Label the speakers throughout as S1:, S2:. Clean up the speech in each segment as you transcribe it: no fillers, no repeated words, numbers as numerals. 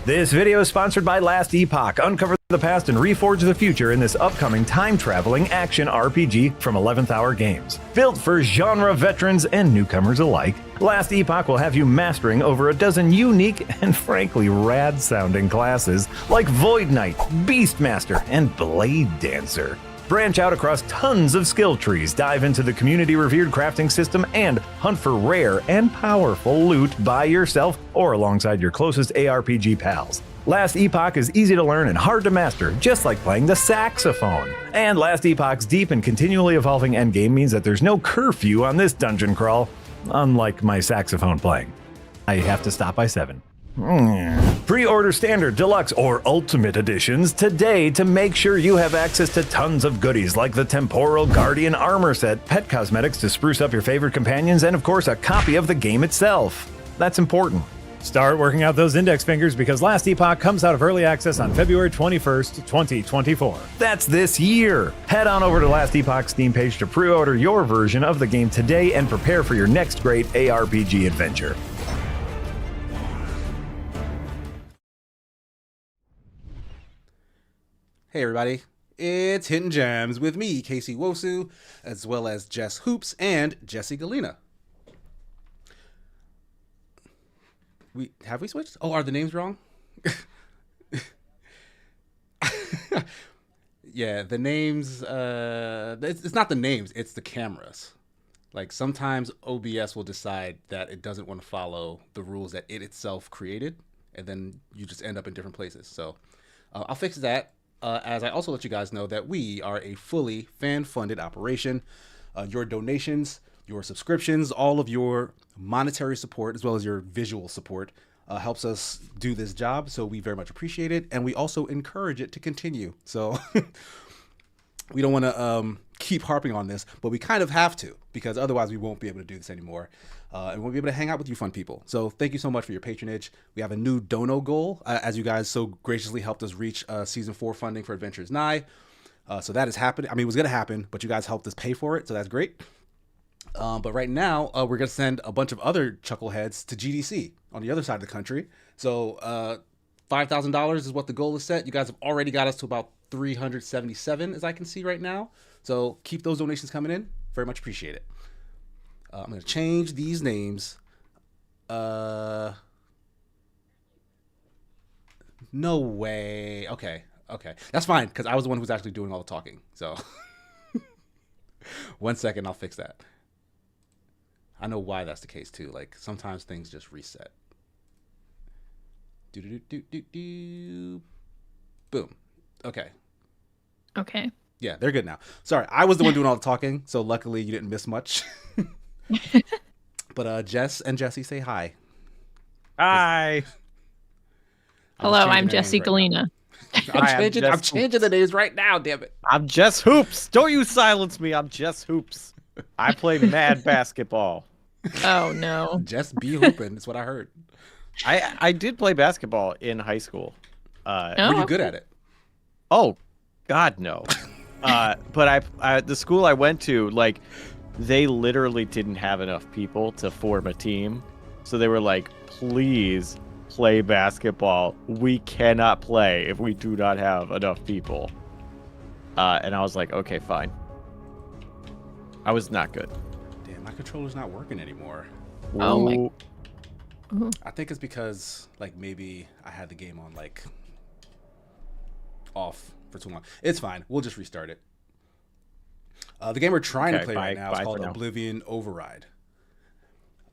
S1: This video is sponsored by Last Epoch. Uncover the past and reforge the future in this upcoming time-traveling action RPG from 11th Hour Games. Built for genre veterans and newcomers alike, Last Epoch will have you mastering over a dozen unique and frankly rad-sounding classes like Void Knight, Beastmaster, and Blade Dancer. Branch out across tons of skill trees, dive into the community-revered crafting system, and hunt for rare and powerful loot by yourself or alongside your closest ARPG pals. Last Epoch is easy to learn and hard to master, just like playing the saxophone. And Last Epoch's deep and continually evolving endgame means that there's no curfew on this dungeon crawl, unlike my saxophone playing. I have to stop by 7. Pre-order Standard, Deluxe, or Ultimate Editions today to make sure you have access to tons of goodies like the Temporal Guardian Armor Set, pet cosmetics to spruce up your favorite companions, and of course a copy of the game itself. That's important. Start working out those index fingers because Last Epoch comes out of early access on February 21st, 2024. That's this year! Head on over to Last Epoch's Steam page to pre-order your version of the game today and prepare for your next great ARPG adventure.
S2: Hey everybody, it's Hidden Gems with me, Casey Wosu, as well as Jess Hoops and Jesse Galena. Have we switched? Oh, are the names wrong? Yeah, the names, it's not the names, it's the cameras. Like sometimes OBS will decide that it doesn't want to follow the rules that it itself created, and then you just end up in different places. So I'll fix that. As I also let you guys know that we are a fully fan-funded operation. Your donations, your subscriptions, all of your monetary support, as well as your visual support, helps us do this job. So we very much appreciate it. And we also encourage it to continue. So we don't want to keep harping on this, but we kind of have to, because otherwise we won't be able to do this anymore. And we'll be able to hang out with you fun people. So thank you so much for your patronage. We have a new dono goal, as you guys so graciously helped us reach Season 4 funding for Adventures Nigh. So that is happening. I mean, it was going to happen, but you guys helped us pay for it, so that's great. But right now, we're going to send a bunch of other chuckleheads to GDC on the other side of the country. So $5,000 is what the goal is set. You guys have already got us to about 377, as I can see right now. So keep those donations coming in. Very much appreciate it. I'm going to change these names. No way. Okay. That's fine, because I was the one who's actually doing all the talking. So 1 second, I'll fix that. I know why that's the case, too. Like, sometimes things just reset. Boom. Okay. Yeah, they're good now. Sorry, I was the one doing all the talking, so luckily you didn't miss much. But Jess and Jesse, say hi.
S3: Hi.
S4: Hello, I'm Jesse Galena.
S2: I'm changing the names right now, damn it.
S3: I'm Jess Hoops. Don't you silence me. I'm Jess Hoops. I play mad basketball.
S4: Oh, no.
S2: Jess be hooping. That's what I heard.
S3: I did play basketball in high school.
S2: Were you good at it?
S3: Oh, God, no. But the school I went to, like, they literally didn't have enough people to form a team. So they were like, please play basketball. We cannot play if we do not have enough people. And I was like, okay, fine. I was not good.
S2: Damn, my controller's not working anymore.
S4: Oh, my. Ooh.
S2: I think it's because, like, maybe I had the game on, like, off for too long. It's fine. We'll just restart it. The game we're trying to play right now is called Oblivion Override.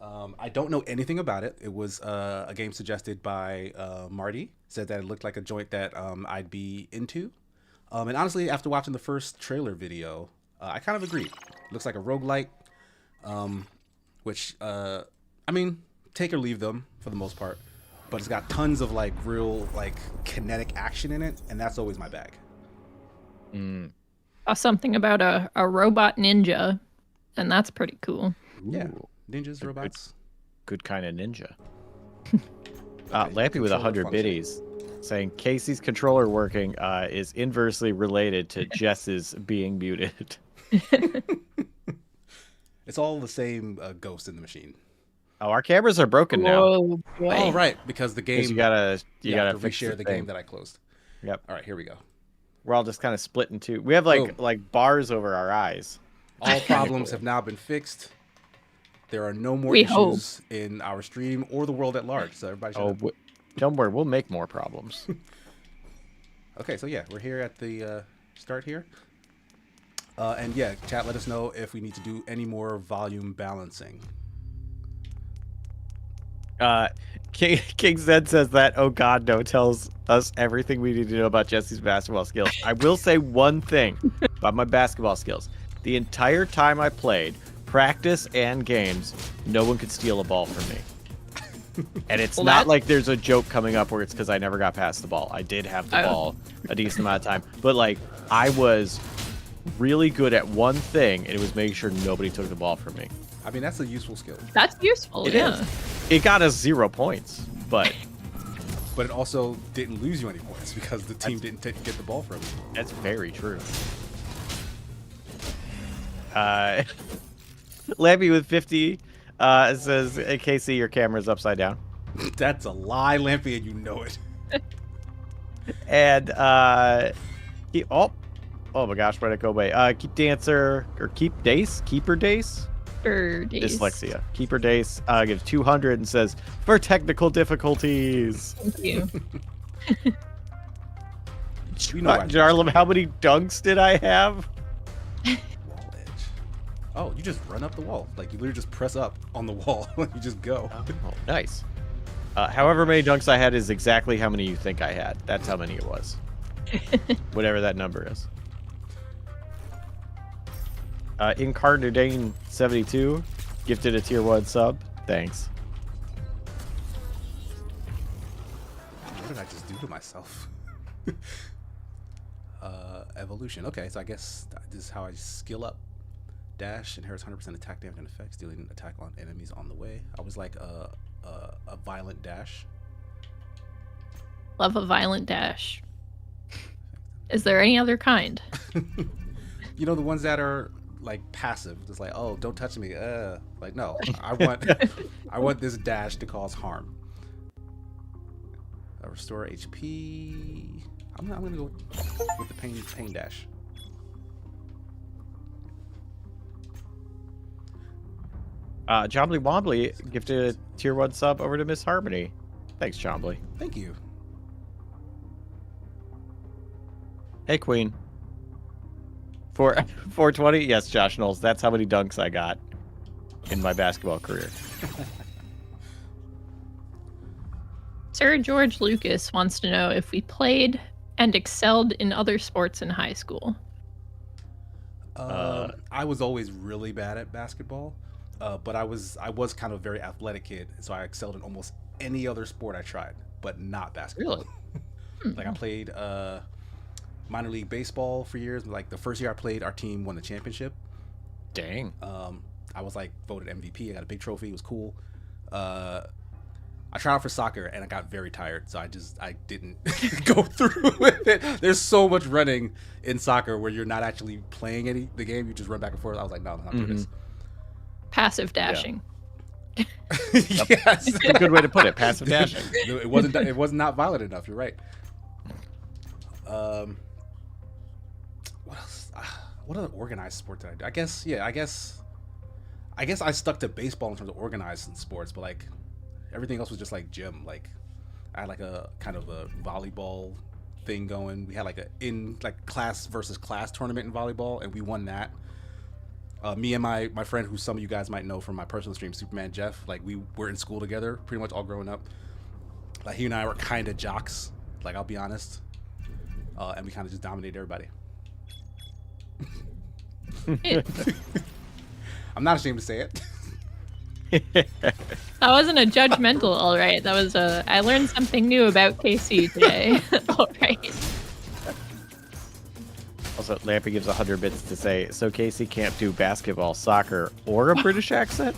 S2: I don't know anything about it. It was a game suggested by Marty. Said that it looked like a joint that I'd be into. And honestly, after watching the first trailer video, I kind of agreed. Looks like a roguelike, which, I mean, take or leave them for the most part. But it's got tons of, like, real, like, kinetic action in it, and that's always my bag.
S4: Something about a robot ninja, and that's pretty cool.
S2: Yeah, ninjas, robots.
S3: Good kind of ninja. Lampy with 100 biddies saying Casey's controller working is inversely related to Jess's being muted.
S2: It's all the same ghost in the machine.
S3: Oh, our cameras are broken now.
S4: Whoa, boy.
S2: Oh, right, because the game.
S3: You gotta
S2: to
S3: fix
S2: reshare the
S3: thing.
S2: game that I closed.
S3: Yep.
S2: All right, here we go.
S3: We're all just kind of split in two. We have like bars over our eyes.
S2: All problems have now been fixed. There are no more
S4: We
S2: issues in our stream or the world at large. So everybody should.
S3: Don't worry, we'll make more problems.
S2: Okay, so yeah, we're here at the start here. And yeah, chat, let us know if we need to do any more volume balancing.
S3: King Zed says that, oh god, no, tells us everything we need to know about Jesse's basketball skills. I will say one thing about my basketball skills. The entire time I played, practice and games, no one could steal a ball from me. And it's not like there's a joke coming up where it's because I never got past the ball. I did have the ball a decent amount of time. But like, I was really good at one thing, and it was making sure nobody took the ball from me.
S2: I mean, that's a useful skill.
S4: That's useful,
S3: It is. It got us 0 points, but
S2: it also didn't lose you any points because the team didn't get the ball from you.
S3: That's very true. Lampy with 50 says, hey, Casey, your camera's upside down.
S2: That's a lie, Lampy, and you know it.
S3: And oh my gosh, where'd it go away? Keeper Dace? Dyslexia. Keeper Dace gives 200 and says, for technical difficulties.
S4: Thank you.
S3: Jarlum, how many dunks did I have?
S2: Wall edge. Oh, you just run up the wall. Like, you literally just press up on the wall. You just go.
S3: Oh, nice. However many dunks I had is exactly how many you think I had. That's how many it was. Whatever that number is. Incarnadane72 gifted a tier 1 sub. Thanks.
S2: What did I just do to myself? Evolution. Okay, so I guess this is how I skill up. Dash inherits 100% attack damage and effects, dealing an attack on enemies on the way. I was like a violent dash.
S4: Love a violent dash. Is there any other kind?
S2: You know, the ones that are like passive, just like, oh, don't touch me. Like, no, I want this dash to cause harm. Restore HP. I'm gonna go with the pain dash.
S3: Chombly Wombly gifted a tier 1 sub over to Miss Harmony. Thanks, Chombly.
S2: Thank you.
S3: Hey, Queen. 420? Yes, Josh Knowles. That's how many dunks I got in my basketball career.
S4: Sir George Lucas wants to know if we played and excelled in other sports in high school.
S2: I was always really bad at basketball, but I was kind of a very athletic kid, so I excelled in almost any other sport I tried, but not basketball.
S3: Really?
S2: Like, I played minor league baseball for years. Like, the first year I played, our team won the championship.
S3: Dang.
S2: I was like voted MVP. I got a big trophy. It was cool. I tried out for soccer and I got very tired, so I didn't go through with it. There's so much running in soccer where you're not actually playing the game. You just run back and forth. I was like, no, I'm not doing this.
S4: Passive dashing.
S2: Yeah. Yes,
S3: a good way to put it. Passive dashing.
S2: It was not violent enough. You're right. What else? What other organized sport did I do? I guess I stuck to baseball in terms of organized sports, but like everything else was just like gym. Like, I had like a kind of a volleyball thing going. We had like class versus class tournament in volleyball, and we won that. Me and my friend, who some of you guys might know from my personal stream, Superman Jeff, like, we were in school together pretty much all growing up. Like, he and I were kind of jocks, like, I'll be honest. And we kind of just dominated everybody. I'm not ashamed to say it.
S4: That wasn't a judgmental all right. That was I learned something new about KC today. All right.
S3: Also, Lampy gives 100 bits to say, so Casey can't do basketball, soccer, or a British accent?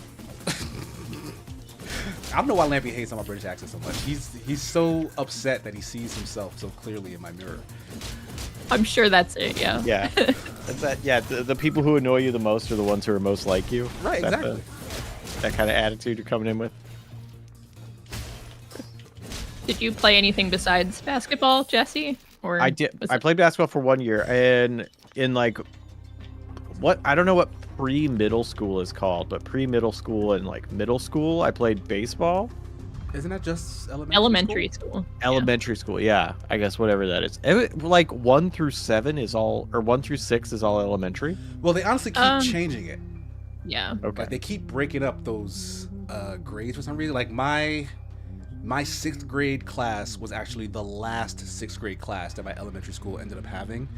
S2: I don't know why Lampy hates on my British accent so much. He's so upset that he sees himself so clearly in my mirror.
S4: I'm sure that's it, yeah.
S3: Yeah. That's that. Yeah, the people who annoy you the most are the ones who are most like you.
S2: Right, exactly.
S3: That kind of attitude you're coming in with?
S4: Did you play anything besides basketball, Jesse? Or
S3: I did.
S4: was
S3: I
S4: it-
S3: played basketball for 1 year, and in like what I don't know what pre-middle school is called, but pre-middle school and like middle school, I played baseball.
S2: Isn't that just
S4: elementary school?
S3: Elementary school, yeah. I guess whatever that is. Like 1 through 7 is all, or 1 through 6 is all elementary.
S2: Well, they honestly keep changing it.
S4: Yeah.
S3: Okay.
S2: Like they keep breaking up those grades for some reason. Like my 6th grade class was actually the last 6th grade class that my elementary school ended up having,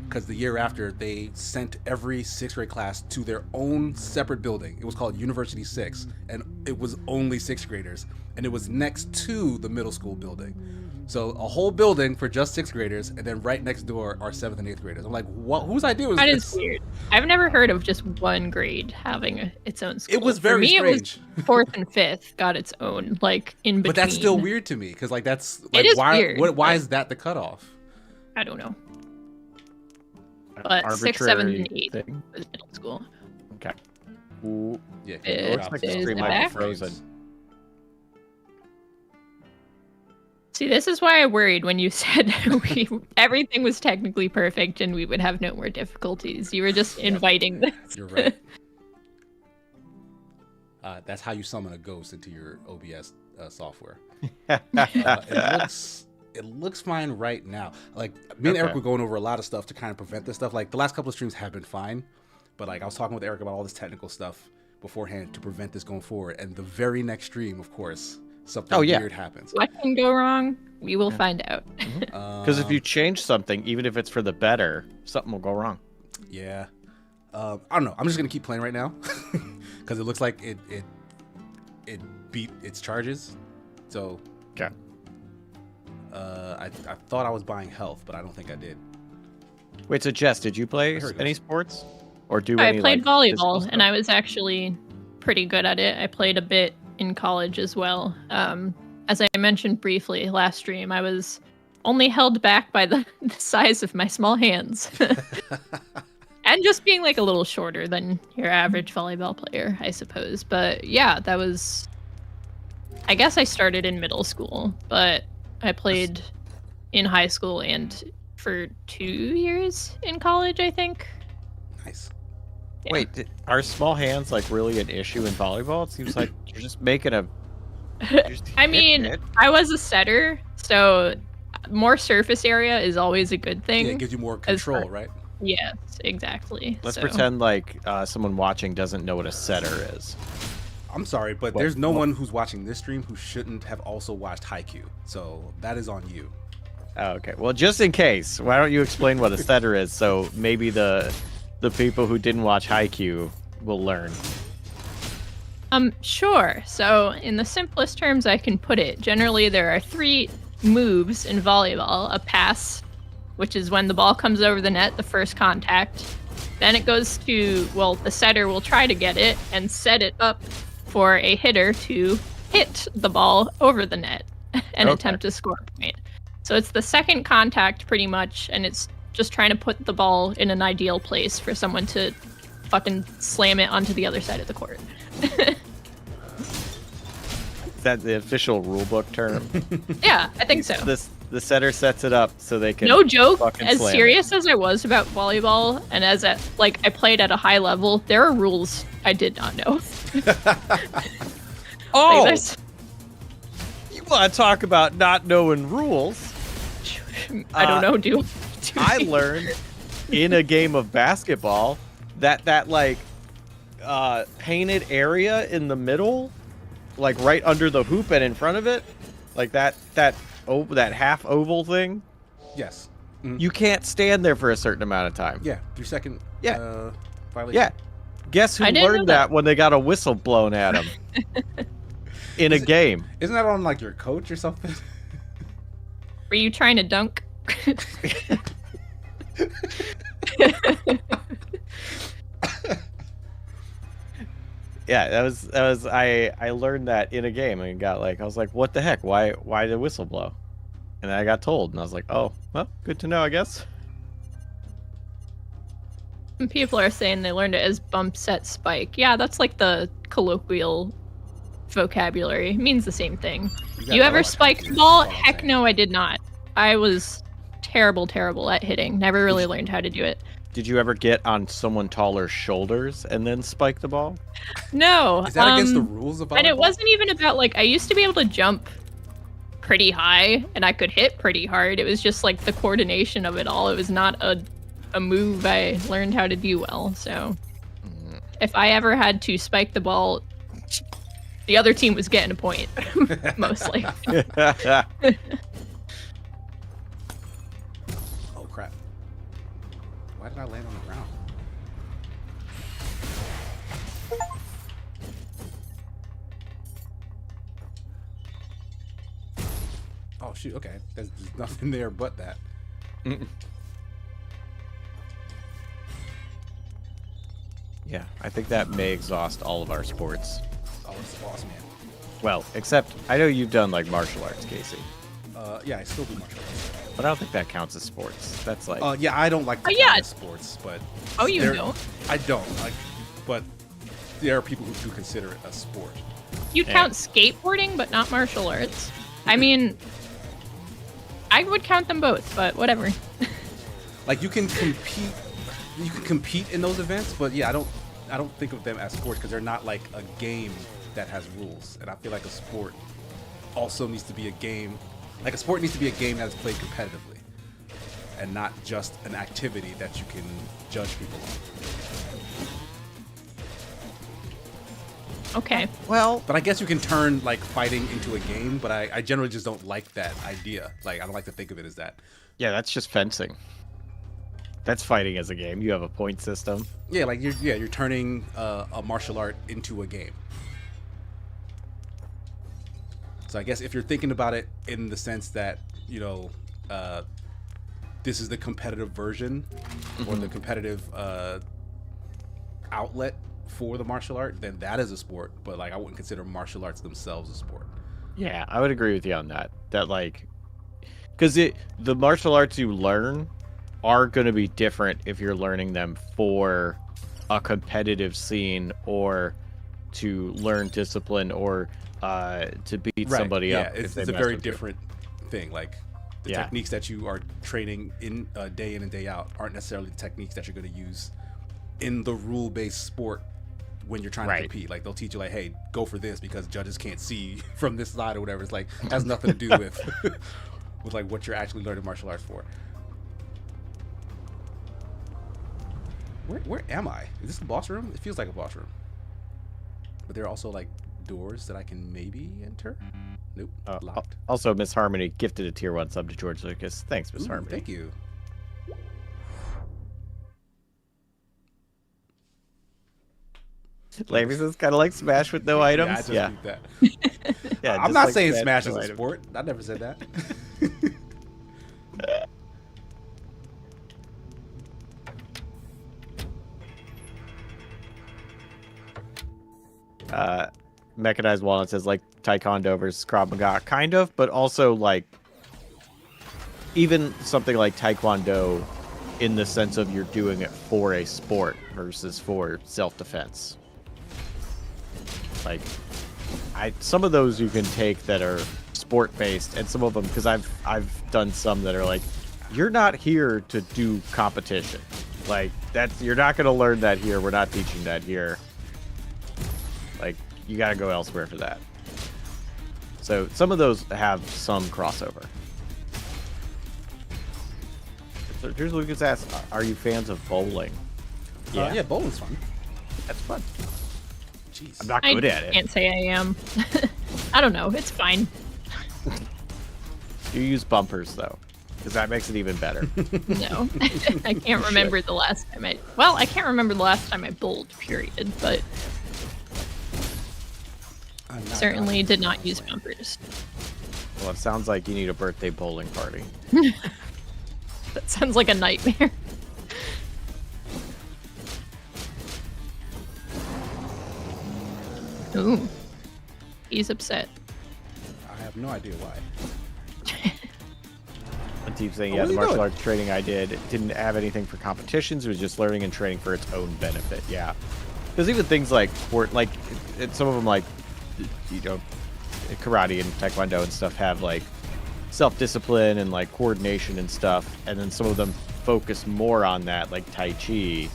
S2: because the year after they sent every 6th grade class to their own separate building. It was called University 6, and it was only 6th graders, and it was next to the middle school building. So a whole building for just 6th graders, and then right next door are 7th and 8th graders. I'm like, what? Whose idea was
S4: That
S2: this?
S4: is weird. I've never heard of just one grade having its own school.
S2: It was
S4: For
S2: very
S4: me,
S2: strange.
S4: It was 4th and 5th got its own, like, in between.
S2: But that's still weird to me, because like that's like
S4: It is
S2: why
S4: weird,
S2: why
S4: but-
S2: is that the cutoff?
S4: I don't know. But 6th, 7th, and 8th
S3: thing.
S4: was middle school.
S3: Okay. Ooh.
S2: Yeah,
S4: It
S3: looks like the
S4: is
S3: stream
S4: it
S3: might be
S4: back?
S3: frozen.
S4: See, this is why I worried when you said everything was technically perfect and we would have no more difficulties. You were just inviting this.
S2: You're right. That's how you summon a ghost into your OBS software. It looks fine right now. Like me and Eric
S3: Okay.
S2: were going over a lot of stuff to kind of prevent this stuff. Like the last couple of streams have been fine, but like I was talking with Eric about all this technical stuff beforehand to prevent this going forward. And the very next stream, of course, something weird happens.
S4: What can go wrong? We will find out.
S3: Because if you change something, even if it's for the better, something will go wrong.
S2: Yeah. I don't know. I'm just gonna keep playing right now because it looks like it beat its charges. So
S3: Okay.
S2: I thought I was buying health, but I don't think I did.
S3: Wait, so Jess, did you play
S2: Here it
S3: any
S2: goes.
S3: sports? Or do
S4: I
S3: any,
S4: played
S3: like, physical
S4: volleyball,
S3: stuff?
S4: and I was actually pretty good at it. I played a bit in college as well. As I mentioned briefly last stream, I was only held back by the size of my small hands. And just being like a little shorter than your average volleyball player, I suppose. But yeah, that was... I guess I started in middle school, but I played in high school and for 2 years in college, I think.
S2: Nice.
S4: Yeah.
S3: Wait, are small hands like really an issue in volleyball? It seems like you're just making a.
S4: I mean, I was a setter, so more surface area is always a good thing.
S2: Yeah, it gives you more
S4: as
S2: control,
S4: far-
S2: right?
S4: Yes, exactly.
S3: Let's
S4: So-
S3: pretend like someone watching doesn't know what a setter is.
S2: I'm sorry, but
S3: Well,
S2: there's no
S3: well-
S2: one who's watching this stream who shouldn't have also watched Haikyuu. So that is on you.
S3: Oh, okay. Well, just in case, why don't you explain what a setter is? So maybe the people who didn't watch Haikyuu will learn.
S4: Sure. So, in the simplest terms I can put it, generally there are 3 moves in volleyball. A pass, which is when the ball comes over the net, the first contact. Then it goes to, well, the setter will try to get it and set it up for a hitter to hit the ball over the net and
S3: Okay.
S4: attempt to score a point. So it's the second contact pretty much, and it's just trying to put the ball in an ideal place for someone to fucking slam it onto the other side of the court.
S3: Is that the official rulebook term?
S4: Yeah, I think so.
S3: The setter sets it up so they can.
S4: No joke,
S3: fucking
S4: as
S3: slam it.
S4: serious as I was about volleyball, and as I played at a high level, there are rules I did not know.
S3: Oh,
S4: Like, there's-
S3: you want to talk about not knowing rules?
S4: I don't know, do
S3: I learned in a game of basketball that like painted area in the middle, like right under the hoop and in front of it, like that half oval thing.
S2: Yes.
S3: You can't stand there for a certain amount of time.
S2: Yeah. 3-second.
S3: Yeah.
S2: Violation.
S3: Yeah. Guess who
S4: I didn't know
S3: learned
S4: that.
S3: that when they got a whistle blown at them in a game?
S2: Isn't that on like your coach or something?
S4: Were you trying to dunk?
S3: Yeah, that was I learned that in a game and got like, I was like, what the heck? Why the whistle blow? And then I got told and I was like, oh, well, good to know, I guess.
S4: Some people are saying they learned it as bump set spike. Yeah, that's like the colloquial vocabulary. It means the same thing.
S2: got
S4: You ever
S2: no
S4: spiked
S2: idea.
S4: the ball?
S2: That's all I'm
S4: Heck
S2: saying.
S4: no, I did not. I was terrible at hitting. Never really learned how to do it.
S3: Did you ever get on someone taller's shoulders and then spike the ball?
S4: No.
S2: Is that against the rules of volleyball?
S4: And it wasn't even about like I used to be able to jump pretty high and I could hit pretty hard. It was just like the coordination of it all. It was not a move I learned how to do well. So if I ever had to spike the ball, the other team was getting a point mostly.
S2: Oh crap! Why did I land on the ground? Oh shoot! Okay, there's nothing there but that.
S3: Yeah, I think that may exhaust all of our sports.
S2: Oh, it's the boss man.
S3: Well, except I know you've done like martial arts, Casey,
S2: Yeah, I still do martial arts.
S3: but I don't think that counts as sports. That's like
S2: Yeah, I don't like to
S4: Oh, yeah.
S2: count as sports, but
S4: Oh, you
S2: there-
S4: don't?
S2: I don't like, but there are people who do consider it a sport.
S4: You'd count skateboarding, but not martial arts. I mean, I would count them both, but whatever.
S2: Like you can compete in those events, but yeah, I don't think of them as sports because they're not like a game that has rules. And I feel like a sport also needs to be a game. Like a sport needs to be a game that is played competitively, and not just an activity that you can judge people on.
S4: Okay.
S3: well,
S2: But I guess you can turn like fighting into a game, but I generally just don't like that idea. Like I don't like to think of it as that.
S3: yeah, that's just fencing. That's fighting as a game. You have a point system.
S2: Yeah, like you're turning a martial art into a game. So I guess if you're thinking about it in the sense that this is the competitive version or the competitive outlet for the martial art, then that is a sport. But like I wouldn't consider martial arts themselves a sport.
S3: Yeah, I would agree with you on that. That like, because the martial arts you learn are going to be different if you're learning them for a competitive scene or to learn discipline or to beat somebody
S2: yeah,
S3: up.
S2: it's a very different thing. Like the techniques that you are training in and day out aren't necessarily the techniques that you're going to use in the rule-based sport when you're trying to compete. Like they'll teach you like, hey, go for this because judges can't see from this side or whatever. It's like has nothing to do with with like what you're actually learning martial arts for. Where am I? Is this the boss room? It feels like a boss room. But there are also like doors that I can maybe enter. Nope, locked.
S3: Also, Miss Harmony gifted a tier 1 sub to George Lucas. Thanks, Miss
S2: Ooh,
S3: Harmony.
S2: thank you.
S3: Lavis is kind of like Smash with no items.
S2: Yeah, I just read that.
S3: Yeah,
S2: I'm
S3: just
S2: not
S3: like
S2: saying
S3: Smash
S2: Smash
S3: no
S2: is a
S3: items.
S2: sport. I never said that.
S3: Mechanized Walnut says like Taekwondo versus Krav Maga, kind of, but also like even something like Taekwondo in the sense of you're doing it for a sport versus for self-defense. Like some of those you can take that are sport based, and some of them, because I've done some that are like, you're not here to do competition. Like you're not going to learn that here. We're not teaching that here. Like you got to go elsewhere for that. So some of those have some crossover. So here's Lucas asks, are you fans of bowling?
S2: Yeah, bowling's fun.
S3: That's fun.
S2: Jeez.
S3: I'm not
S4: I
S3: good at it.
S4: can't say I am. I don't know. It's fine.
S3: You use bumpers though, because that makes it even better.
S4: No. I can't remember the last time I can't remember the last time I bowled, period, but certainly did not use bumpers.
S3: Well, it sounds like you need a birthday bowling party.
S4: That sounds like a nightmare. Ooh. He's upset.
S2: I have no idea why.
S3: And Team saying,
S2: Oh,
S3: yeah,
S2: what
S3: the
S2: are you
S3: martial
S2: doing?
S3: arts training I did didn't have anything for competitions. It was just learning and training for its own benefit. Yeah. Because even things like some of them like, you know, karate and taekwondo and stuff have like self-discipline and like coordination and stuff, and then some of them focus more on that, like tai chi.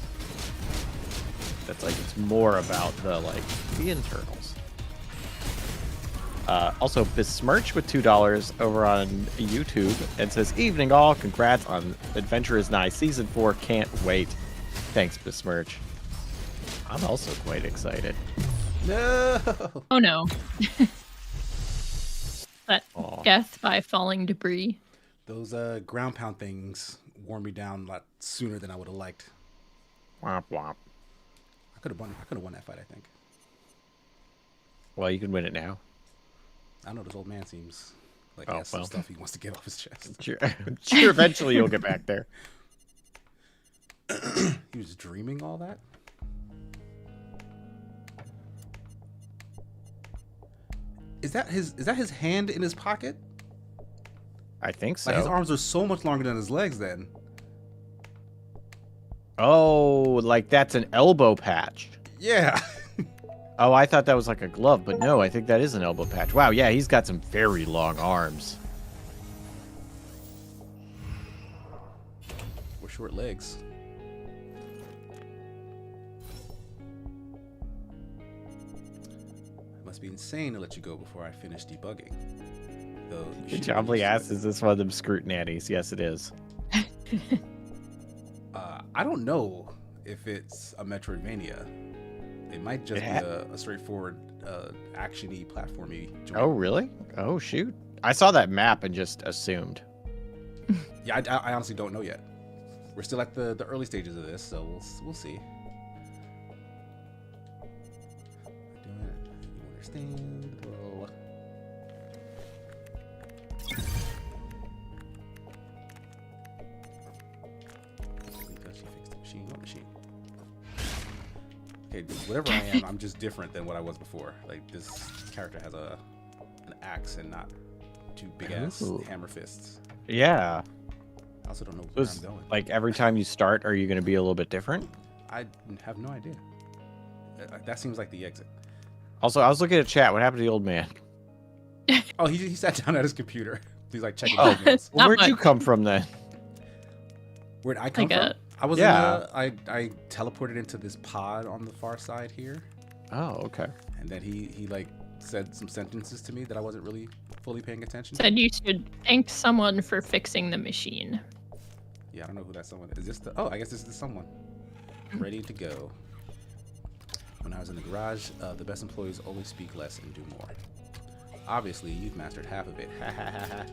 S3: That's like it's more about the internals. Also, besmirch with $2 over on YouTube and says, "Evening all, congrats on Adventure is Nigh Season 4. Can't wait." Thanks, besmirch. I'm also quite excited.
S2: No.
S4: Oh no. But
S3: Aw.
S4: death by falling debris.
S2: Those ground pound things wore me down a lot sooner than I would have liked.
S3: Womp womp.
S2: I could have won that fight, I think.
S3: Well, you can win it now.
S2: I don't know, this old man seems like
S3: Oh,
S2: he has some
S3: well.
S2: stuff he wants to get off his chest.
S3: Sure, sure. Eventually, you'll get back there.
S2: He was dreaming all that? Is that his hand in his pocket?
S3: I think so.
S2: Like his arms are so much longer than his legs then.
S3: Oh, like that's an elbow patch.
S2: Yeah.
S3: Oh, I thought that was like a glove, but no, I think that is an elbow patch. Wow, yeah, he's got some very long arms.
S2: Or short legs. It must be insane to let you go before I finish debugging. Though you should
S3: Jombly
S2: be
S3: asks,
S2: used
S3: is this one of them scrutinannies? Yes, it is.
S2: to it. I don't know if it's a Metroidvania. It might just be a straightforward action-y, platformy joint.
S3: Oh, really? Oh, shoot. I saw that map and just assumed.
S2: Yeah, I honestly don't know yet. We're still at the early stages of this, so we'll see. You understand? Well, because she fixed the machine. What machine? Okay, whatever I am, I'm just different than what I was before. Like this character has an axe and not two big ass
S3: Ooh.
S2: hammer fists.
S3: Yeah.
S2: I also don't know
S3: So
S2: where
S3: it's
S2: I'm going.
S3: like every time you start, are you going to be a little bit different?
S2: I have no idea. That seems like the exit.
S3: Also, I was looking at chat. What happened to the old man?
S2: Oh, he sat down at his computer. He's like checking.
S3: Oh,
S2: emails.
S4: Not
S3: where'd you
S4: much.
S3: come from then?
S2: Where'd I come
S4: Like
S2: from?
S4: a-
S2: I was
S3: Yeah.
S2: I teleported into this pod on the far side here,
S3: Oh, okay.
S2: and then he like said some sentences to me that I wasn't really fully paying attention to.
S4: Said you should thank someone for fixing the machine.
S2: Yeah, I don't know who that someone is. Is this the? Oh, I guess this is the someone. Ready to go. When I was in the garage, the best employees always speak less and do more. Obviously, you've mastered half of it. Ha ha ha ha.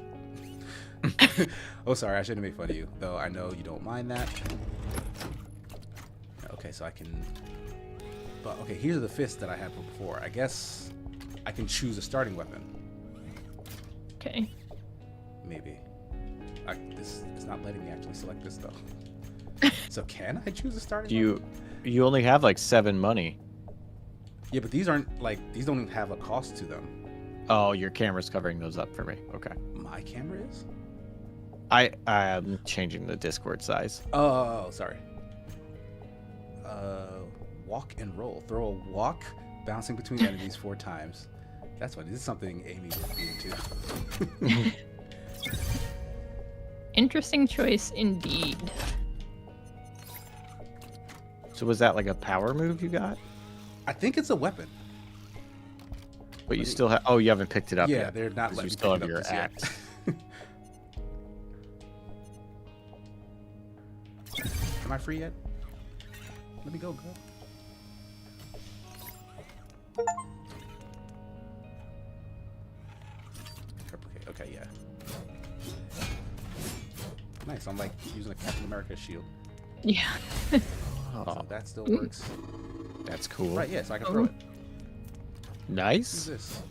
S2: Oh, sorry, I shouldn't make fun of you, though I know you don't mind that. Okay, so I can... But, okay, here's the fist that I had before. I guess I can choose a starting weapon.
S4: Okay.
S2: Maybe. It's not letting me actually select this, though. So can I choose a starting weapon?
S3: You only have like 7 money.
S2: Yeah, but these aren't, like, these don't even have a cost to them.
S3: Oh, your camera's covering those up for me. Okay.
S2: My camera is?
S3: I'm changing the Discord size.
S2: Oh, sorry. Walk and roll. Throw a walk, bouncing between enemies 4 times. That's what. This is something Amy would be into.
S4: Interesting choice indeed.
S3: So was that like a power move you got?
S2: I think it's a weapon.
S3: But you still have. Oh, you haven't picked it up
S2: Yeah,
S3: yet.
S2: they're not
S3: 'cause
S2: letting
S3: you
S2: me
S3: still
S2: pick
S3: have
S2: it
S3: your
S2: up just yet.
S3: axe.
S2: Am I free yet? Let me go, girl. Okay, yeah. Nice. I'm like using a Captain America shield.
S4: Yeah.
S3: Oh,
S2: So that still works.
S3: that's cool.
S2: Right, yeah, so I can throw it. Who's
S3: Nice.
S2: this?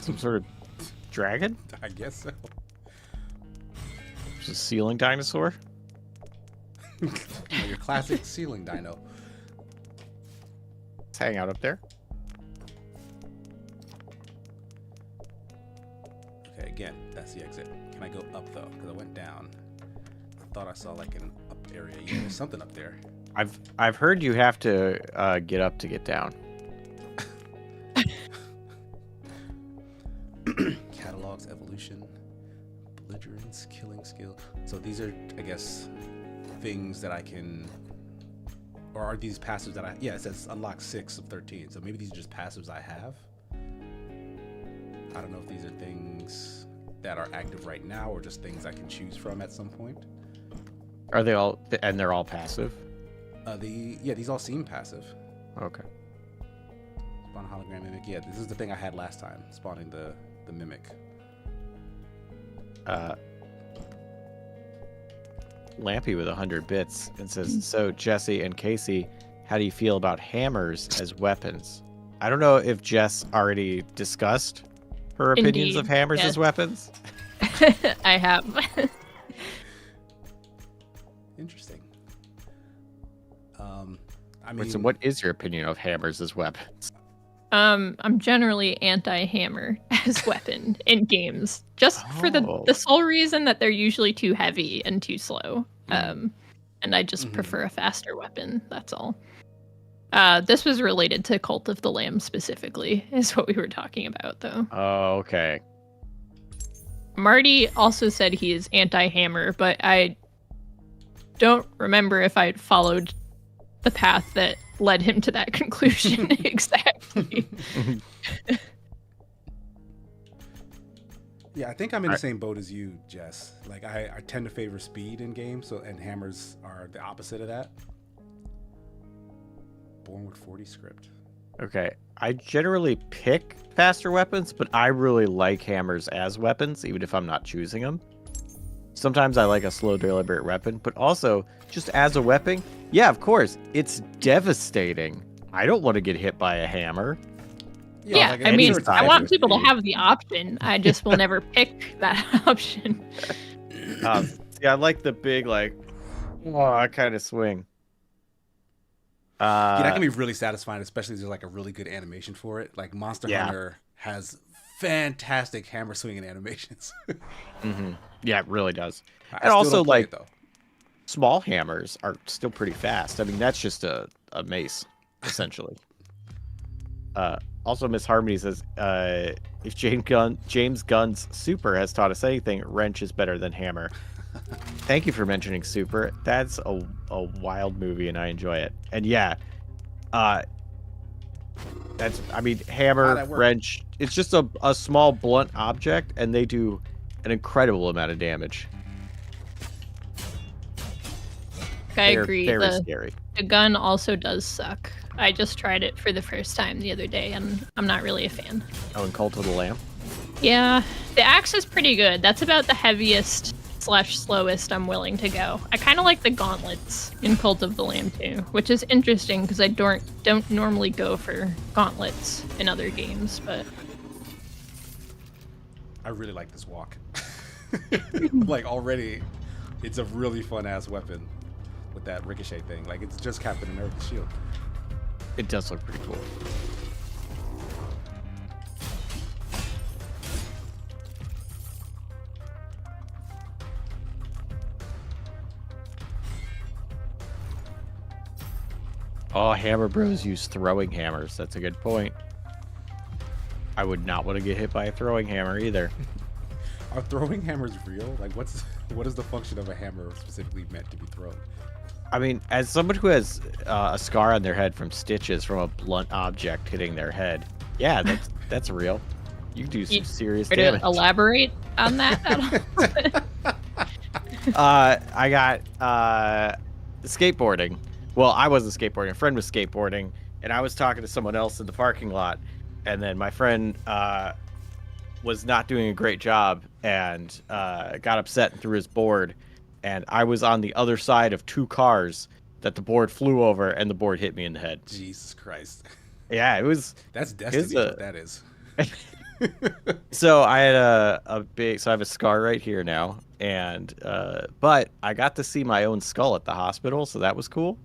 S3: Some sort of dragon?
S2: I guess so.
S3: It's a ceiling dinosaur?
S2: Your classic ceiling dino.
S3: Let's hang out up there.
S2: Okay, again, that's the exit. Can I go up though? Because I went down. I thought I saw like an up area. Yeah, there's something up there.
S3: I've heard you have to get up to get down.
S2: Catalogs, evolution, belligerence, killing skill. So these are, I guess, things that I can, or are these passives that I? Yeah, it says unlock 6 of 13. So maybe these are just passives I have. I don't know if these are things that are active right now or just things I can choose from at some point.
S3: Are they all? And they're all passive?
S2: These all seem passive.
S3: Okay.
S2: Spawn hologram mimic. Yeah, this is the thing I had last time, spawning the mimic.
S3: Lampy with 100 bits and says, so Jesse and Casey, how do you feel about hammers as weapons? I don't know if Jess already discussed her opinions of hammers as weapons.
S4: I have.
S2: Interesting. I mean,
S3: So what is your opinion of hammers as weapons?
S4: I'm generally anti-hammer as weapon in games, just for the sole reason that they're usually too heavy and too slow. And I just prefer a faster weapon. That's all. This was related to Cult of the Lamb specifically, is what we were talking about, though.
S3: Oh, okay.
S4: Marty also said he is anti-hammer, but I don't remember if I followed the path that led him to that conclusion exactly.
S2: Yeah, I think I'm in the same boat as you, Jess. Like, I tend to favor speed in games, and hammers are the opposite of that. Born with 40 script.
S3: Okay. I generally pick faster weapons, but I really like hammers as weapons, even if I'm not choosing them. Sometimes I like a slow, deliberate weapon, but also, just as a weapon, yeah, of course, it's devastating. I don't want to get hit by a hammer.
S4: Yeah,
S2: like
S4: I mean,
S2: anytime.
S4: I want people to have the option. I just will never pick that option.
S3: Yeah, I like the big, kind of swing.
S2: Yeah, that can be really satisfying, especially if there's like a really good animation for it. Like Monster Hunter has fantastic hammer swinging animations.
S3: Yeah, it really does.
S2: I
S3: And also,
S2: don't play
S3: like,
S2: it, though.
S3: small hammers are still pretty fast. I mean, that's just a mace, essentially. Also, Miss Harmony says, if James Gunn's Super has taught us anything, wrench is better than hammer. Thank you for mentioning Super. That's a wild movie, and I enjoy it. And yeah, hammer, wrench, it's just a small blunt object, and they do an incredible amount of damage.
S4: I agree.
S3: Very scary.
S4: The gun also does suck. I just tried it for the first time the other day, and I'm not really a fan.
S3: Oh, and Cult of the Lamb?
S4: Yeah, the axe is pretty good. That's about the heaviest / slowest I'm willing to go. I kind of like the gauntlets in Cult of the Lamb too, which is interesting because I don't normally go for gauntlets in other games, but
S2: I really like this walk. Like, already, it's a really fun-ass weapon with that ricochet thing. Like, it's just Captain America's shield.
S3: It does look pretty cool. Oh, Hammer Bros use throwing hammers. That's a good point. I would not want to get hit by a throwing hammer either.
S2: Are throwing hammers real? Like, what is the function of a hammer specifically meant to be thrown?
S3: I mean, as someone who has a scar on their head from stitches from a blunt object hitting their head, yeah, that's real. You do some serious damage.
S4: To elaborate on that at all?
S3: I got skateboarding. Well, I wasn't skateboarding. A friend was skateboarding, and I was talking to someone else in the parking lot, and then my friend was not doing a great job and got upset and threw his board, and I was on the other side of 2 cars that the board flew over, and the board hit me in the head.
S2: Jesus Christ.
S3: Yeah, it was...
S2: That's destiny, what that is.
S3: So I had I have a scar right here now, and but I got to see my own skull at the hospital, so that was cool.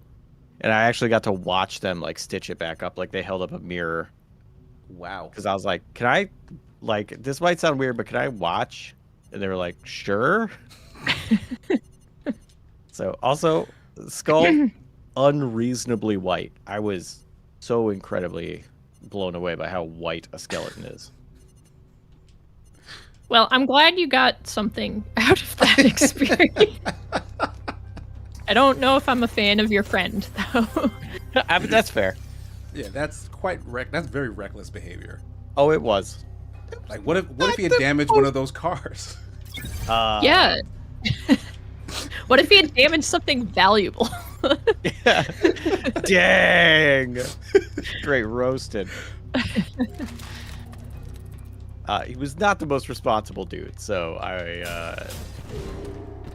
S3: And I actually got to watch them like stitch it back up, like they held up a mirror.
S2: Wow.
S3: Because I was like, can I, like, this might sound weird, but can I watch? And they were like, sure. So also, skull, unreasonably white. I was so incredibly blown away by how white a skeleton is.
S4: Well, I'm glad you got something out of that experience. I don't know if I'm a fan of your friend, though.
S3: But that's fair.
S2: Yeah, that's that's very reckless behavior.
S3: Oh, it was.
S2: Like, what if he had damaged one of those cars?
S4: Yeah. What if he had damaged something valuable?
S3: Yeah. Dang. Straight roasted. He was not the most responsible dude, so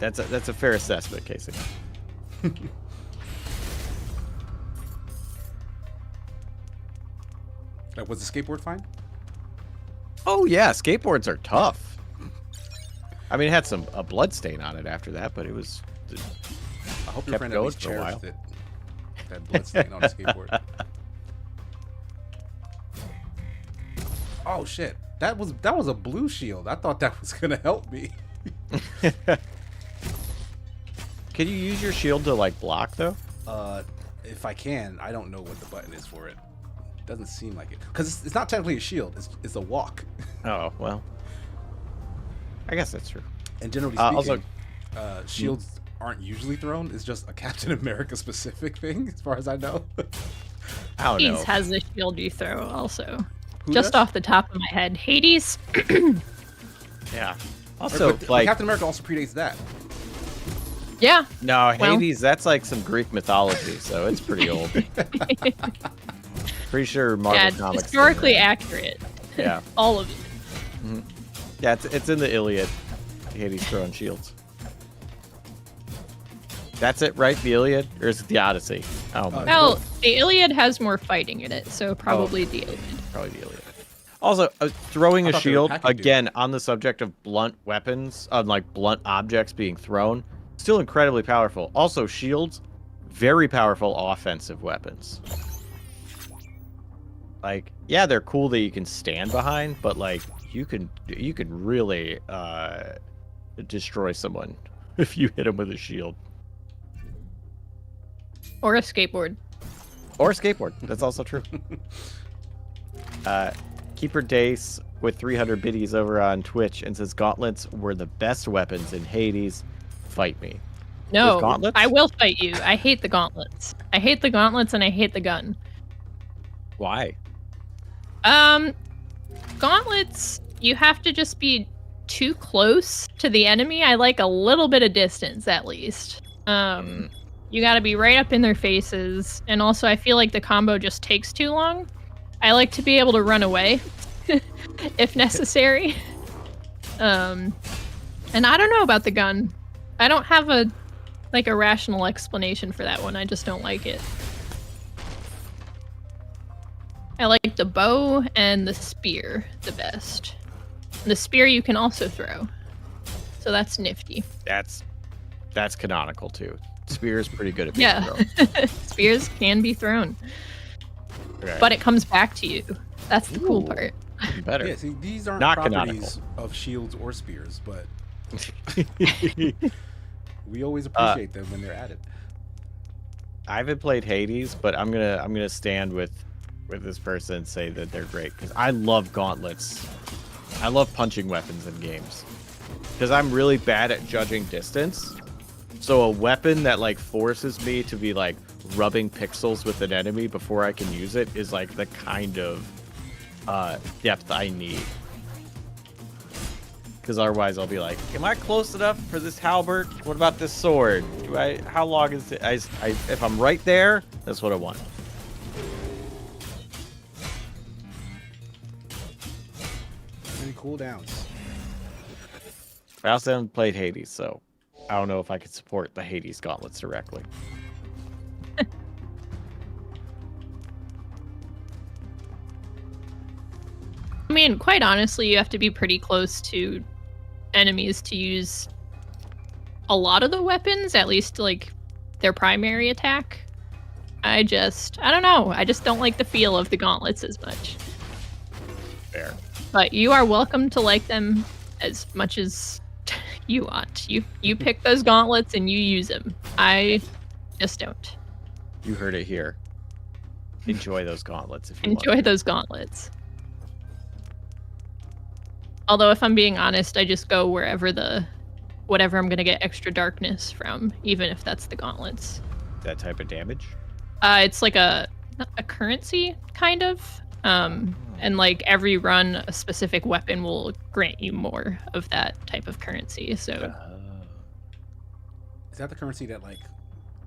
S3: that's a fair assessment, Casey.
S2: Was the skateboard fine?
S3: Oh yeah, skateboards are tough. I mean, it had a blood stain on it after that, but it was.
S2: I hope your
S3: kept
S2: friend at
S3: going
S2: least
S3: for a while.
S2: cherished it. That blood stain on the skateboard. Oh shit! That was a blue shield. I thought that was gonna help me.
S3: Can you use your shield to like block though?
S2: If I can, I don't know what the button is for it. Doesn't seem like it, because it's not technically a shield. It's a walk.
S3: Oh well. I guess that's true.
S2: And generally speaking,
S3: also,
S2: shields aren't usually thrown. It's just a Captain America specific thing, as far as I know.
S3: I don't know.
S4: Hades has the shield you throw, also.
S2: Who
S4: Just
S2: does?
S4: off the top of my head. Hades.
S3: Yeah. Also,
S2: But
S3: like
S2: Captain America also predates that.
S4: Yeah.
S3: no,
S4: well-
S3: Hades. That's like some Greek mythology, so it's pretty old. Pretty sure Marvel
S4: Yeah,
S3: comics.
S4: historically accurate.
S3: Yeah.
S4: All of it.
S3: Yeah, it's in the Iliad. Hades throwing shields. That's it, right? The Iliad, or is it the Odyssey? Oh my.
S4: Well, the Iliad has more fighting in it, so probably the Iliad.
S3: Probably the Iliad. Also, throwing
S2: I
S3: a
S2: thought they were
S3: shield,
S2: packing dudes.
S3: again, on the subject of blunt weapons, like blunt objects being thrown, still incredibly powerful. Also, shields, very powerful offensive weapons. Like, yeah, they're cool that you can stand behind, but like, you can really destroy someone if you hit them with a shield.
S4: Or a skateboard.
S3: Or a skateboard. That's also true. Keeper Dace with 300 biddies over on Twitch and says gauntlets were the best weapons in Hades. Fight me.
S4: No,
S3: With gauntlets?
S4: I will fight you. I hate the gauntlets. I hate the gauntlets and I hate the gun.
S3: Why?
S4: Gauntlets, you have to just be too close to the enemy. I like a little bit of distance at least. You gotta be right up in their faces. And also I feel like the combo just takes too long. I like to be able to run away if necessary. And I don't know about the gun. I don't have a rational explanation for that one. I just don't like it. I like the bow and the spear the best. The spear you can also throw. So that's nifty.
S3: That's canonical too. Spear's pretty good at being
S4: Yeah.
S3: thrown.
S4: Spears can be thrown.
S3: Okay.
S4: But it comes back to you. That's the cool
S3: Ooh.
S4: part.
S3: Even better.
S2: Yeah, see, these aren't
S3: Not
S2: properties of shields or spears, but we always appreciate them when they're added.
S3: I haven't played Hades, but I'm gonna stand with this person and say that they're great because I love gauntlets. I love punching weapons in games because I'm really bad at judging distance. So a weapon that like forces me to be like rubbing pixels with an enemy before I can use it is like the kind of depth I need. Because otherwise I'll be like, am I close enough for this halberd? What about this sword? How long is it? If I'm right there, that's what I want.
S2: Many cooldowns.
S3: I also haven't played Hades, so I don't know if I could support the Hades gauntlets directly.
S4: I mean, quite honestly, you have to be pretty close to enemies to use a lot of the weapons, at least like their primary attack. I don't know. I just don't like the feel of the gauntlets as much.
S3: Fair.
S4: But you are welcome to like them as much as you want. You pick those gauntlets and you use them. I just don't.
S3: You heard it here. Enjoy those gauntlets if you want.
S4: Enjoy those gauntlets. Although, if I'm being honest, I just go whatever I'm gonna get extra darkness from, even if that's the gauntlets.
S3: That type of damage?
S4: It's like a currency, kind of. And like every run, a specific weapon will grant you more of that type of currency. So,
S2: Is that the currency that like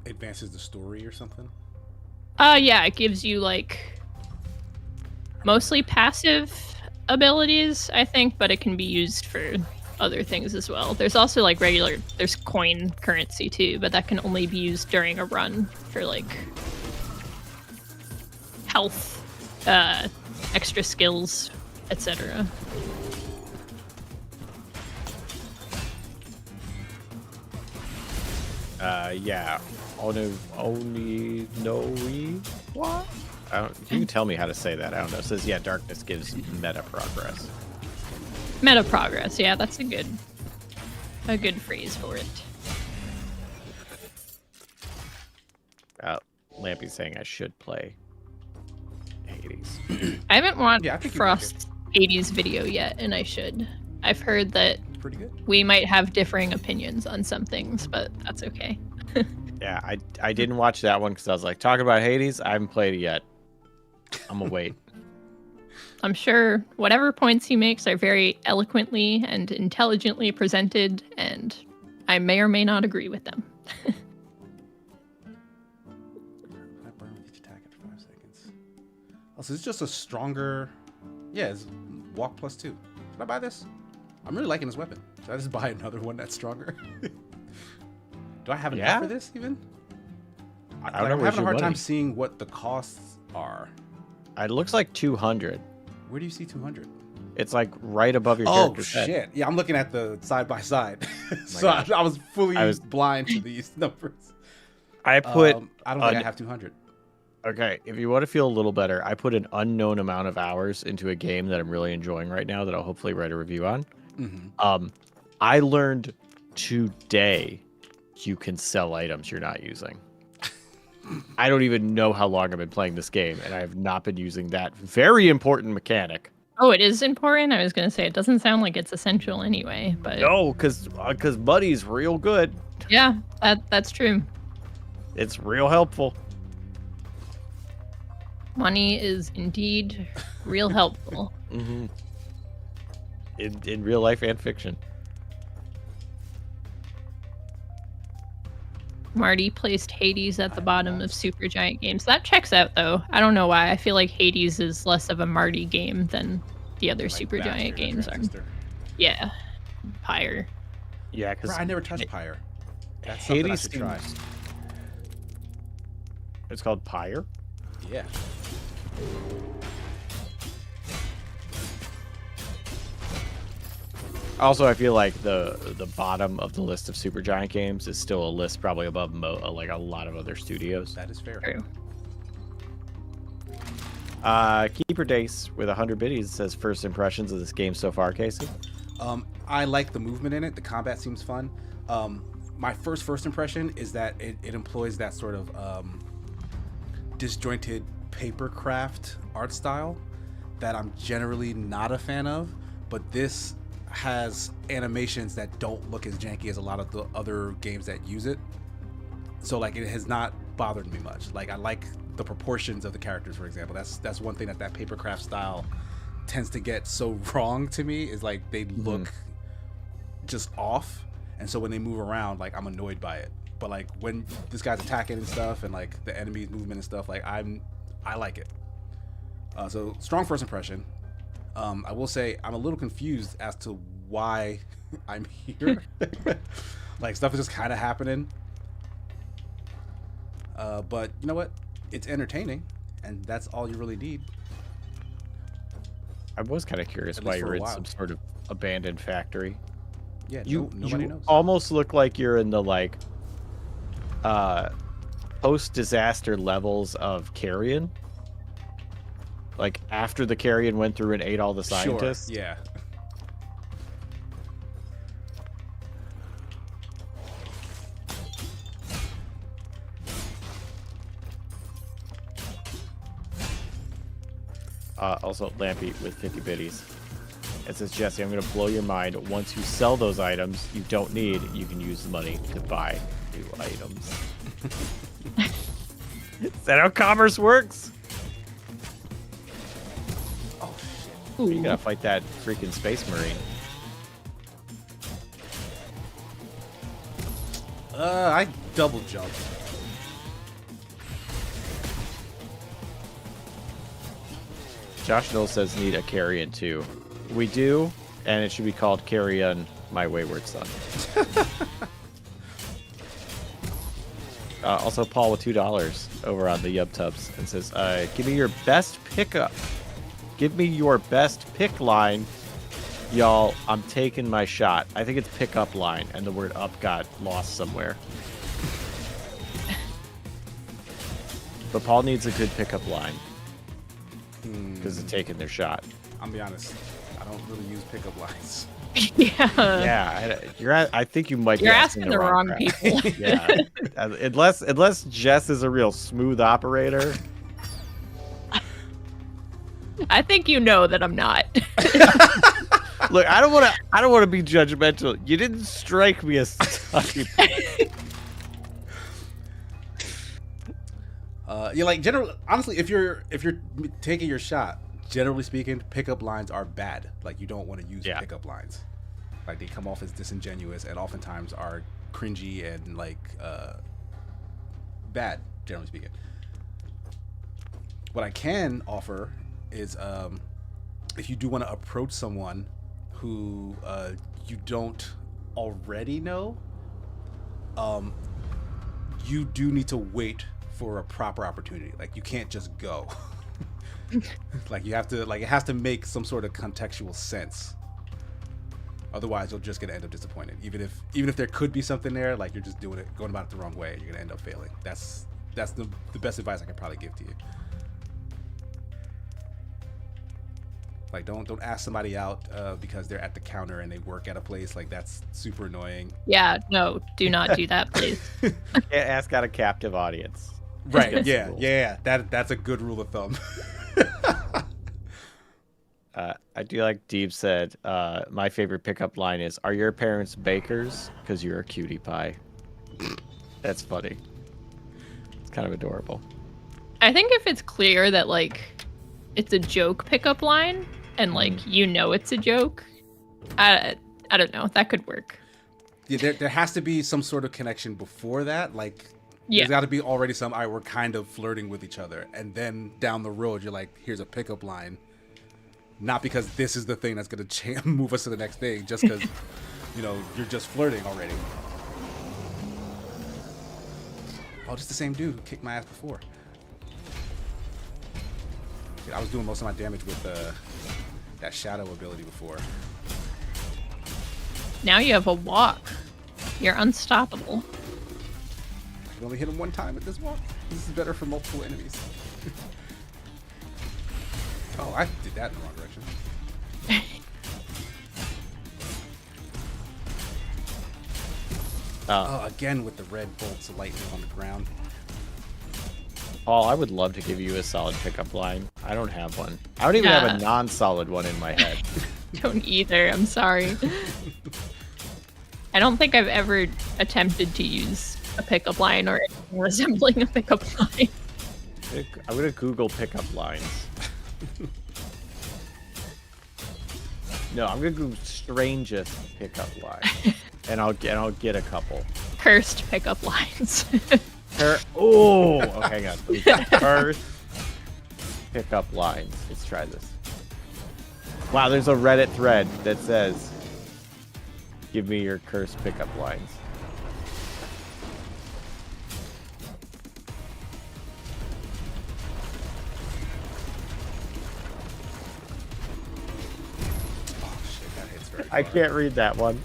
S2: advances the story or something?
S4: yeah, it gives you like mostly passive abilities, I think, but it can be used for other things as well. There's also like there's coin currency too, but that can only be used during a run for like health, extra skills, etc.
S3: Yeah. Only no what? You can tell me how to say that. I don't know. It says, yeah, darkness gives meta progress.
S4: Meta progress, yeah, that's a good phrase for it.
S3: Lampy's saying I should play Hades.
S4: I haven't watched
S2: Yeah, I think you
S4: Frost's Hades video yet, and I should. I've heard that
S2: Pretty good.
S4: we might have differing opinions on some things, but that's okay.
S3: Yeah, I didn't watch that one because I was like, talking about Hades, I haven't played it yet. I'm gonna wait.
S4: I'm sure whatever points he makes are very eloquently and intelligently presented, and I may or may not agree with them.
S2: That burn with each attack after 5 seconds. Oh, so it's just a stronger. Yeah, it's walk +2. Should I buy this? I'm really liking this weapon. Should I just buy another one that's stronger? Do I have enough
S3: Yeah?
S2: for this even?
S3: I don't know.
S2: I'm
S3: Where's
S2: having a
S3: your
S2: hard time
S3: money?
S2: seeing what the costs are.
S3: It looks like 200.
S2: Where do you see 200?
S3: It's like right above your
S2: Oh
S3: character's head.
S2: shit! Yeah, I'm looking at the side by side, so
S3: gosh.
S2: I was fully
S3: I was-
S2: blind to these numbers.
S3: I put
S2: I don't think I have 200.
S3: okay. If you want to feel a little better, I put an unknown amount of hours into a game that I'm really enjoying right now that I'll hopefully write a review on.
S2: Mm-hmm.
S3: I learned today you can sell items you're not using. I don't even know how long I've been playing this game, and I have not been using that very important mechanic.
S4: Oh, it is important? I was going to say, it doesn't sound like it's essential anyway, but...
S3: No, because money's real good.
S4: Yeah, that's true.
S3: It's real helpful.
S4: Money is indeed real helpful.
S3: Mm-hmm. In real life and fiction.
S4: Marty placed Hades at the bottom of Supergiant games. That checks out, though. I don't know why. I feel like Hades is less of a Marty game than the other Supergiant games are. Yeah. Pyre.
S3: Yeah,
S2: Bro,
S3: because
S2: I never touched Pyre. That's something I
S3: Hades
S2: should try.
S3: It's called Pyre.
S2: Yeah.
S3: Also, I feel like the bottom of the list of Supergiant games is still a list probably above like a lot of other studios.
S2: That is fair.
S4: True.
S3: Keeper Dace with 100 biddies says first impressions of this game so far, Casey.
S2: I like the movement in it. The combat seems fun. My first impression is that it employs that sort of disjointed paper craft art style that I'm generally not a fan of, but this has animations that don't look as janky as a lot of the other games that use it. So like it has not bothered me much. Like I like the proportions of the characters, for example. That's one thing that papercraft style tends to get so wrong to me, is like they look just off, and so when they move around, like I'm annoyed by it. But like when this guy's attacking and stuff, and like the enemy's movement and stuff, like I like it. So strong first impression. I will say I'm a little confused as to why I'm here. Like stuff is just kind of happening. But you know what? It's entertaining, and that's all you really need.
S3: I was kind of curious
S2: At
S3: why
S2: least
S3: you
S2: for
S3: were
S2: a
S3: in
S2: while.
S3: some sort of abandoned factory.
S2: Yeah,
S3: you
S2: nobody knows.
S3: almost look like you're in the like post-disaster levels of Carrion. Like after the Carrion went through and ate all the scientists.
S2: Sure, yeah.
S3: Also, Lampy with 50 biddies. It says, Jesse, I'm going to blow your mind. Once you sell those items you don't need, you can use the money to buy new items. Is that how commerce works?
S2: Oh, shit.
S3: You gotta fight that freaking space marine.
S2: I double jumped.
S3: Josh Knoll says need a carrion too. We do, and it should be called Carrion My Wayward Son. Also, Paul with $2 over on the YubTubs and says, give me your best pickup. Give me your best pick line. Y'all, I'm taking my shot. I think it's pickup line, and the word up got lost somewhere. But Paul needs a good pickup line. Because it's taking their shot.
S2: I'll be honest. I don't really use pickup lines.
S3: Yeah, I think you might be
S4: asking the wrong
S3: crowd.
S4: people.
S3: Yeah, unless Jess is a real smooth operator.
S4: I think you know that I'm not.
S3: Look, I don't want to be judgmental. You didn't strike me as such.
S2: Yeah, like honestly, if you're taking your shot, generally speaking, pickup lines are bad. Like, you don't want to use pickup lines. Like, they come off as disingenuous and oftentimes are cringy and like bad, generally speaking. What I can offer is if you do want to approach someone who you don't already know, you do need to wait for a proper opportunity. Like, you can't just go. Like, you have to, like, it has to make some sort of contextual sense. Otherwise, you're just gonna end up disappointed. Even if there could be something there, like, you're just going about it the wrong way, you're gonna end up failing. That's the best advice I can probably give to you. Like, don't ask somebody out because they're at the counter and they work at a place. Like, that's super annoying.
S4: Yeah, no, do not do that, please.
S3: Can't ask out a captive audience.
S2: Right? Yeah. That's a good rule of thumb.
S3: I do like Deeb said, my favorite pickup line is, "Are your parents bakers? Because you're a cutie pie." That's funny. It's kind of adorable.
S4: I think if it's clear that, like, it's a joke pickup line and, like, you know it's a joke, I don't know, that could work.
S2: Yeah, there has to be some sort of connection before that. Like,
S4: Yeah.
S2: there's got to be already some, all right, we're kind of flirting with each other. And then down the road, you're like, here's a pickup line. Not because this is the thing that's going to move us to the next thing, just because, you're just flirting already. Oh, just the same dude who kicked my ass before. I was doing most of my damage with that shadow ability before.
S4: Now you have a walk. You're unstoppable.
S2: I can only hit him one time with this walk. This is better for multiple enemies. Oh, I did that in the wrong direction. Oh, again with the red bolts of lightning on the ground.
S3: Paul, I would love to give you a solid pickup line. I don't have one. I don't even have a non-solid one in my head.
S4: Don't either, I'm sorry. I don't think I've ever attempted to use a pickup line or anything resembling a pickup line.
S3: I'm gonna Google pickup lines. No, I'm gonna Google strangest pickup line, and I'll get a couple.
S4: Cursed pickup lines.
S3: Oh, okay, hang on. Cursed pickup lines. Let's try this. Wow, there's a Reddit thread that says, "Give me your cursed pickup lines." I can't read that one.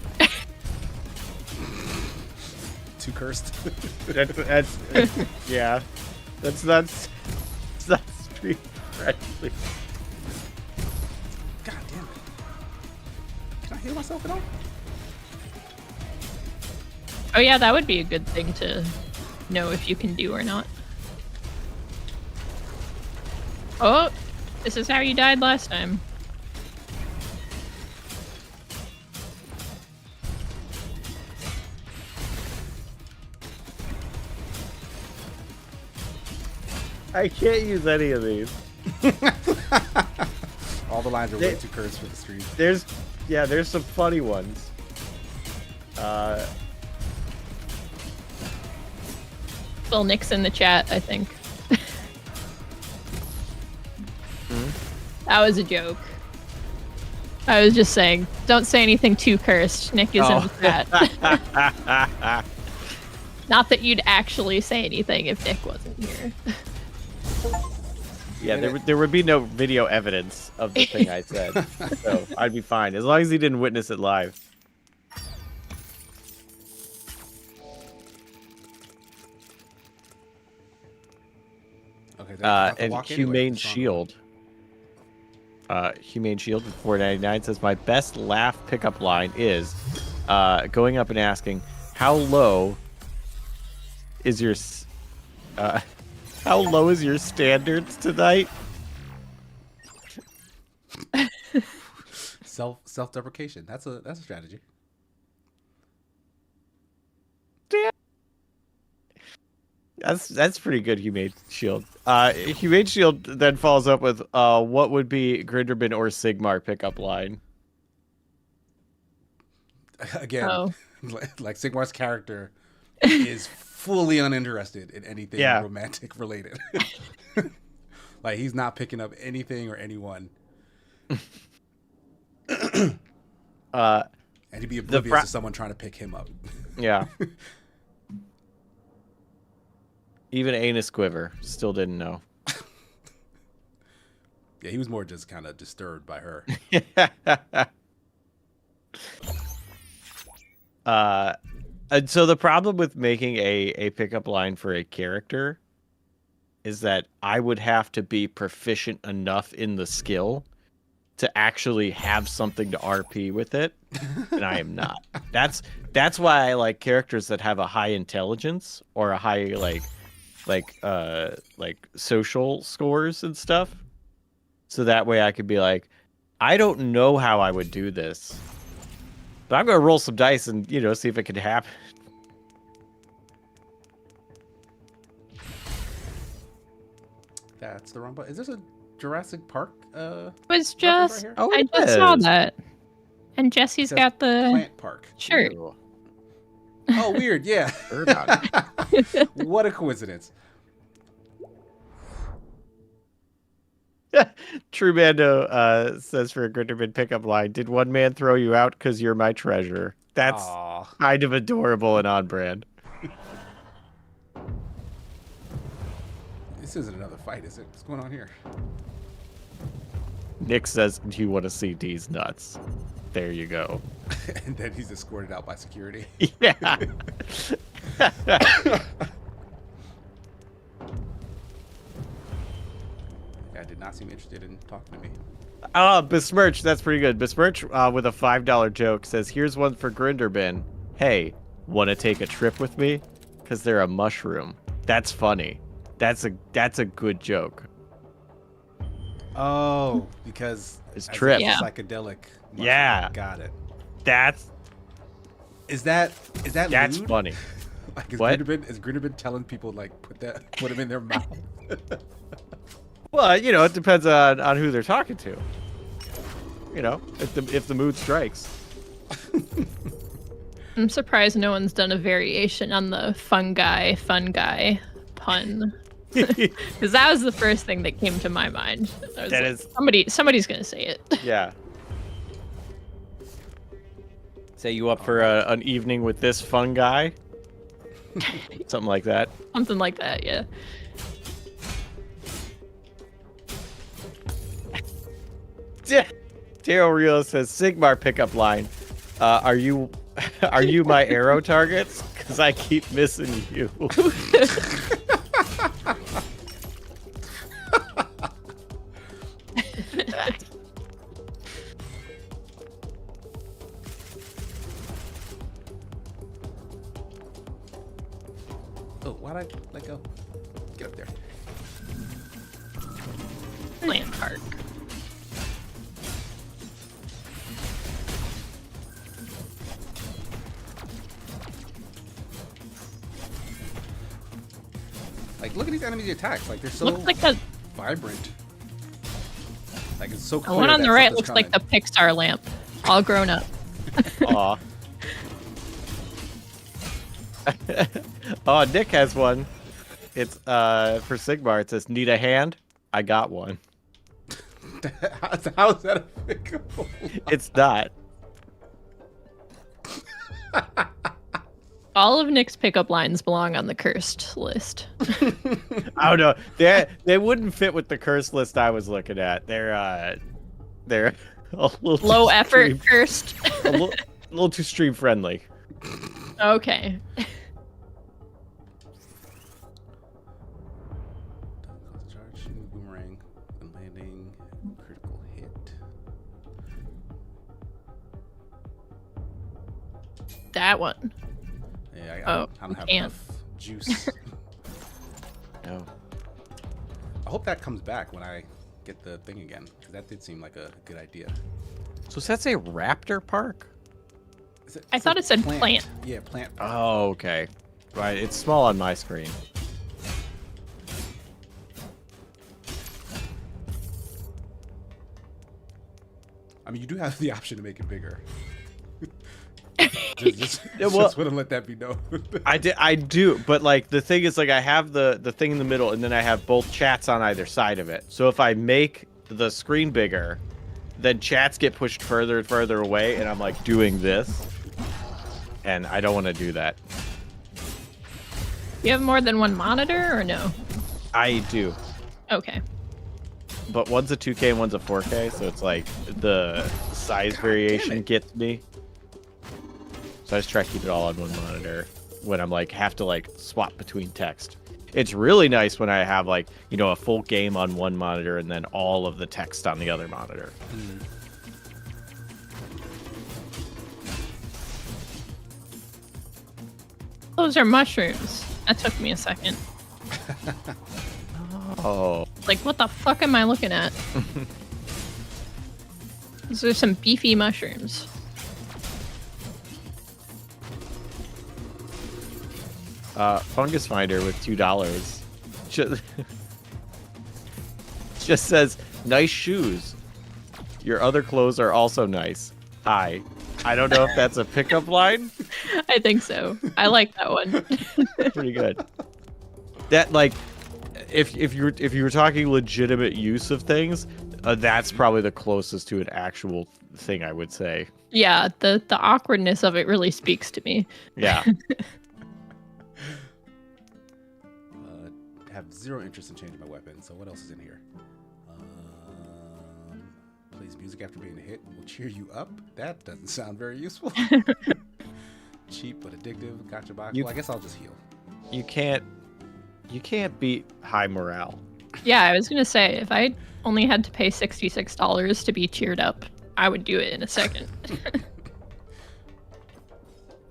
S2: Too cursed.
S3: That's yeah. That's not street friendly.
S2: God damn it! Can I heal myself at all?
S4: Oh yeah, that would be a good thing to know if you can do or not. Oh, This is how you died last time.
S3: I can't use any of these.
S2: All the lines are way too cursed for the stream.
S3: There's some funny ones.
S4: Well, Nick's in the chat, I think. That was a joke. I was just saying, don't say anything too cursed. Nick is in the chat. Not that you'd actually say anything if Nick wasn't here.
S3: Yeah, there would be no video evidence of the thing I said, so I'd be fine as long as he didn't witness it live.
S2: Okay,
S3: And Humane Shield. Humane Shield with $4.99 says my best laugh pickup line is going up and asking, "How low is your standards tonight?"
S2: Self-deprecation. That's a strategy.
S3: That's pretty good, Humane Shield. Humane Shield then follows up with what would be Grinderman or Sigmar pickup line?
S2: Again, like Sigmar's character is fully uninterested in anything romantic related. Like he's not picking up anything or anyone. And he'd be oblivious to someone trying to pick him up.
S3: Yeah. Even Anus Quiver still didn't know.
S2: Yeah, he was more just kind of disturbed by her.
S3: And so the problem with making a pickup line for a character is that I would have to be proficient enough in the skill to actually have something to RP with it, and I am not. That's why I like characters that have a high intelligence or a high like social scores and stuff. So that way I could be like, I don't know how I would do this, but I'm gonna roll some dice and see if it can happen.
S2: That's the wrong button. Is this a Jurassic Park?
S4: Was just
S2: right
S4: I just saw that, and Jesse's got the
S2: Plant Park
S4: shirt.
S2: Oh, weird. Yeah. What a coincidence.
S3: True Mando says for a Grinderman pickup line, "Did one man throw you out because you're my treasure?" That's kind of adorable and on brand.
S2: This isn't another fight, is it? What's going on here?
S3: Nick says, "Do you want to see D's nuts?" There you go.
S2: And then he's escorted out by security.
S3: Yeah.
S2: I did not seem interested in talking to me.
S3: Besmirch, that's pretty good. Besmirch with a $5 joke says, "Here's one for Grinderbin. Hey, want to take a trip with me? Because they're a mushroom." That's funny. That's a good joke.
S2: Oh, because
S3: it's trip.
S2: Psychedelic. Mushroom.
S3: Yeah.
S2: Got it. Is that
S3: that's
S2: lewd?
S3: funny.
S2: Like is
S3: What?
S2: Grinderbin telling people like put them in their mouth?
S3: Well, it depends on who they're talking to. If the mood strikes.
S4: I'm surprised no one's done a variation on the fun guy pun. Because that was the first thing that came to my mind. Somebody's gonna say it.
S3: Yeah. Say you up for an evening with this fun guy? Something like that.
S4: Something like that, yeah.
S3: Daryl Rio says, "Sigmar pickup line. Are you my arrow targets? Because I keep missing you."
S2: Oh, why'd I let go? Get up there.
S4: Plant Park.
S2: look at these enemy attacks. Like they're so
S4: Looks like the
S2: vibrant. Like it's so clear.
S4: one on
S2: that
S4: the right
S2: something's
S4: looks like the Pixar lamp, all grown up.
S3: Aw. Oh, Nick has one. It's for Sigmar. It says, "Need a hand? I got one."
S2: How is that applicable?
S3: It's not.
S4: All of Nick's pickup lines belong on the cursed list.
S3: I don't know. They wouldn't fit with the curse list I was looking at. They're a little
S4: Low
S3: too
S4: effort
S3: stream-
S4: cursed.
S3: a little too stream friendly.
S4: Okay.
S2: Charge, shooting boomerang, and landing, critical hit.
S4: That one.
S2: Yeah,
S4: Oh,
S2: I don't have
S4: can't.
S2: enough juice.
S3: No.
S2: I hope that comes back when I get the thing again, because that did seem like a good idea.
S3: So does that say Raptor Park?
S4: I thought it said plant.
S2: Yeah, plant.
S3: Oh, okay. Right, it's small on my screen.
S2: I mean, you do have the option to make it bigger. just
S3: Yeah, well-
S2: want to let that be known.
S3: I do, but like the thing is, like I have the thing in the middle, and then I have both chats on either side of it. So if I make the screen bigger, then chats get pushed further and further away, and I'm like doing this, and I don't want to do that.
S4: You have more than one monitor or no?
S3: I do,
S4: Okay.
S3: but one's a 2K and one's a 4K, so it's like the size variation gets me. So I just try to keep it all on one monitor when I'm like have to like swap between text. It's really nice when I have like, you know, a full game on one monitor and then all of the text on the other monitor.
S4: Those are mushrooms. That took me a second.
S3: Oh,
S4: Like, what the fuck am I looking at? These are some beefy mushrooms.
S3: Fungus Finder with $2. Just says, nice shoes. Your other clothes are also nice. Hi. I don't know if that's a pickup line.
S4: I think so. I like that one.
S3: Pretty good. That like, if you were talking legitimate use of things, that's probably the closest to an actual thing I would say.
S4: Yeah, the awkwardness of it really speaks to me.
S3: Yeah.
S2: Have zero interest in changing my weapon. So what else is in here? Plays music after being hit. Will cheer you up. That doesn't sound very useful. Cheap but addictive. Gotcha box. Well, I guess I'll just heal.
S3: You can't beat high morale.
S4: Yeah, I was gonna say, if I only had to pay $66 to be cheered up, I would do it in a second.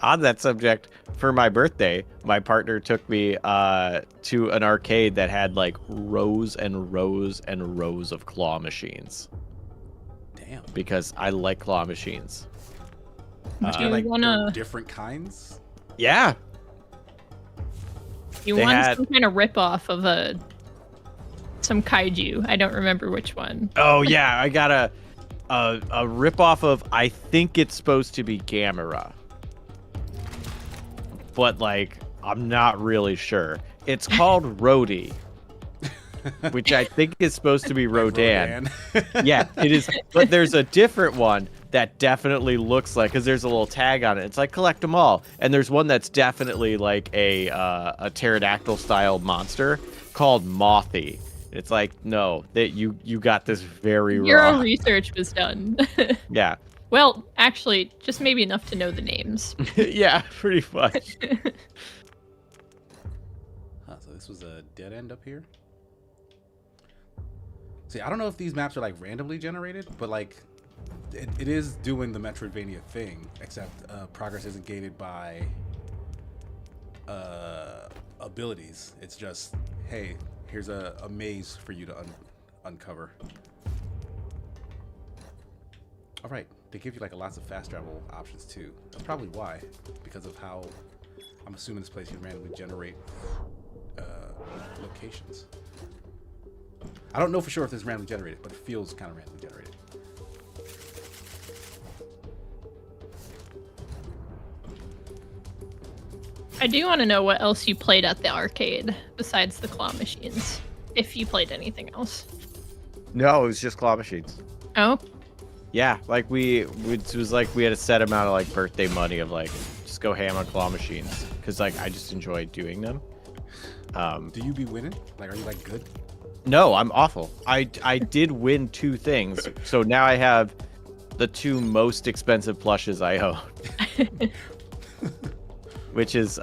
S3: On that subject, for my birthday, my partner took me to an arcade that had like rows and rows and rows of claw machines.
S2: Damn.
S3: Because I like claw machines.
S4: Do you
S2: Like
S4: wanna-
S2: different kinds?
S3: Yeah.
S4: You
S3: They
S4: want
S3: had-
S4: some kind of ripoff of some kaiju. I don't remember which one.
S3: Oh yeah, I got a ripoff of, I think it's supposed to be Gamera. But like, I'm not really sure. It's called Rhodey, which I think is supposed to be Rodan. Yeah, it is. But there's a different one that definitely looks like, because there's a little tag on it. It's like collect them all. And there's one that's definitely like a pterodactyl style monster called Mothy. It's like, no, that you got this very
S4: Your
S3: wrong.
S4: research was done.
S3: Yeah.
S4: Well, actually, just maybe enough to know the names.
S3: Yeah, pretty much.
S2: Huh, so this was a dead end up here? See, I don't know if these maps are like randomly generated, but like it is doing the Metroidvania thing, except progress isn't gated by abilities. It's just, hey, here's a maze for you to uncover. All right, they give you like lots of fast travel options too. That's probably why, because of how I'm assuming this place can randomly generate locations. I don't know for sure if this is randomly generated, but it feels kind of randomly generated.
S4: I do want to know what else you played at the arcade besides the claw machines, if you played anything else.
S3: No, it was just claw machines.
S4: Oh,
S3: Yeah, like it was like we had a set amount of like birthday money of like just go ham on claw machines because like I just enjoy doing them.
S2: Do you be winning? Like, are you like good?
S3: No, I'm awful. I did win 2 things, so now I have the 2 most expensive plushes I own, which is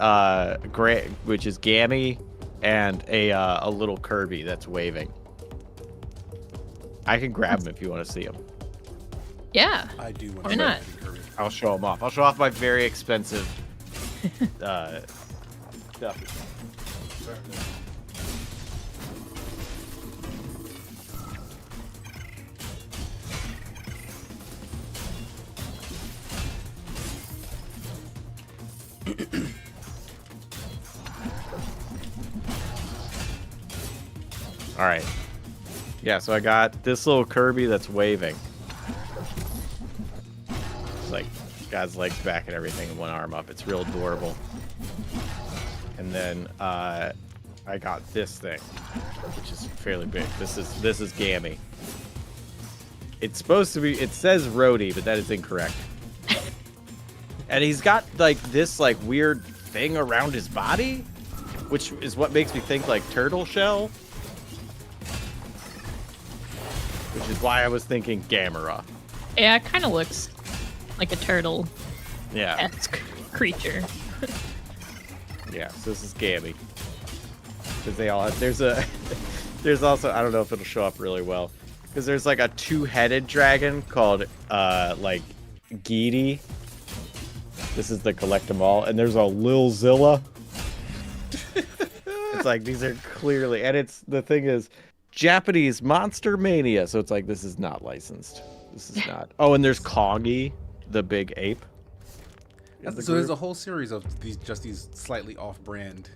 S3: Gammy and a little Kirby that's waving. I can grab them if you want to see them.
S4: yeah.
S2: I do want
S4: Why
S2: to
S4: not?
S3: I'll show them off. I'll show off my very expensive stuff. All right. Yeah, so I got this little Kirby that's waving. It's like got his legs back and everything and one arm up. It's real adorable. And then I got this thing, which is fairly big. This is Gammy. It's supposed to be. It says Rhodey, but that is incorrect. And he's got like this like weird thing around his body, which is what makes me think like turtle shell. Which is why I was thinking Gamera.
S4: Yeah, it kind of looks like a turtle-esque
S3: Yeah.
S4: creature.
S3: Yeah, so this is Gammy. Because they all have, there's also, I don't know if it'll show up really well. Because there's like a 2-headed dragon called, like, Geedy. This is the collect 'em all. And there's a Lil Zilla. It's like, these are clearly, and the thing is, Japanese Monster Mania. So it's like, this is not licensed. This is not. Oh, and there's Kongi, the big ape.
S2: So there's a whole series of these slightly off-brand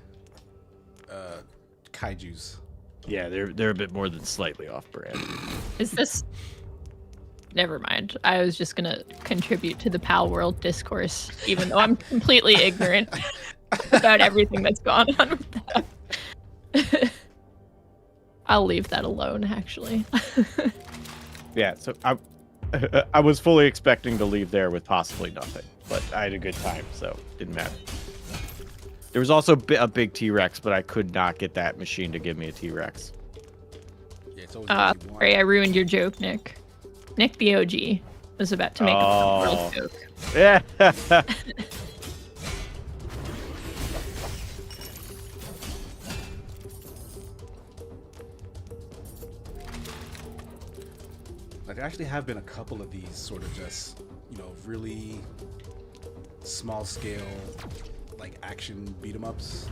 S2: kaijus.
S3: Yeah, they're a bit more than slightly off-brand.
S4: Is this... Never mind. I was just going to contribute to the Pal World discourse, even though I'm completely ignorant about everything that's gone on with that. I'll leave that alone, actually.
S3: Yeah, so I was fully expecting to leave there with possibly nothing, but I had a good time, so didn't matter. There was also a big T-Rex, but I could not get that machine to give me a T-Rex.
S2: Yeah, it's always
S4: Sorry, I ruined your joke, Nick. Nick the OG was about to make a Pal World joke.
S3: Yeah.
S2: Like, there actually have been a couple of these sort of just, really small scale, like action beat 'em ups,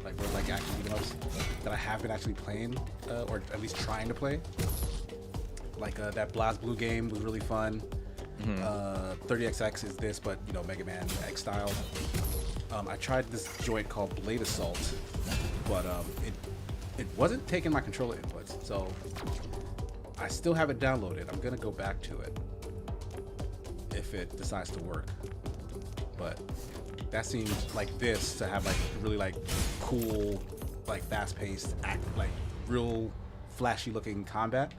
S2: like action beat 'em ups that I have been actually playing, or at least trying to play. Like that Blast Blue game was really fun. 30XX is this, but Mega Man X style. I tried this joint called Blade Assault, but it wasn't taking my controller inputs, so I still have it downloaded. I'm gonna go back to it if it decides to work. But that seems like this to have like really like cool, like fast-paced, like real flashy looking combat.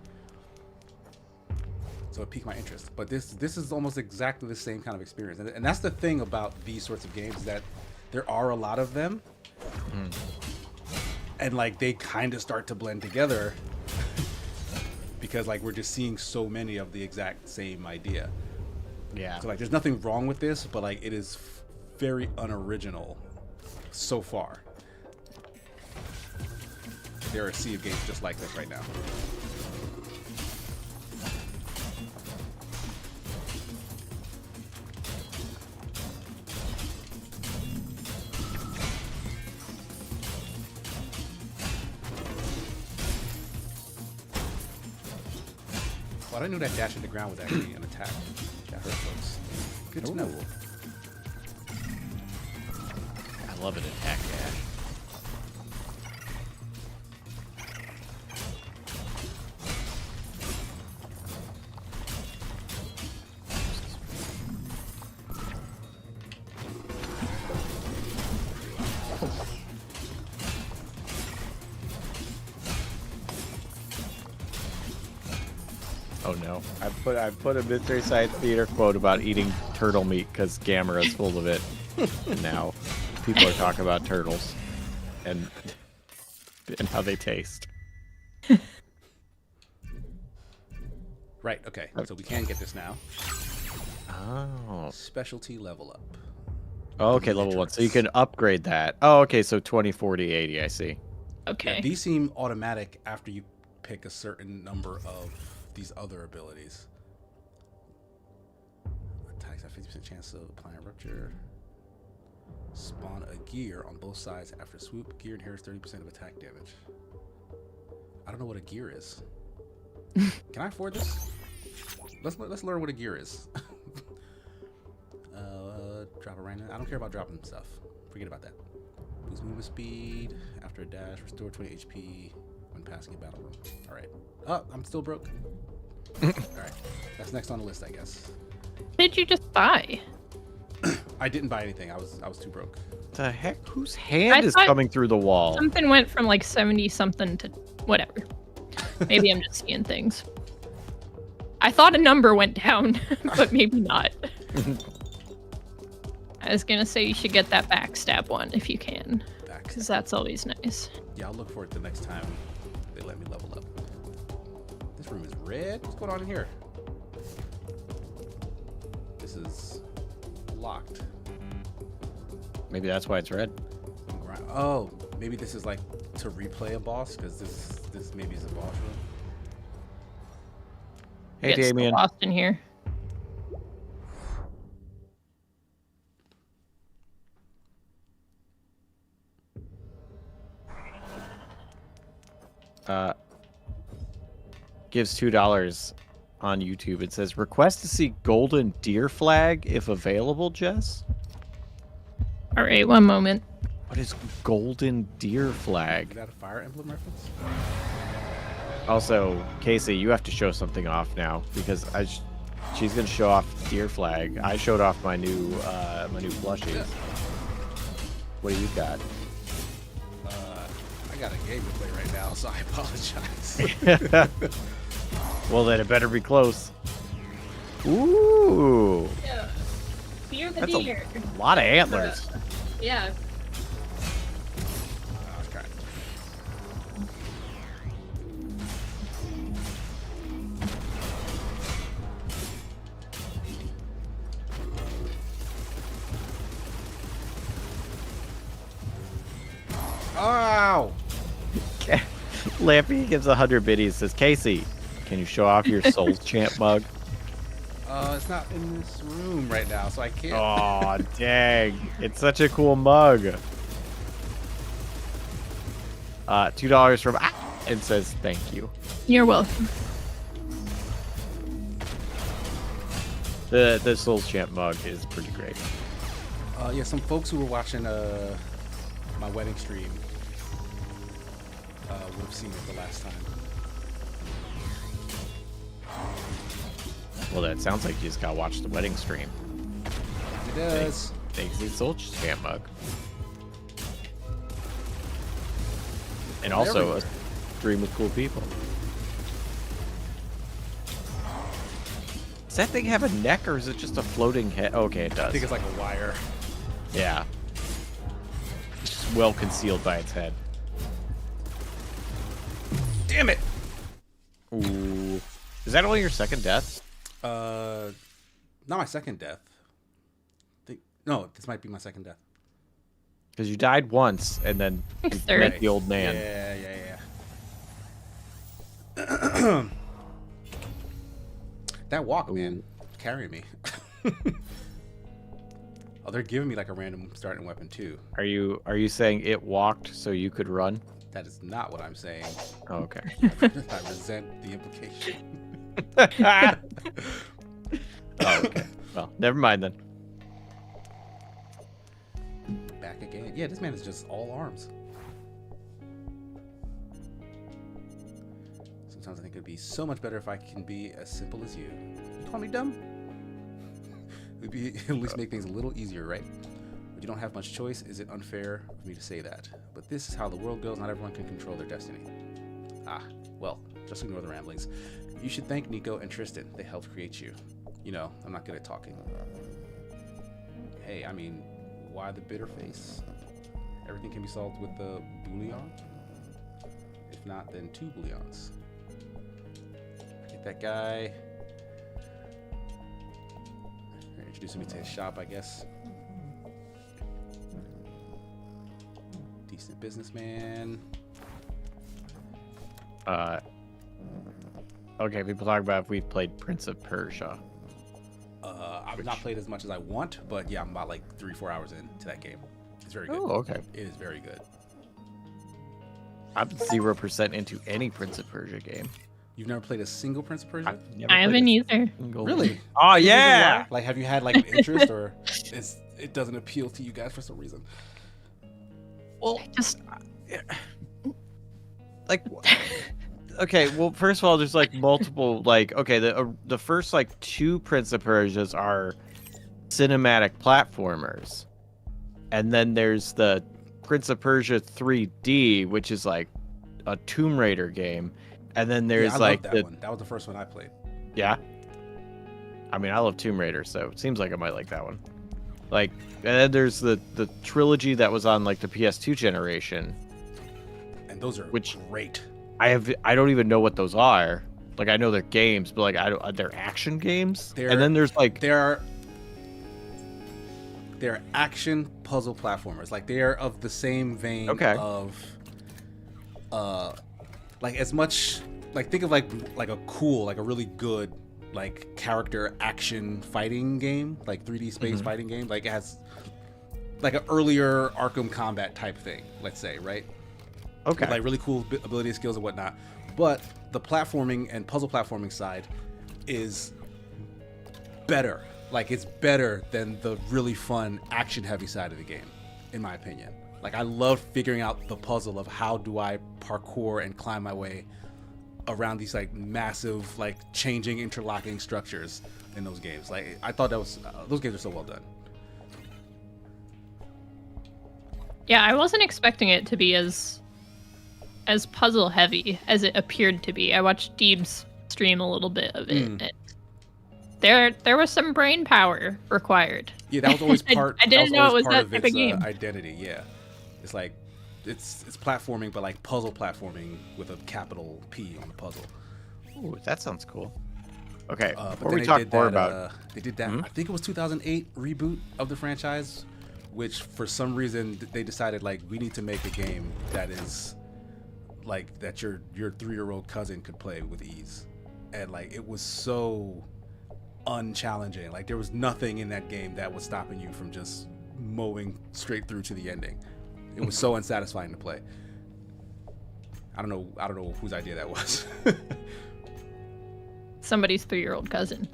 S2: So it piqued my interest. But this is almost exactly the same kind of experience. And that's the thing about these sorts of games, is that there are a lot of them. And like they kind of start to blend together because like we're just seeing so many of the exact same idea.
S3: Yeah.
S2: So like there's nothing wrong with this, but like it is very unoriginal so far. There are a sea of games just like this right now. Well, I didn't know that dash in the ground was actually an attack. That hurt folks. Good to know.
S3: I love an attack dash. Oh no! I put a Mystery Science Theater quote about eating turtle meat because Gamera is full of it. And now people are talking about turtles and how they taste.
S2: Right. Okay. So we can get this now.
S3: Oh.
S2: Specialty level up.
S3: Oh, okay, level 1. So you can upgrade that. Oh, okay. So 20, 40, 80. I see.
S4: Okay.
S2: Yeah, these seem automatic after you pick a certain number of these other abilities. Attacks have 50% chance of applying a rupture. Spawn a gear on both sides after swoop. Gear inherits 30% of attack damage. I don't know what a gear is. Can I afford this? Let's learn what a gear is. Drop a random. I don't care about dropping stuff. Forget about that. Boost movement speed after a dash. Restore 20 HP when passing a battle room. All right. Oh, I'm still broke. All right. That's next on the list, I guess.
S4: What did you just buy?
S2: I didn't buy anything. I was too broke.
S3: The heck? Whose hand
S4: I
S3: is
S4: thought
S3: coming through the wall?
S4: Something went from like 70 something to whatever. Maybe I'm just seeing things. I thought a number went down, but maybe not. I was gonna say you should get that backstab one if you can, because that's always nice.
S2: Yeah, I'll look for it the next time they let me level up. This room is red. What's going on in here? This is locked.
S3: Maybe that's why it's red.
S2: Oh, maybe this is like to replay a boss, because this maybe is a boss room.
S3: Hey,
S4: Get
S3: Damien.
S4: lost in here.
S3: Gives $2 on YouTube. It says, request to see golden deer flag if available, Jess.
S4: All right, one moment.
S3: What is golden deer
S2: Is
S3: flag?
S2: that a Fire Emblem reference?
S3: Also, Casey, you have to show something off now because she's gonna show off deer flag. I showed off my new plushies.
S2: Yeah.
S3: What do you got?
S2: I got a game to play right now, so I apologize.
S3: Well, then it better be close. Ooh,
S4: Yeah. Fear the
S3: that's
S4: deer.
S3: a lot of antlers.
S4: Yeah.
S2: Okay. Ow!
S3: Lampy gives 100 biddies. Says, Casey, can you show off your Souls Champ mug?
S2: It's not in this room right now, so I can't.
S3: Oh, dang. It's such a cool mug. $2 from and says thank you.
S4: You're welcome.
S3: The Souls Champ mug is pretty great.
S2: Yeah, some folks who were watching my wedding stream would have seen it the last time.
S3: Well, that sounds like you just gotta watch the wedding stream.
S2: It does.
S3: Thanks to the Souls Champ mug. And also a stream with cool people. Does that thing have a neck or is it just a floating head? Okay, it does.
S2: I think it's like a wire.
S3: Yeah. It's just well concealed by its head.
S2: Damn it!
S3: Ooh. Is that only your second death?
S2: Not my second death. No, this might be my second death.
S3: Because you died once and then you
S4: Third.
S3: met the old man.
S2: Yeah. That walk, man, carrying me. Oh, they're giving me like a random starting weapon too.
S3: Are you saying it walked so you could run?
S2: That is not what I'm saying.
S3: Oh, okay.
S2: I resent the implication.
S3: Oh, okay. Well, never mind then.
S2: Back again. Yeah, this man is just all arms. Sometimes I think it'd be so much better if I can be as simple as you. You call me dumb? It'd be at least make things a little easier, right? But you don't have much choice. Is it unfair for me to say that? But this is how the world goes. Not everyone can control their destiny. Ah, well, just ignore the ramblings. You should thank Nico and Tristan. They helped create you. You know, I'm not good at talking. Hey, I mean, why the bitter face? Everything can be solved with the bouillon. If not, then 2 bouillons. Get that guy. They're introducing me to his shop, I guess. Decent businessman.
S3: Okay, people talk about if we've played Prince of Persia.
S2: I've not played as much as I want, but yeah, I'm about like 3-4 hours into that game. It's very good.
S3: Oh, okay.
S2: It is very good.
S3: I'm 0% into any Prince of Persia game.
S2: You've never played a single Prince of Persia?
S4: I haven't either.
S2: Really?
S3: Oh, yeah!
S2: Like, have you had like an interest, or it doesn't appeal to you guys for some reason?
S3: Well,
S4: I just
S3: like, okay, well, first of all, there's like multiple, like, okay, the first like 2 Prince of Persias are cinematic platformers, and then there's the Prince of Persia 3D, which is like a Tomb Raider game, and then there's
S2: I
S3: like
S2: that one. That was the first one I played.
S3: Yeah, I mean, I love Tomb Raider, so it seems like I might like that one. Like, and then there's the trilogy that was on like the PS2 generation,
S2: and those are great.
S3: I don't even know what those are. Like, I know they're games, but like they're action games. And then there's like
S2: they're action puzzle platformers. Like, they are of the same vein of like, as much like, think of like a cool, like a really good like character action fighting game, like 3D space fighting game. Like, it has like an earlier Arkham Combat type thing, let's say, right?
S3: Okay.
S2: With like really cool ability skills and whatnot. But the platforming and puzzle platforming side is better. Like, it's better than the really fun action heavy side of the game, in my opinion. Like, I love figuring out the puzzle of how do I parkour and climb my way around these like massive, like changing, interlocking structures in those games. Like, I thought that was those games are so well done.
S4: Yeah, I wasn't expecting it to be as puzzle heavy as it appeared to be. I watched Deeb's stream a little bit of it. And there was some brain power required.
S2: Yeah, that was always part.
S4: I didn't know it was that
S2: of
S4: type
S2: its
S4: of game.
S2: Identity. Yeah, it's like it's platforming, but like puzzle platforming with a capital P on the puzzle.
S3: Ooh, that sounds cool. Okay,
S2: but
S3: before
S2: then
S3: we talk more about
S2: they did that. I think it was 2008 reboot of the franchise, which for some reason they decided like, we need to make a game that is like that your 3-year-old cousin could play with ease, and like, it was so unchallenging. Like, there was nothing in that game that was stopping you from just mowing straight through to the ending. It was so unsatisfying to play. I don't know whose idea that was.
S4: Somebody's 3-year-old cousin.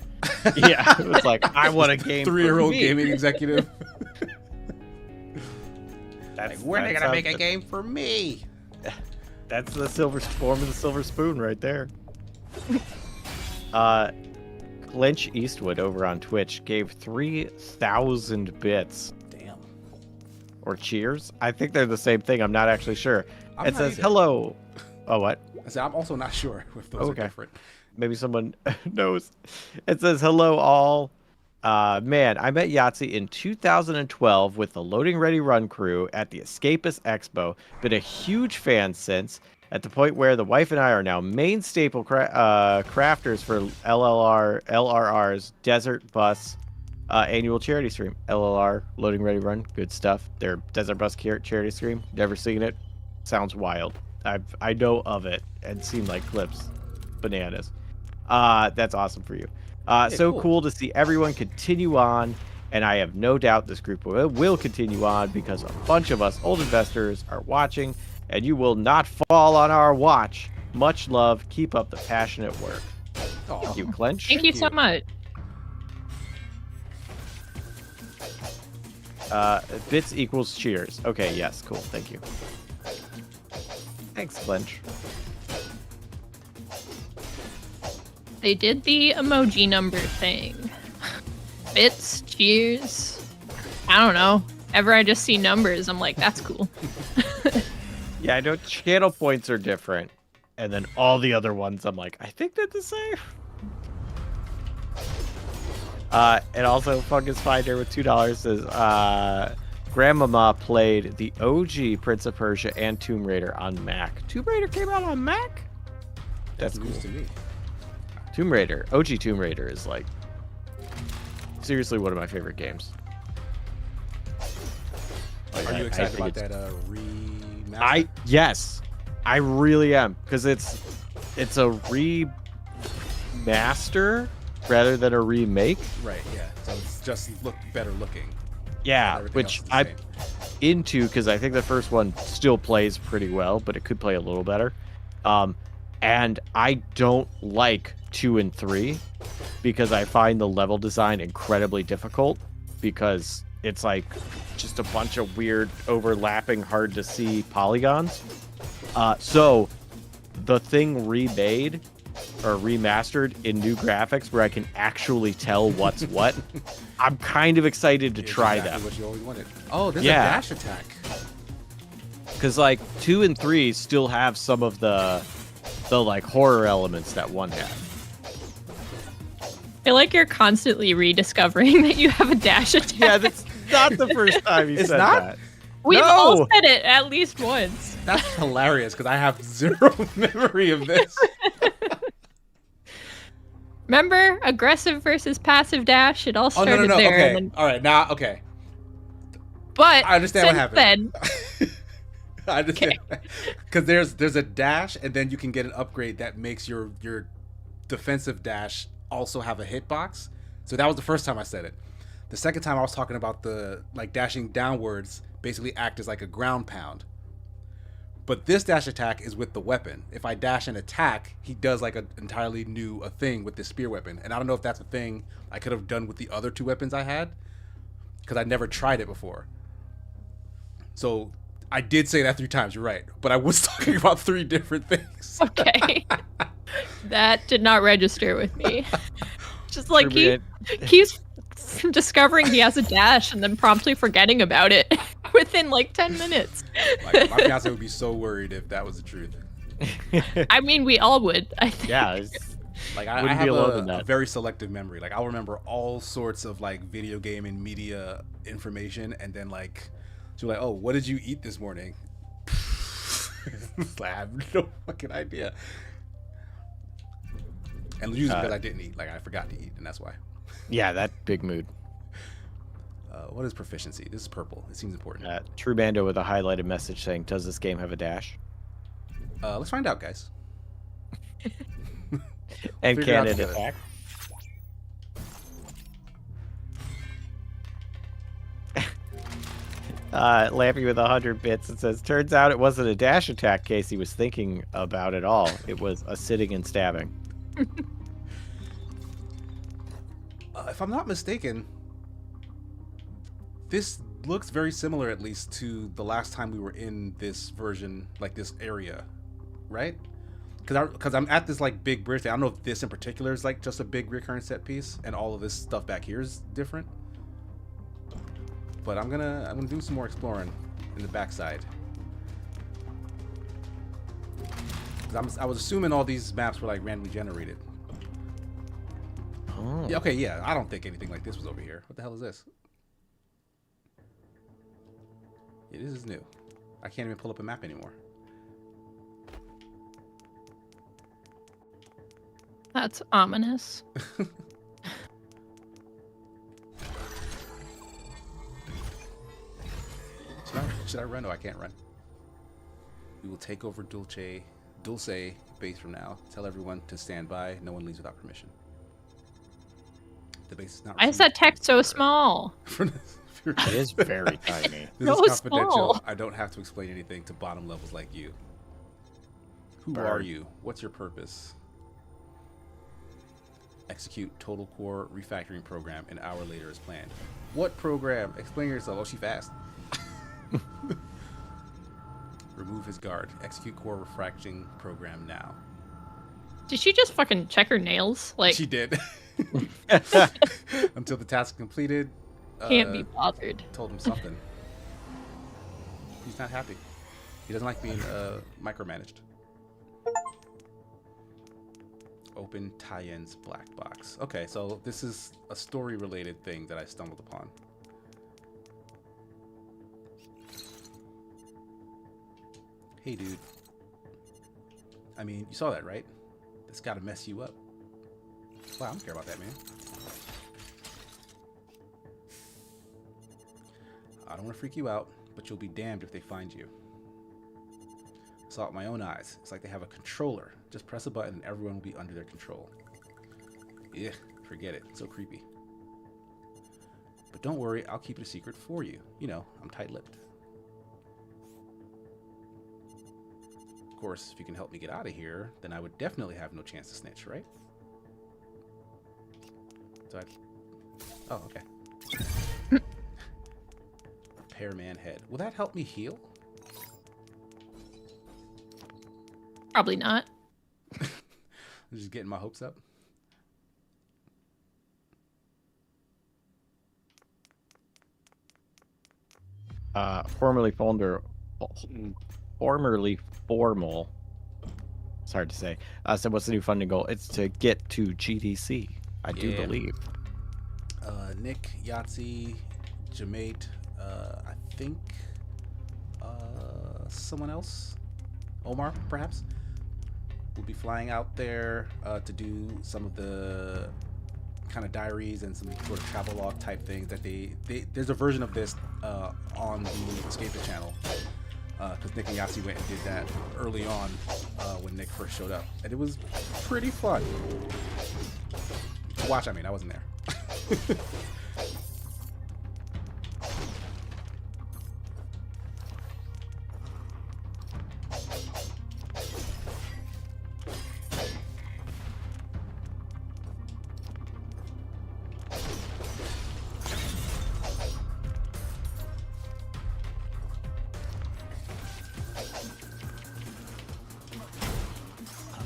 S3: yeah, it was like, I want a game.
S2: 3-year-old gaming executive.
S3: Like,
S2: when are they gonna make a game for me?
S3: That's the silver form of the silver spoon right there. Clinch Eastwood over on Twitch gave 3,000 bits.
S2: Damn.
S3: Or cheers. I think they're the same thing. I'm not actually sure. It says
S2: either.
S3: hello. Oh, what?
S2: I said, I'm also not sure if those are different.
S3: Maybe someone knows. It says hello all. Man, I met Yahtzee in 2012 with the Loading Ready Run crew at the Escapist Expo. Been a huge fan since, at the point where the wife and I are now main staple crafters for LRR's Desert Bus annual charity stream. LLR, Loading Ready Run, good stuff. Their Desert Bus charity stream, never seen it. Sounds wild. I know of it and seen like clips. Bananas. That's awesome for you. So cool to see everyone continue on, and I have no doubt this group will continue on because a bunch of us old investors are watching, and you will not fall on our watch. Much love. Keep up the passionate work. Thank you, Clench.
S4: Thank you so much.
S3: Bits equals cheers. Okay, yes, cool. Thank you. Thanks, Clench.
S4: They did the emoji number thing. Bits, cheers. I don't know. Ever I just see numbers, I'm like, that's cool.
S3: Yeah, I know channel points are different. and then all the other ones I'm like, I think they're the same. And also Fungus Finder with $2 says Grandmama played the OG Prince of Persia and Tomb Raider on Mac. Tomb Raider came out on Mac? That's
S2: news
S3: cool.
S2: to me.
S3: Tomb Raider, OG Tomb Raider is like seriously one of my favorite games.
S2: Are you excited about that remaster?
S3: Yes, I really am, because it's a remaster rather than a remake.
S2: Right, yeah. So it's just better looking.
S3: Yeah, which I'm into, because I think the first one still plays pretty well, but it could play a little better. And I don't like 2 and 3 because I find the level design incredibly difficult, because it's like just a bunch of weird overlapping, hard to see polygons. So the thing remade or remastered in new graphics where I can actually tell what's what, I'm kind of excited to try that.
S2: What you always wanted. Oh, there's a dash attack.
S3: Because like 2 and 3 still have some of the like horror elements that 1 had.
S4: I feel like you're constantly rediscovering that you have a dash attack.
S3: Yeah, that's not the first time you said
S2: not?
S3: that.
S4: We've all said it at least once.
S2: That's hilarious, because I have zero memory of this.
S4: Remember, aggressive versus passive dash? It all started there.
S2: Okay.
S4: And then...
S2: All right, now, okay.
S4: But
S2: I understand what happened.
S4: Then...
S2: I understand. Because there's a dash, and then you can get an upgrade that makes your defensive dash also have a hitbox. So that was the first time I said it. The second time I was talking about the like dashing downwards basically act as like a ground pound. But this dash attack is with the weapon. If I dash and attack, he does like an entirely new thing with this spear weapon. And I don't know if that's a thing I could have done with the other 2 weapons I had, because I never tried it before. So I did say that 3 times, you're right. But I was talking about 3 different things.
S4: Okay. That did not register with me. Just like he's discovering he has a dash and then promptly forgetting about it within like 10 minutes.
S2: Like, my fiance would be so worried if that was the truth.
S4: I mean, we all would, I think.
S3: Yeah.
S2: Like I have a very selective memory. Like I'll remember all sorts of like video game and media information, and then like she'll like, oh, what did you eat this morning? Like, I have no fucking idea. And usually because I didn't eat, like I forgot to eat, and that's why.
S3: Yeah, that big mood.
S2: What is proficiency? This is purple. It seems important.
S3: True Bando with a highlighted message saying, does this game have a dash?
S2: Let's find out, guys.
S3: And can it attack? Lampy with 100 bits. It says, turns out it wasn't a dash attack Casey was thinking about at all. It was a sitting and stabbing.
S2: If I'm not mistaken, this looks very similar, at least, to the last time we were in this version, like this area, right? Because I'm at this like big bridge thing. I don't know if this in particular is like just a big recurrent set piece, and all of this stuff back here is different. But I'm gonna do some more exploring in the backside. I was assuming all these maps were like randomly generated.
S3: Oh.
S2: Yeah, okay, yeah. I don't think anything like this was over here. What the hell is this? Yeah, this is new. I can't even pull up a map anymore.
S4: That's ominous.
S2: Should I run? No, I can't run. We will take over Dulce base from now. Tell everyone to stand by. No one leaves without permission. The base is not.
S4: Why is that text so small?
S3: It is very tiny.
S2: This is confidential. Small. I don't have to explain anything to bottom levels like you. Who are you? What's your purpose? Execute Total Core refactoring program an hour later as planned. What program? Explain yourself. Oh, she fast. Remove his guard. Execute core refracting program now.
S4: Did she just fucking check her nails? Like
S2: she did. Until the task completed.
S4: Can't be bothered.
S2: Told him something. He's not happy. He doesn't like being micromanaged. Open tie-ins black box. Okay, so this is a story-related thing that I stumbled upon. Hey, dude. I mean, you saw that, right? It's got to mess you up. Wow, I don't care about that, man. I don't want to freak you out, but you'll be damned if they find you. I saw it with my own eyes. It's like they have a controller. Just press a button and everyone will be under their control. Yeah, forget it. It's so creepy. But don't worry, I'll keep it a secret for you. You know, I'm tight-lipped. Of course, if you can help me get out of here, then I would definitely have no chance to snitch, right? So oh, okay. Repairman head. Will that help me heal?
S4: Probably not.
S2: I'm just getting my hopes up.
S3: Formerly formal. It's hard to say. So what's the new funding goal? It's to get to GDC. I do believe.
S2: Nick, Yahtzee, Jamate, I think someone else, Omar, perhaps, will be flying out there to do some of the kind of diaries and some sort of travel log type things that there's a version of this on the Escapist channel, because Nick and Yahtzee went and did that early on when Nick first showed up, and it was pretty fun to watch. I mean, I wasn't there.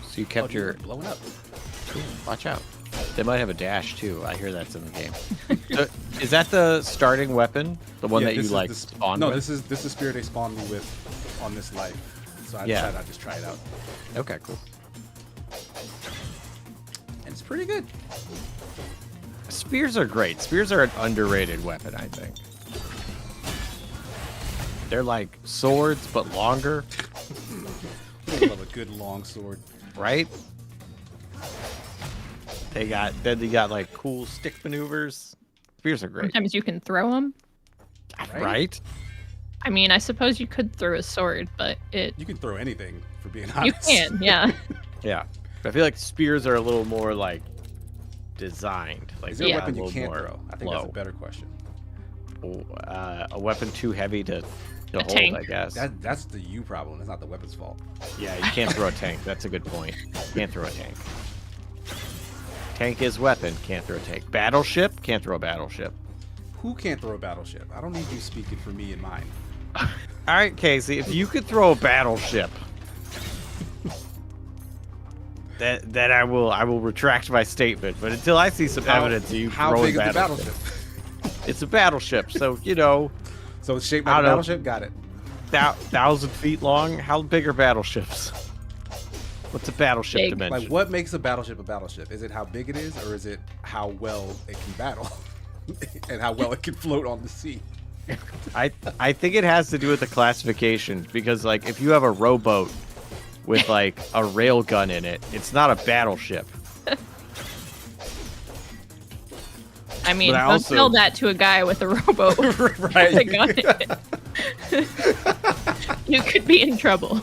S3: So you kept your
S2: blowing up.
S3: Watch out. They might have a dash too. I hear that's in the game. So, is that the starting weapon? The one that you like spawned
S2: No,
S3: with?
S2: this is Spirit they spawned me with on this life. So I decided I'd just try it out.
S3: Okay, cool.
S2: And it's pretty good.
S3: Spears are great. Spears are an underrated weapon, I think. They're like swords, but longer.
S2: I love a good long sword.
S3: Right? They got like cool stick maneuvers. Spears are great.
S4: Sometimes you can throw them.
S3: Right?
S4: I mean, I suppose you could throw a sword, but
S2: You can throw anything, for being honest.
S4: you can, yeah.
S3: Yeah. I feel like spears are a little more like designed. Like
S2: Is there a
S4: Yeah.
S2: weapon you
S3: little
S2: can't
S3: more
S2: throw? I think
S3: low.
S2: that's a better question.
S3: A weapon too heavy to hold,
S4: tank.
S3: I guess.
S2: That's the you problem. It's not the weapon's fault.
S3: Yeah, you can't throw a tank. That's a good point. Can't throw a tank. Tank is weapon. Can't throw a tank. Battleship. Can't throw a battleship.
S2: Who can't throw a battleship? I don't need you speaking for me and mine.
S3: All right, Casey. If you could throw a battleship, then I will retract my statement. But until I see some evidence of you
S2: How
S3: throwing
S2: big is the
S3: battleship,
S2: battleship?
S3: it's a battleship. So you know,
S2: So it's shaped
S3: I
S2: like a
S3: don't know.
S2: battleship? Got it.
S3: 1,000 feet long. How big are battleships? What's a battleship
S4: Big.
S3: dimension?
S2: Like, what makes a battleship a battleship? Is it how big it is, or is it how well it can battle? And how well it can float on the sea?
S3: I think it has to do with the classification, because like if you have a rowboat with like a rail gun in it, it's not a battleship.
S4: I mean,
S3: But I
S4: don't
S3: also-
S4: tell that to a guy with a rowboat
S2: Right.
S4: with a gun in it. You could be in trouble.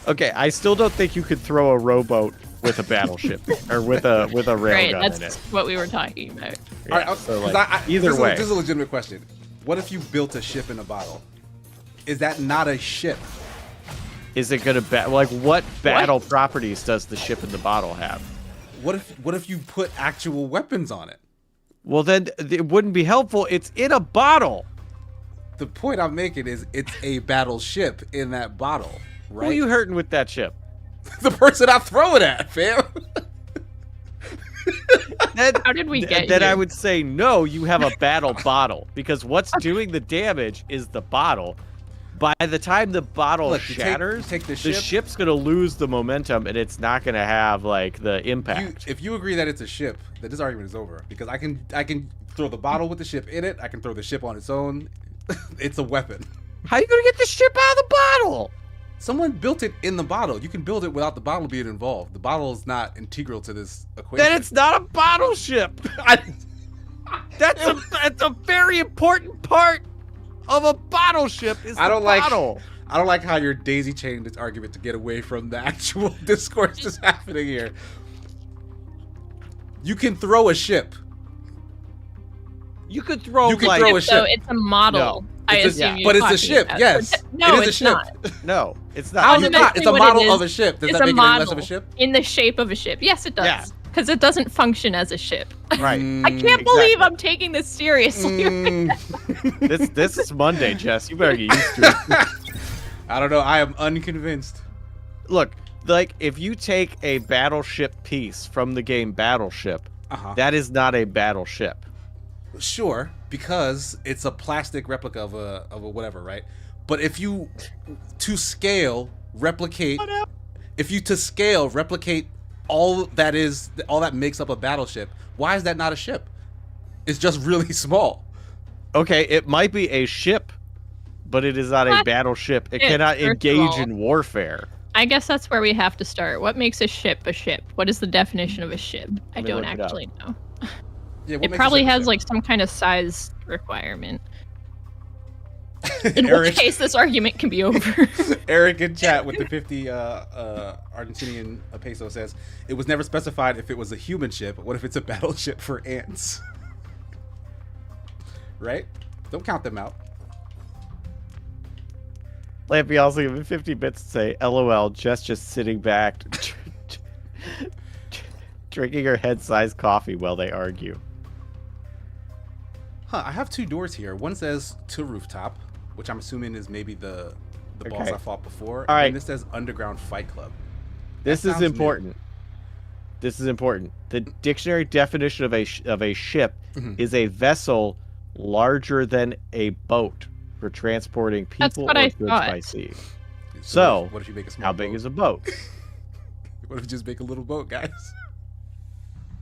S3: Okay, I still don't think you could throw a rowboat with a battleship or with a rail
S4: Right,
S3: gun
S4: that's
S3: in it.
S4: what we were talking about.
S2: All right,
S3: so,
S2: 'cause
S3: like, either
S2: this
S3: way.
S2: This is a legitimate question. What if you built a ship in a bottle? Is that not a ship?
S3: Is it gonna like what battle properties does the ship in the bottle have?
S2: What if you put actual weapons on it?
S3: Well, then it wouldn't be helpful. It's in a bottle.
S2: The point I'm making is it's a battleship in that bottle, right?
S3: Who are you hurting with that ship?
S2: The person I throw it at, fam.
S4: How did we get
S3: Then
S4: here?
S3: I would say no. You have a battle bottle, because what's doing the damage is the bottle. By the time the bottle
S2: Look, you
S3: shatters,
S2: take the
S3: the
S2: ship.
S3: ship's gonna lose the momentum, and it's not gonna have like the impact.
S2: If you agree that it's a ship, then this argument is over because I can throw the bottle with the ship in it. I can throw the ship on its own. It's a weapon.
S3: How are you gonna get the ship out of the bottle?
S2: Someone built it in the bottle. You can build it without the bottle being involved. The bottle is not integral to this equation.
S3: Then it's not a bottle ship. That's a very important part of a bottle ship. Is the bottle.
S2: I don't like how you're daisy chaining this argument to get away from the actual discourse that's happening here. You can throw a ship.
S3: You could throw.
S2: You could throw a ship.
S4: So it's a model.
S3: No.
S4: I
S2: It's
S4: assume
S2: but
S4: you're
S2: it's a
S4: talking
S2: ship.
S4: about.
S2: Yes,
S4: No,
S2: it is
S4: it's
S2: a ship.
S4: not.
S3: No, it's not.
S2: How is it not?
S4: Ultimately,
S2: It's a
S4: what
S2: model
S4: it is,
S2: of a ship. Does
S4: it's
S2: that
S4: a
S2: make it any less
S4: model
S2: of a ship?
S4: in the shape of a ship. Yes, it
S3: Yeah.
S4: does. Because it doesn't function as a ship.
S3: Right.
S4: I can't believe I'm taking this seriously.
S3: This is Monday, Jess. You better get used to it.
S2: I don't know. I am unconvinced.
S3: Look, like if you take a battleship piece from the game Battleship, that is not a battleship.
S2: Sure, because it's a plastic replica of a whatever, right? But if you to scale replicate all that makes up a battleship, why is that not a ship? It's just really small.
S3: Okay, it might be a ship, but it is not a battleship. It cannot engage in warfare.
S4: I guess that's where we have to start. What makes a ship a ship? What is the definition of a ship? I
S3: me
S4: don't
S3: look it up.
S4: actually know.
S2: Yeah, what
S4: It
S2: makes a
S4: probably
S2: ship a
S4: has
S2: ship?
S4: like some kind of size requirement. In
S2: Eric,
S4: which case, this argument can be over.
S2: Eric in chat with the 50 Argentinian peso says it was never specified if it was a human ship. What if it's a battleship for ants? Right? Don't count them out.
S3: Lampy also give me 50 bits to say, LOL, Jess just sitting back, drinking her head-sized coffee while they argue.
S2: Huh, I have two doors here. One says to rooftop, which I'm assuming is maybe the boss I fought before.
S3: All right.
S2: And this says underground fight club.
S3: This is important. This is important. The dictionary definition of a ship is a vessel larger than a boat for transporting
S4: That's
S3: people
S4: what
S3: or
S4: I
S3: goods
S4: thought.
S3: by sea.
S2: So what if you make a small
S3: how big
S2: boat?
S3: is a boat?
S2: What if you just make a little boat, guys?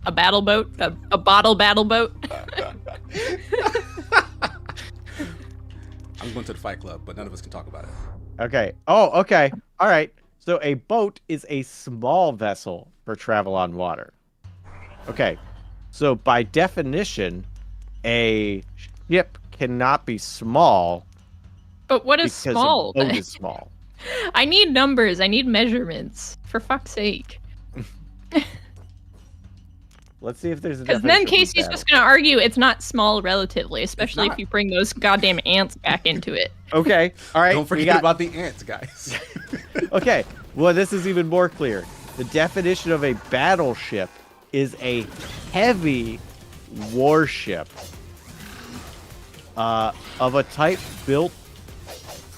S4: A battle boat? A bottle battle boat?
S2: I'm going to the fight club, but none of us can talk about it.
S3: Okay. Oh, okay. All right. So a boat is a small vessel for travel on water. Okay. So by definition, a ship cannot be small
S4: But what is
S3: because
S4: small?
S3: a boat is small.
S4: I need numbers. I need measurements. For fuck's sake.
S3: Let's see if there's a
S4: Because
S3: definition.
S4: then Casey's just going to argue it's not small relatively, especially
S2: not.
S4: if you bring those goddamn ants back into it.
S3: Okay. All right.
S2: Don't forget about the ants, guys.
S3: Okay. Well, this is even more clear. The definition of a battleship is a heavy warship of a type built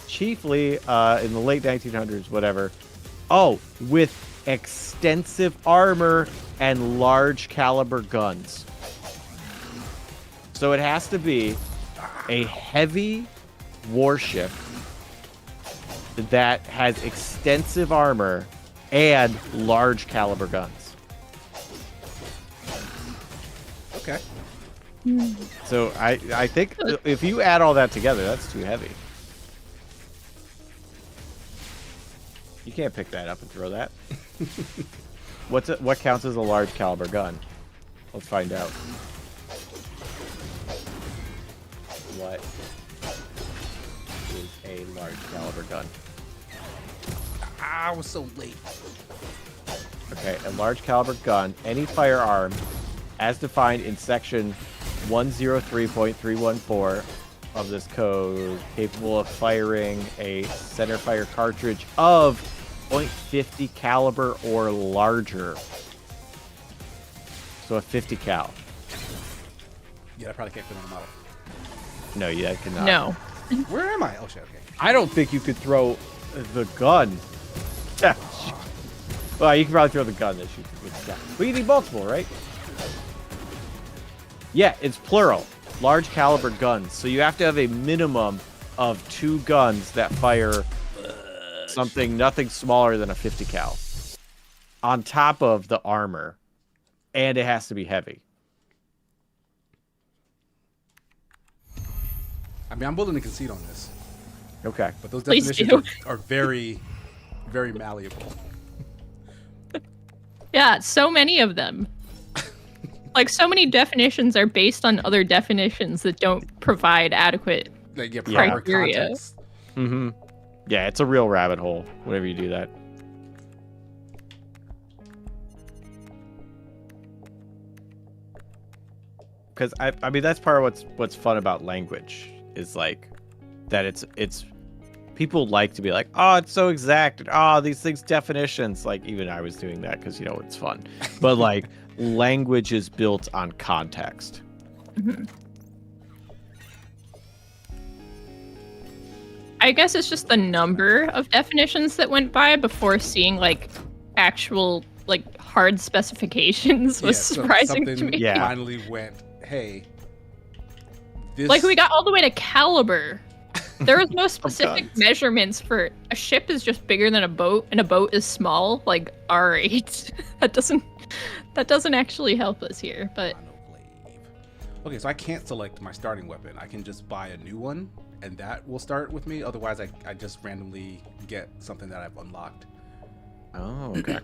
S3: chiefly in the late 1900s, whatever. Oh, with extensive armor and large caliber guns. So it has to be a heavy warship that has extensive armor and large caliber guns.
S2: Okay.
S3: So I think if you add all that together, that's too heavy. You can't pick that up and throw that. What counts as a large caliber gun? Let's find out. What is a large caliber gun?
S2: I was so late.
S3: Okay, a large caliber gun, any firearm, as defined in section 103.314 of this code, capable of firing a center fire cartridge of .50 caliber or larger. So a 50 cal.
S2: Yeah, I probably can't fit on a model.
S3: No, yeah, I cannot.
S4: No.
S2: Where am I? Oh shit. Okay.
S3: I don't think you could throw the gun. Well, you can probably throw the gun that shoots with the gun. But you need multiple, right? Yeah, it's plural. Large caliber guns. So you have to have a minimum of 2 guns that fire nothing smaller than a 50 cal on top of the armor, and it has to be heavy.
S2: I mean, I'm willing to concede on this,
S3: Okay.
S2: but those
S4: Please
S2: definitions are very, very malleable.
S4: Yeah, so many of them. Like, so many definitions are based on other definitions that don't provide adequate
S2: Like, yeah, proper
S4: criteria.
S2: context.
S3: Mm-hmm. Yeah, it's a real rabbit hole whenever you do that. Because I mean that's part of what's fun about language is like that it's people like to be like, oh, it's so exact, and oh, these things definitions. Like even I was doing that because it's fun, but like language is built on context.
S4: Mm-hmm. I guess it's just the number of definitions that went by before seeing like actual like hard specifications was surprising to me.
S3: Yeah.
S2: Finally went, hey, this...
S4: Like we got all the way to caliber. There was no specific measurements for a ship is just bigger than a boat, and a boat is small. Like R8. that doesn't actually help us here. But
S2: okay, so I can't select my starting weapon. I can just buy a new one, and that will start with me. Otherwise, I just randomly get something that I've unlocked.
S3: Oh, okay.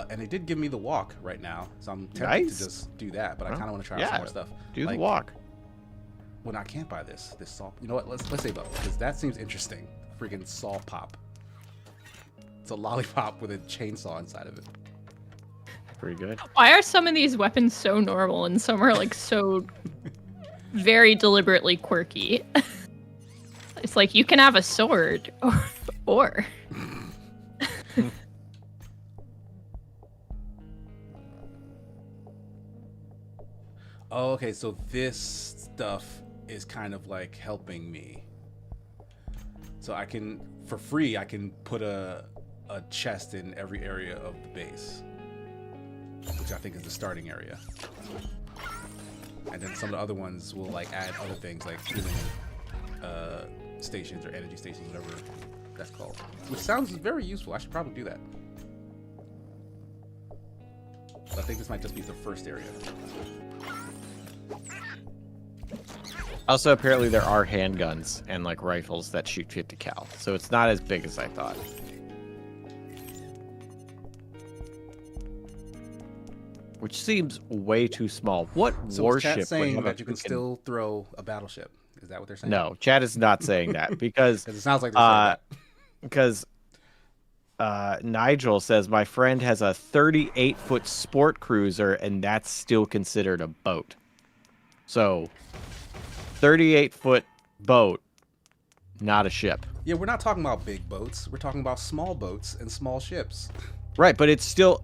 S2: And they did give me the walk right now, so I'm tempted to just do that. But I kind of want to try out some more stuff.
S3: Do the walk.
S2: Well, I can't buy this saw. You know what? Let's say both, because that seems interesting. Freaking saw pop. It's a lollipop with a chainsaw inside of it.
S3: Pretty good.
S4: why are some of these weapons so normal and some are like so very deliberately quirky? It's like you can have a sword or
S2: Oh, okay, so this stuff is kind of like helping me. So I can, for free, I can put a chest in every area of the base, which I think is the starting area. And then some of the other ones will like add other things like healing stations or energy stations, whatever that's called. Which sounds very useful. I should probably do that. So I think this might just be the first area.
S3: Also, apparently there are handguns and like rifles that shoot 50 cal, so it's not as big as I thought. Which seems way too small. What
S2: So
S3: warship?
S2: is chat saying
S3: would have
S2: that you can still throw a battleship? Is that what they're saying?
S3: No, Chad is not saying that because
S2: It sounds like they're saying that.
S3: because Nigel says my friend has a 38-foot sport cruiser and that's still considered a boat. So 38-foot boat, not a ship.
S2: Yeah, we're not talking about big boats. We're talking about small boats and small ships.
S3: Right, but it is still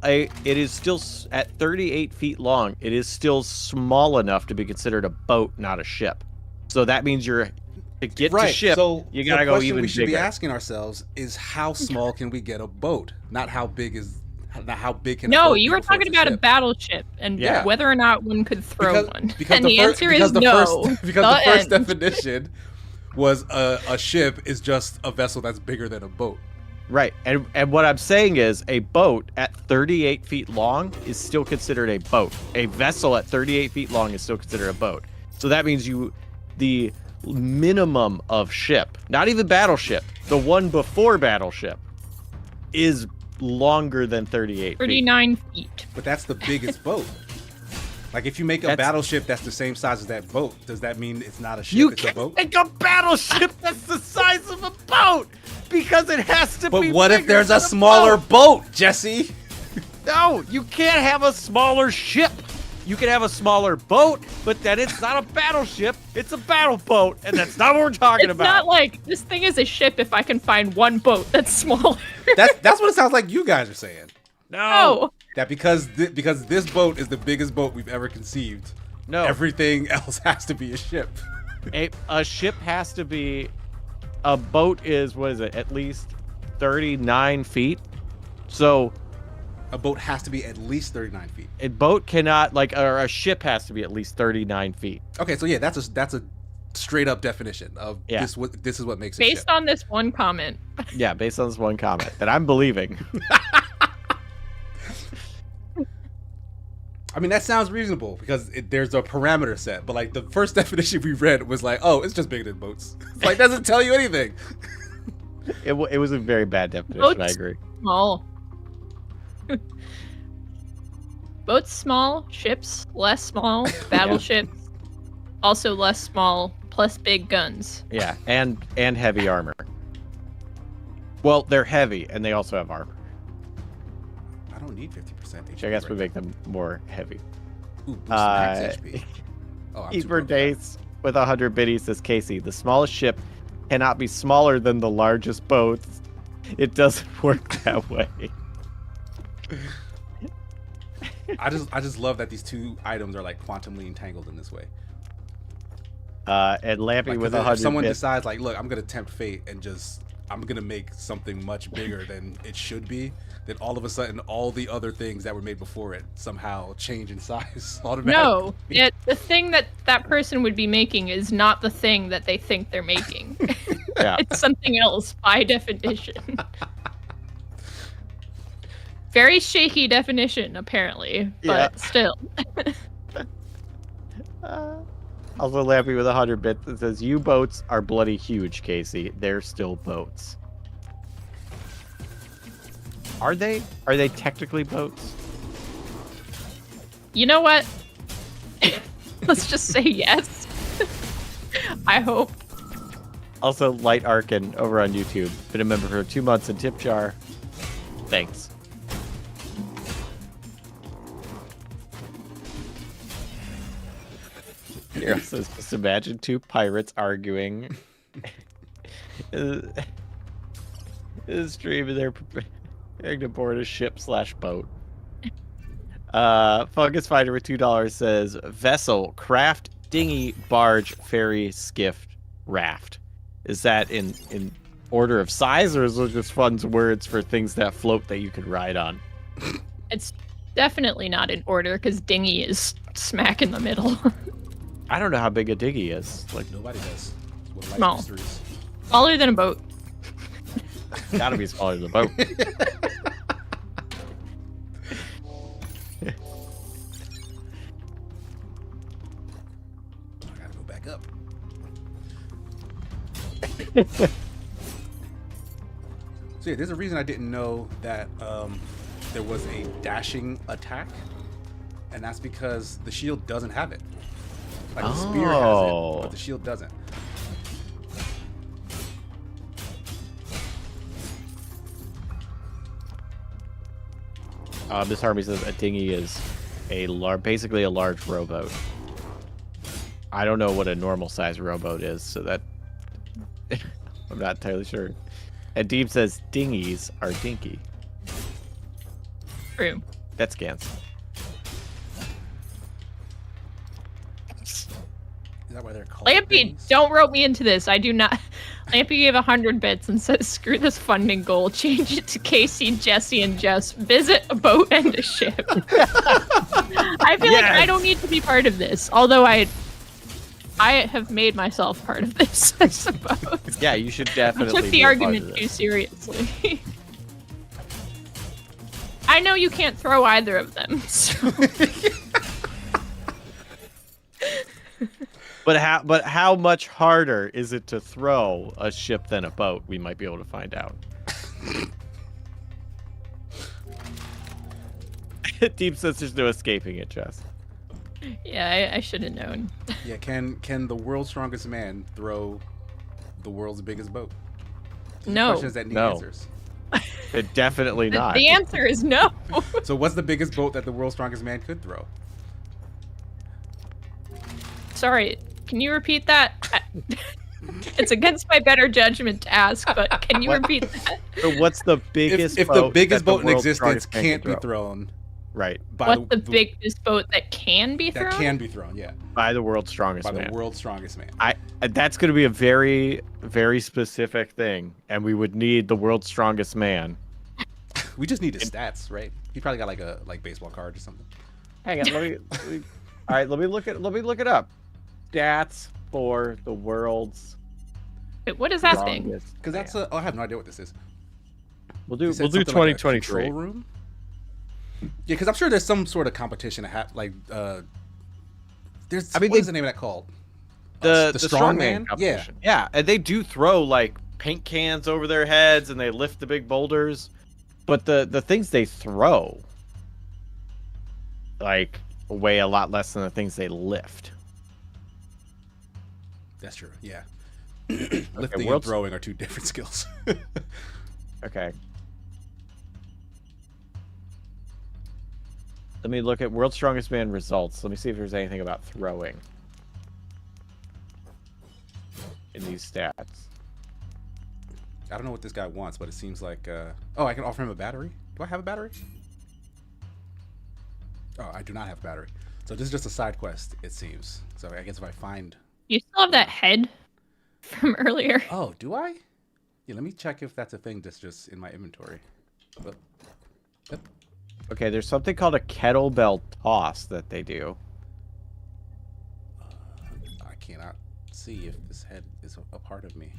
S3: at 38 feet long. It is still small enough to be considered a boat, not a ship. So that means to get to ship,
S2: so
S3: you gotta
S2: the
S3: go
S2: question
S3: even
S2: we should be
S3: bigger.
S2: asking ourselves is how small can we get a boat? Not how big can a
S4: no.
S2: boat
S4: You
S2: be
S4: were
S2: before
S4: talking
S2: it's a
S4: about a
S2: ship?
S4: battleship and
S2: Yeah.
S4: whether or not one could throw one.
S2: Because
S4: And the answer is no.
S2: Because the first
S4: end.
S2: definition was a ship is just a vessel that's bigger than a boat.
S3: Right, and what I'm saying is a boat at 38 feet long is still considered a boat. A vessel at 38 feet long is still considered a boat. So that means the minimum of ship, not even battleship, the one before battleship, is longer than 38 feet.
S4: 39 feet.
S2: But that's the biggest boat. Like if you make a battleship that's the same size as that boat, does that mean it's not a ship?
S3: You
S2: it's a
S3: can't
S2: boat?
S3: make a battleship that's the size of a boat because it has to be.
S2: But what if
S3: bigger
S2: there's
S3: than
S2: a smaller boat, Jesse?
S3: No, you can't have a smaller ship. You can have a smaller boat, but then it's not a battleship. It's a battle boat, and that's not what we're talking
S4: It's
S3: about.
S4: not like this thing is a ship if I can find one boat that's smaller.
S2: That's what it sounds like you guys are saying.
S4: No.
S2: That because this boat is the biggest boat we've ever conceived,
S3: No.
S2: everything else has to be a ship.
S3: A ship has to be. A boat is, what is it, at least 39 feet? So
S2: A boat has to be at least 39 feet.
S3: a boat cannot, or a ship has to be at least 39 feet.
S2: Okay, so yeah, that's a straight up definition of this is what makes it
S4: based on this one comment.
S3: Yeah, based on this one comment that I'm believing.
S2: I mean, that sounds reasonable because there's a parameter set, but like the first definition we read was like, oh, it's just bigger than boats. It's like, doesn't tell you anything.
S3: It was a very bad definition. I agree.
S4: Small. Boats small, ships less small, battleships also less small, plus big guns.
S3: Yeah, and heavy armor. Well, they're heavy, and they also have armor.
S2: I don't need 50% HP.
S3: Which I guess would make them more heavy.
S2: Ooh, boost max HP. Oh,
S3: Eat for days with 100 biddies, says Casey. The smallest ship cannot be smaller than the largest boats. It doesn't work that way.
S2: I just love that these two items are like quantumly entangled in this way.
S3: And Lampy
S2: Like,
S3: with
S2: if
S3: 100
S2: someone
S3: bits.
S2: decides like, look, I'm gonna tempt fate and just I'm gonna make something much bigger than it should be, then all of a sudden all the other things that were made before it somehow change in size automatically.
S4: No, the thing that person would be making is not the thing that they think they're making.
S3: Yeah.
S4: It's something else by definition. Very shaky definition, apparently, but still.
S3: Also, Lampy with 100 bits that says, U-boats are bloody huge, Casey. They're still boats. Are they? Are they technically boats?
S4: You know what? Let's just say yes. I hope.
S3: Also, Light Arkin over on YouTube. Been a member for 2 months in tip jar. Thanks. Here says, just imagine two pirates arguing. In the stream, and they're preparing to board a ship/boat. Fungus Fighter with $2 says, vessel, craft, dinghy, barge, ferry, skiff, raft. Is that in order of size, or is it just fun words for things that float that you could ride on?
S4: It's definitely not in order, because dinghy is smack in the middle.
S3: I don't know how big a dinghy is. Like,
S2: Nobody does. It's one of life's
S4: Small.
S2: mysteries.
S4: Smaller than a boat.
S3: gotta be smaller than a boat.
S2: I gotta go back up. So yeah, there's a reason I didn't know that there was a dashing attack, and that's because the shield doesn't have it. Like the spear has it, but the shield doesn't.
S3: Miss Harvey says a dinghy is basically a large rowboat. I don't know what a normal size rowboat is, so that I'm not entirely sure. And Deep says dinghies are dinky.
S4: True.
S3: That's Gans.
S2: Is that why they're called
S4: Lampy,
S2: things?
S4: don't rope me into this. I do not. Lampy gave 100 bits and says, screw this funding goal. Change it to Casey, Jesse, and Jess. Visit a boat and a ship. I feel like I don't need to be part of this. Although I have made myself part of this, I suppose.
S3: Yeah, you should
S4: I
S3: definitely
S4: took
S3: be
S4: the
S3: a part of
S4: argument
S3: this.
S4: too seriously. I know you can't throw either of them. So.
S3: But how much harder is it to throw a ship than a boat? We might be able to find out. Deep says there's no escaping it, Jess.
S4: Yeah, I should have known.
S2: Yeah, can the world's strongest man throw the world's biggest boat?
S4: No.
S2: Questions that need
S3: No.
S2: answers.
S3: Definitely not.
S4: The answer is no.
S2: So what's the biggest boat that the world's strongest man could throw?
S4: Sorry, can you repeat that? It's against my better judgment to ask, but can you repeat that?
S3: So what's the biggest
S2: If
S3: boat
S2: the biggest
S3: that
S2: boat in
S3: world's
S2: existence
S3: strongest man
S2: can't
S3: can
S2: be thrown
S3: Right.
S2: by
S4: What's the biggest boat that can be thrown?
S2: that can be thrown, yeah,
S3: By the world's strongest
S2: by
S3: man.
S2: the world's strongest man.
S3: That's going to be a very, very specific thing, and we would need the world's strongest man.
S2: We just need his stats, right? He probably got like a baseball card or something.
S3: Hang on, let me all right, let me look it up. Stats for the world's
S4: Wait, what is that thing?
S3: strongest
S2: Because that's
S3: man.
S2: I have no idea what this is.
S3: We'll do
S2: You said
S3: 2023.
S2: something like a control room? Yeah, because I'm sure there's some sort of competition there's.
S3: I mean,
S2: what is the name of that called?
S3: the
S2: strongman.
S3: strongman competition. Yeah, and they do throw like paint cans over their heads and they lift the big boulders, but the things they throw like weigh a lot less than the things they lift.
S2: That's true. Yeah. Lifting and
S3: world's-
S2: throwing are two different skills.
S3: Okay. Let me look at World's Strongest Man results. Let me see if there's anything about throwing in these stats.
S2: I don't know what this guy wants, but it seems like. Oh, I can offer him a battery. Do I have a battery? Oh, I do not have a battery. So this is just a side quest, it seems. So I guess if I find.
S4: You still have that head from earlier.
S2: Oh, do I? Yeah, let me check if that's a thing that's just in my inventory. Oh. Yep.
S3: Okay, there's something called a kettlebell toss that they do.
S2: I cannot see if this head is a part of me.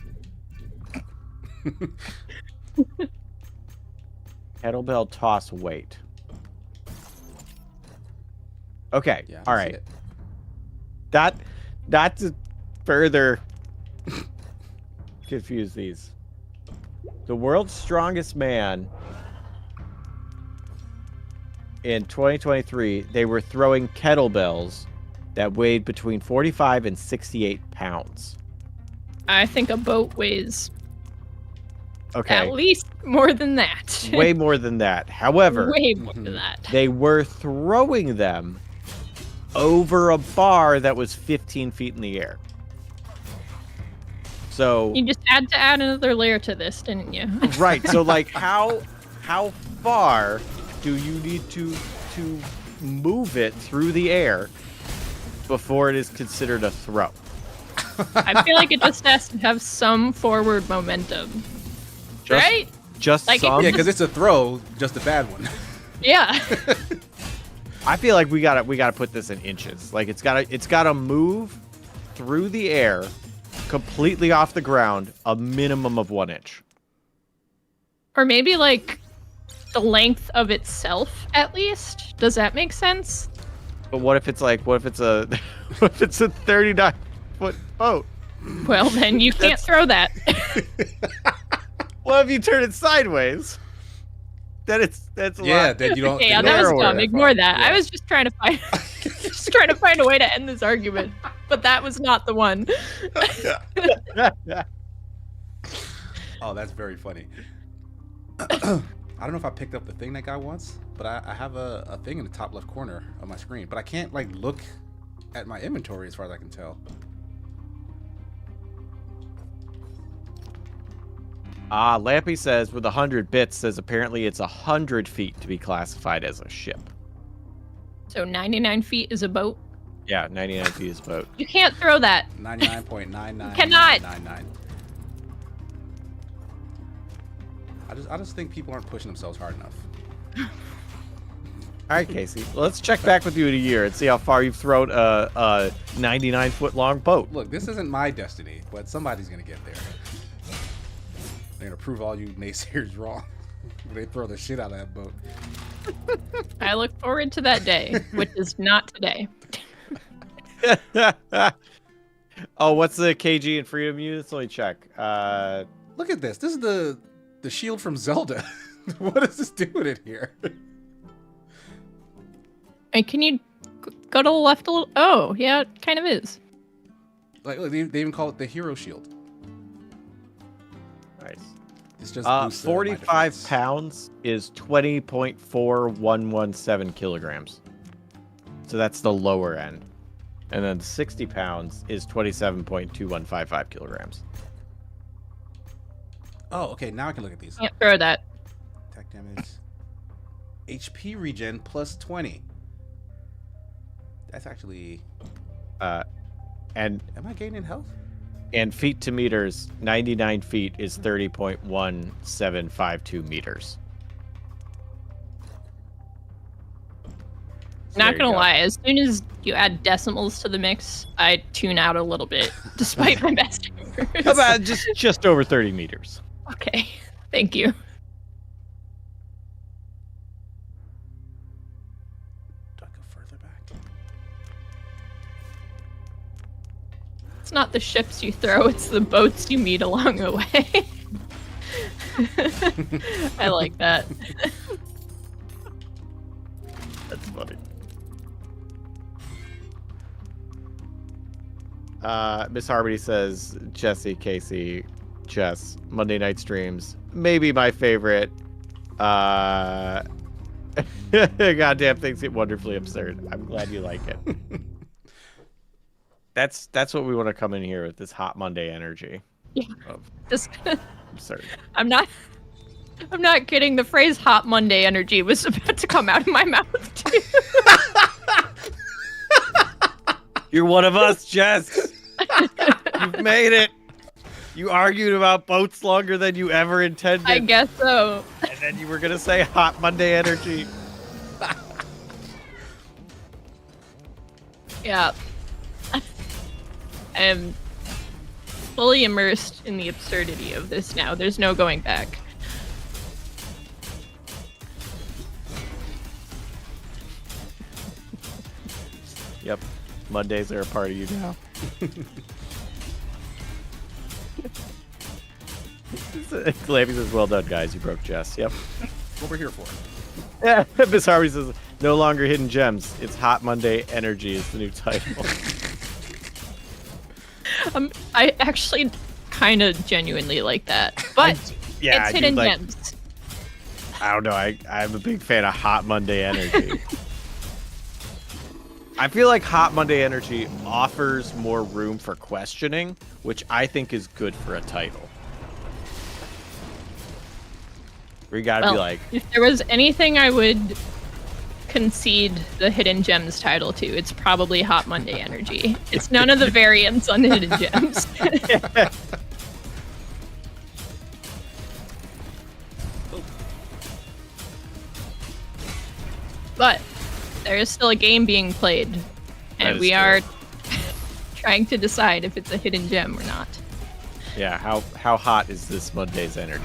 S3: Kettlebell toss weight. Okay,
S2: Yeah, I
S3: all
S2: don't see
S3: right.
S2: it.
S3: That to further confuse these. The world's strongest man in 2023, they were throwing kettlebells that weighed between 45 and 68 pounds.
S4: I think a boat weighs
S3: Okay,
S4: at least more than that.
S3: way more than that. However,
S4: Way more than that.
S3: they were throwing them over a bar that was 15 feet in the air. So
S4: You just had to add another layer to this, didn't you?
S3: right, so like how far do you need to move it through the air before it is considered a throw?
S4: I feel like it just has to have some forward momentum.
S3: Just,
S4: Right?
S3: Just
S4: Like, it
S3: some.
S2: Yeah, because it's a throw, just a bad one.
S4: Yeah.
S3: I feel like we gotta put this in inches. Like it's gotta move through the air, completely off the ground, a minimum of 1 inch.
S4: Or maybe like the length of itself at least. Does that make sense?
S3: But what if it's a 39-foot boat?
S4: Well, then you can't throw that.
S3: Well, if you turn it sideways, then that's a
S2: Yeah,
S3: lot.
S2: then you don't.
S4: Okay, yeah,
S2: then you
S4: that was
S2: don't
S3: narrower.
S4: dumb.
S2: that
S4: Ignore
S2: far.
S4: that.
S2: Yeah.
S4: I was just trying to find a way to end this argument, but that was not the one.
S2: Oh, that's very funny. I don't know if I picked up the thing that guy wants, but I have a thing in the top left corner of my screen, but I can't like look at my inventory as far as I can tell.
S3: Lampy says with 100 bits says apparently it's 100 feet to be classified as a ship.
S4: So 99 feet is a boat.
S3: Yeah, 99 feet is a boat.
S4: You can't throw that.
S2: 99.99.
S4: Cannot.
S2: I just think people aren't pushing themselves hard enough.
S3: All right, Casey. Let's check back with you in a year and see how far you've thrown a 99-foot long boat.
S2: Look, this isn't my destiny, but somebody's gonna get there. They're gonna prove all you naysayers wrong when they throw the shit out of that boat.
S4: I look forward to that day, which is not today.
S3: Oh, what's the KG and freedom units? Let me check.
S2: Look at this. This is the shield from Zelda. What is this doing in here?
S4: And can you go to the left a little? Oh, yeah, it kind of is.
S2: Like, look, they even call it the hero shield.
S3: Nice.
S2: It's just boosts, my
S3: 45
S2: defense.
S3: pounds is 20.4117 kilograms. So that's the lower end. And then 60 pounds is 27.2155 kilograms.
S2: Oh, okay. Now I can look at these.
S4: Can't throw that.
S2: Attack damage. HP regen plus 20. That's actually.
S3: And
S2: Am I gaining health?
S3: feet to meters, 99 feet is 30.1752 meters. So
S4: Not
S3: there you
S4: gonna
S3: go.
S4: lie, as soon as you add decimals to the mix, I tune out a little bit, despite my best efforts.
S3: About just over 30 meters.
S4: Okay, thank you.
S2: Do I go further back?
S4: It's not the ships you throw, it's the boats you meet along the way. I like that.
S3: That's funny. Miss Harmony says, Jesse, Casey, Jess, Monday night streams, maybe my favorite. Goddamn things get wonderfully absurd. I'm glad you like it. That's what we want to come in here with, this hot Monday energy.
S4: Yeah. Just
S3: Absurd.
S4: I'm not kidding. The phrase "Hot Monday energy" was about to come out of my mouth too.
S3: You're one of us, Jess. You've made it. You argued about boats longer than you ever intended.
S4: I guess so.
S3: And then you were gonna say hot Monday energy.
S4: Yeah. I am fully immersed in the absurdity of this now. There's no going back.
S3: Yep. Mondays are a part of you now. Glampy says, well done, guys. You broke Jess. Yep.
S2: What we're here for.
S3: Yeah. Miss Harvey says, no longer hidden gems. It's Hot Monday Energy is the new title.
S4: I actually kind of genuinely like that. But
S3: Yeah,
S4: it's hidden
S3: like,
S4: gems.
S3: I don't know. I'm a big fan of Hot Monday Energy. I feel like Hot Monday Energy offers more room for questioning, which I think is good for a title. Where you gotta be like,
S4: if there was anything I would concede the Hidden Gems title to, it's probably Hot Monday Energy. It's none of the variants on Hidden Gems. But there is still a game being played, and we are trying to decide if it's a hidden gem or not.
S3: yeah, how hot is this Monday's energy?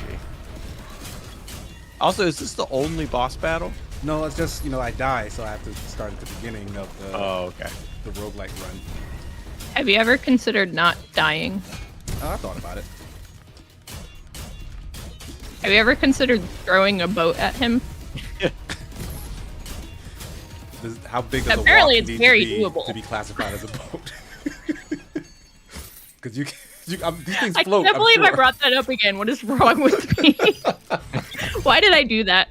S3: Also, is this the only boss battle?
S2: No, it's just, I die, so I have to start at the beginning of the
S3: okay.
S2: the roguelike run.
S4: Have you ever considered not dying?
S2: I thought about it.
S4: Have you ever considered throwing a boat at him?
S2: How big does
S4: Apparently
S2: a
S4: it's
S2: walk need
S4: very
S2: to be
S4: doable.
S2: to be classified as a boat? Because these things
S4: I
S2: float.
S4: can't believe I
S2: sure.
S4: brought that up again. What is wrong with me? Why did I do that?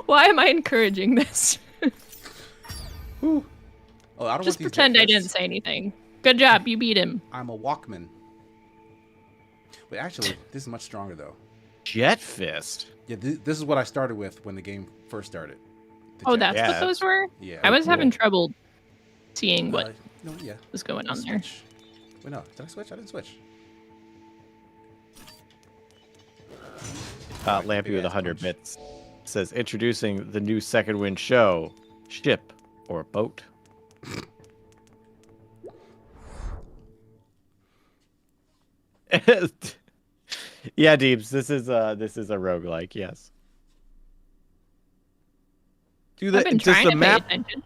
S4: Why am I encouraging this?
S2: Oh, I don't
S4: Just
S2: want these
S4: pretend I
S2: dead
S4: didn't
S2: fists.
S4: say anything. Good job, you beat him.
S2: I'm a walkman. Wait, actually, this is much stronger though.
S3: Jet Fist.
S2: Yeah, this is what I started with when the game first started. The
S4: Oh,
S2: jet-
S4: that's
S3: Yeah,
S4: what those were?
S2: Yeah.
S4: I was
S3: cool.
S4: having trouble seeing what
S2: No, yeah.
S4: was going on there.
S2: Switch. Wait, no. Did I switch? I didn't switch.
S3: Lampy with
S2: big-ass
S3: 100
S2: punch.
S3: bits says, introducing the new Second Wind show, ship or boat. Yeah, Deebs, this is a roguelike, yes.
S4: I've been
S3: Does
S4: trying
S3: the
S4: to
S3: map
S4: pay attention.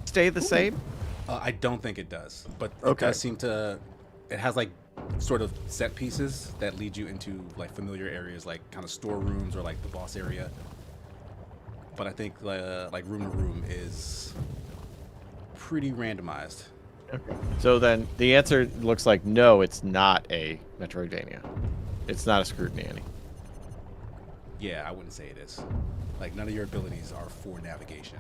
S3: stay the same?
S2: I don't think it does, but it
S3: Okay.
S2: does seem to. It has like sort of set pieces that lead you into like familiar areas, like kind of storerooms or like the boss area. But I think like room to room is pretty randomized.
S3: So then the answer looks like no, it's not a Metroidvania. It's not a Scrutiny.
S2: Yeah, I wouldn't say it is. Like none of your abilities are for navigation.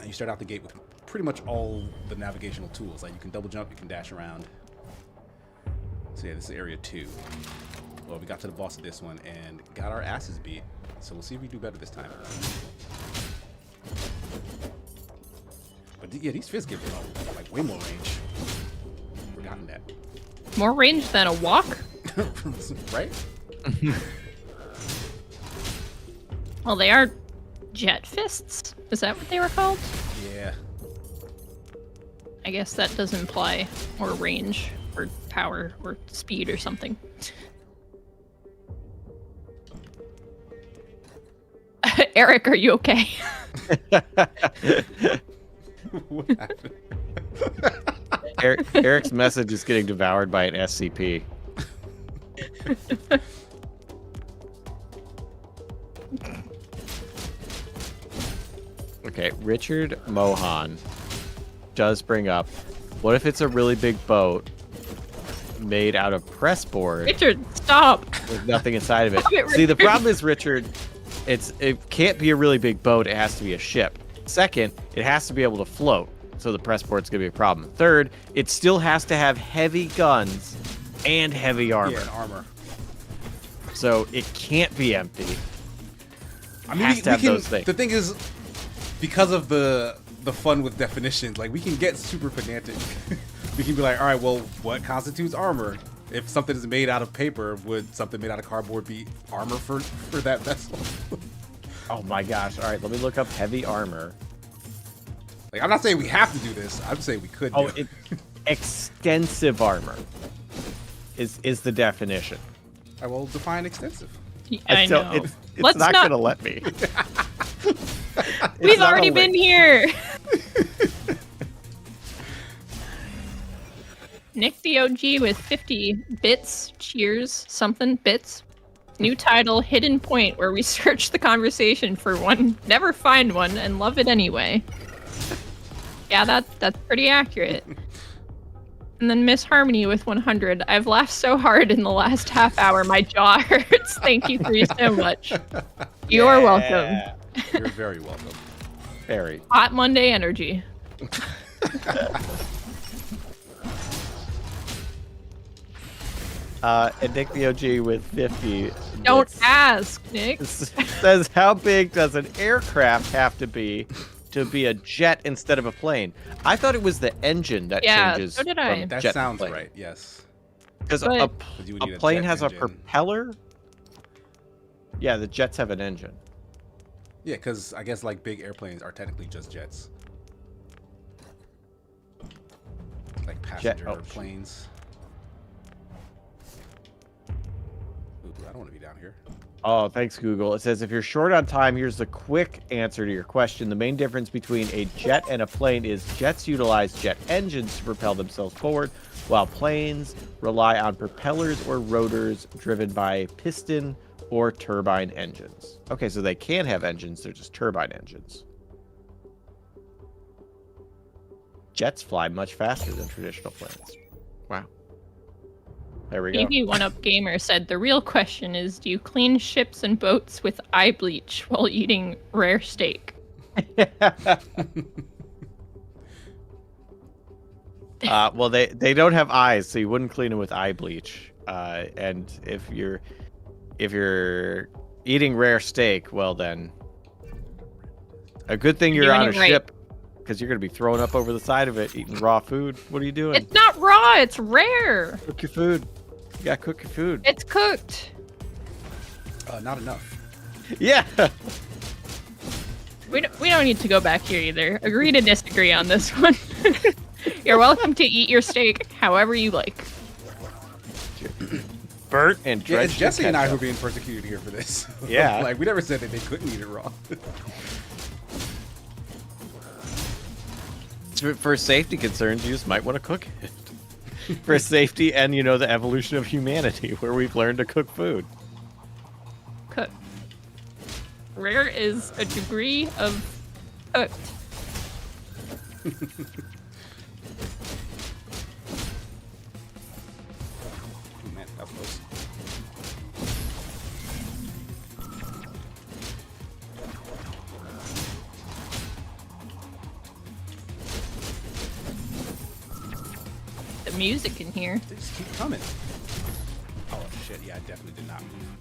S2: You start out the gate with pretty much all the navigational tools. Like you can double jump, you can dash around. So yeah, this is area 2. Well, we got to the boss of this one and got our asses beat. So we'll see if we do better this time. But yeah, these fists give like way more range. Forgotten that.
S4: More range than a walk?
S2: Right?
S4: Well, they are jet fists. Is that what they were called?
S2: Yeah.
S4: I guess that does imply more range or power or speed or something. Eric, are you okay?
S2: What happened?
S3: Eric's message is getting devoured by an SCP. Okay, Richard Mohan does bring up, what if it's a really big boat made out of press board
S4: Richard, stop!
S3: with nothing inside of it?
S4: Stop it,
S3: See, the
S4: Richard.
S3: problem is, Richard, it can't be a really big boat. It has to be a ship. Second, it has to be able to float, so the press board's gonna be a problem. Third, it still has to have heavy guns and heavy armor.
S2: Yeah, and armor.
S3: So it can't be empty.
S2: I mean,
S3: Has to have those things.
S2: The thing is, because of the fun with definitions, like, we can get super pedantic. We can be like, all right, well, what constitutes armor? If something is made out of paper, would something made out of cardboard be armor for that vessel?
S3: Oh my gosh. All right, let me look up heavy armor.
S2: Like, I'm not saying we have to do this. I'm saying we could do it.
S3: Extensive armor is the definition.
S2: I will define extensive.
S4: I
S3: So
S4: know.
S3: It's
S4: Let's
S3: not
S4: not.
S3: gonna let me.
S4: We've
S3: not
S4: already
S3: a
S4: been
S3: link.
S4: here. Nick the OG with 50 bits. Cheers. Something bits. New title, Hidden Point, where we search the conversation for one, never find one, and love it anyway. Yeah, that's pretty accurate. And then Miss Harmony with 100. I've laughed so hard in the last half hour, my jaw hurts. Thank you three so much. You're welcome.
S2: You're very welcome.
S3: Very.
S4: Hot Monday energy.
S3: And Nick the OG with 50.
S4: Don't
S3: bits
S4: ask, Nick.
S3: says, how big does an aircraft have to be a jet instead of a plane? I thought it was the engine that
S4: Yeah,
S3: changes.
S4: so did I.
S3: from
S2: That
S3: jet to
S2: sounds
S3: plane.
S2: right, yes.
S3: Because
S4: But-
S3: a
S2: 'Cause you would need a
S3: plane
S2: jet
S3: has
S2: engine.
S3: a propeller. Yeah, the jets have an engine.
S2: Yeah, because I guess, like, big airplanes are technically just jets. Like passenger
S3: oh,
S2: planes. Ooh, I don't want to be down here.
S3: Oh, thanks, Google. It says, if you're short on time, here's the quick answer to your question. The main difference between a jet and a plane is jets utilize jet engines to propel themselves forward, while planes rely on propellers or rotors driven by piston or turbine engines. Okay, so they can have engines, they're just turbine engines. Jets fly much faster than traditional planes. Wow. There we go.
S4: Maybe One Up Gamer said the real question is, do you clean ships and boats with eye bleach while eating rare steak?
S3: Well, they don't have eyes, so you wouldn't clean them with eye bleach. And if you're eating rare steak, well then, a good thing you're on a
S4: doing it right.
S3: ship, because you're gonna be throwing up over the side of it, eating raw food. What are you doing?
S4: It's not raw, it's rare.
S3: Cook your food. You gotta cook your food.
S4: It's cooked.
S2: Not enough.
S3: Yeah.
S4: We don't need to go back here either. Agree to disagree on this one. You're welcome to eat your steak however you like.
S3: Burnt and
S2: Yeah,
S3: drenched.
S2: it's Jesse
S3: in
S2: and I who are
S3: ketchup.
S2: being persecuted here for this.
S3: Yeah.
S2: Like, we never said that they couldn't eat it raw.
S3: For safety concerns, you just might want to cook it. For safety and, the evolution of humanity, where we've learned to cook food.
S4: Cooked. Rare is a degree of cooked.
S2: Oh, man, that was close.
S4: The music in here.
S2: They just keep coming. Oh, shit. Yeah, I definitely did not move.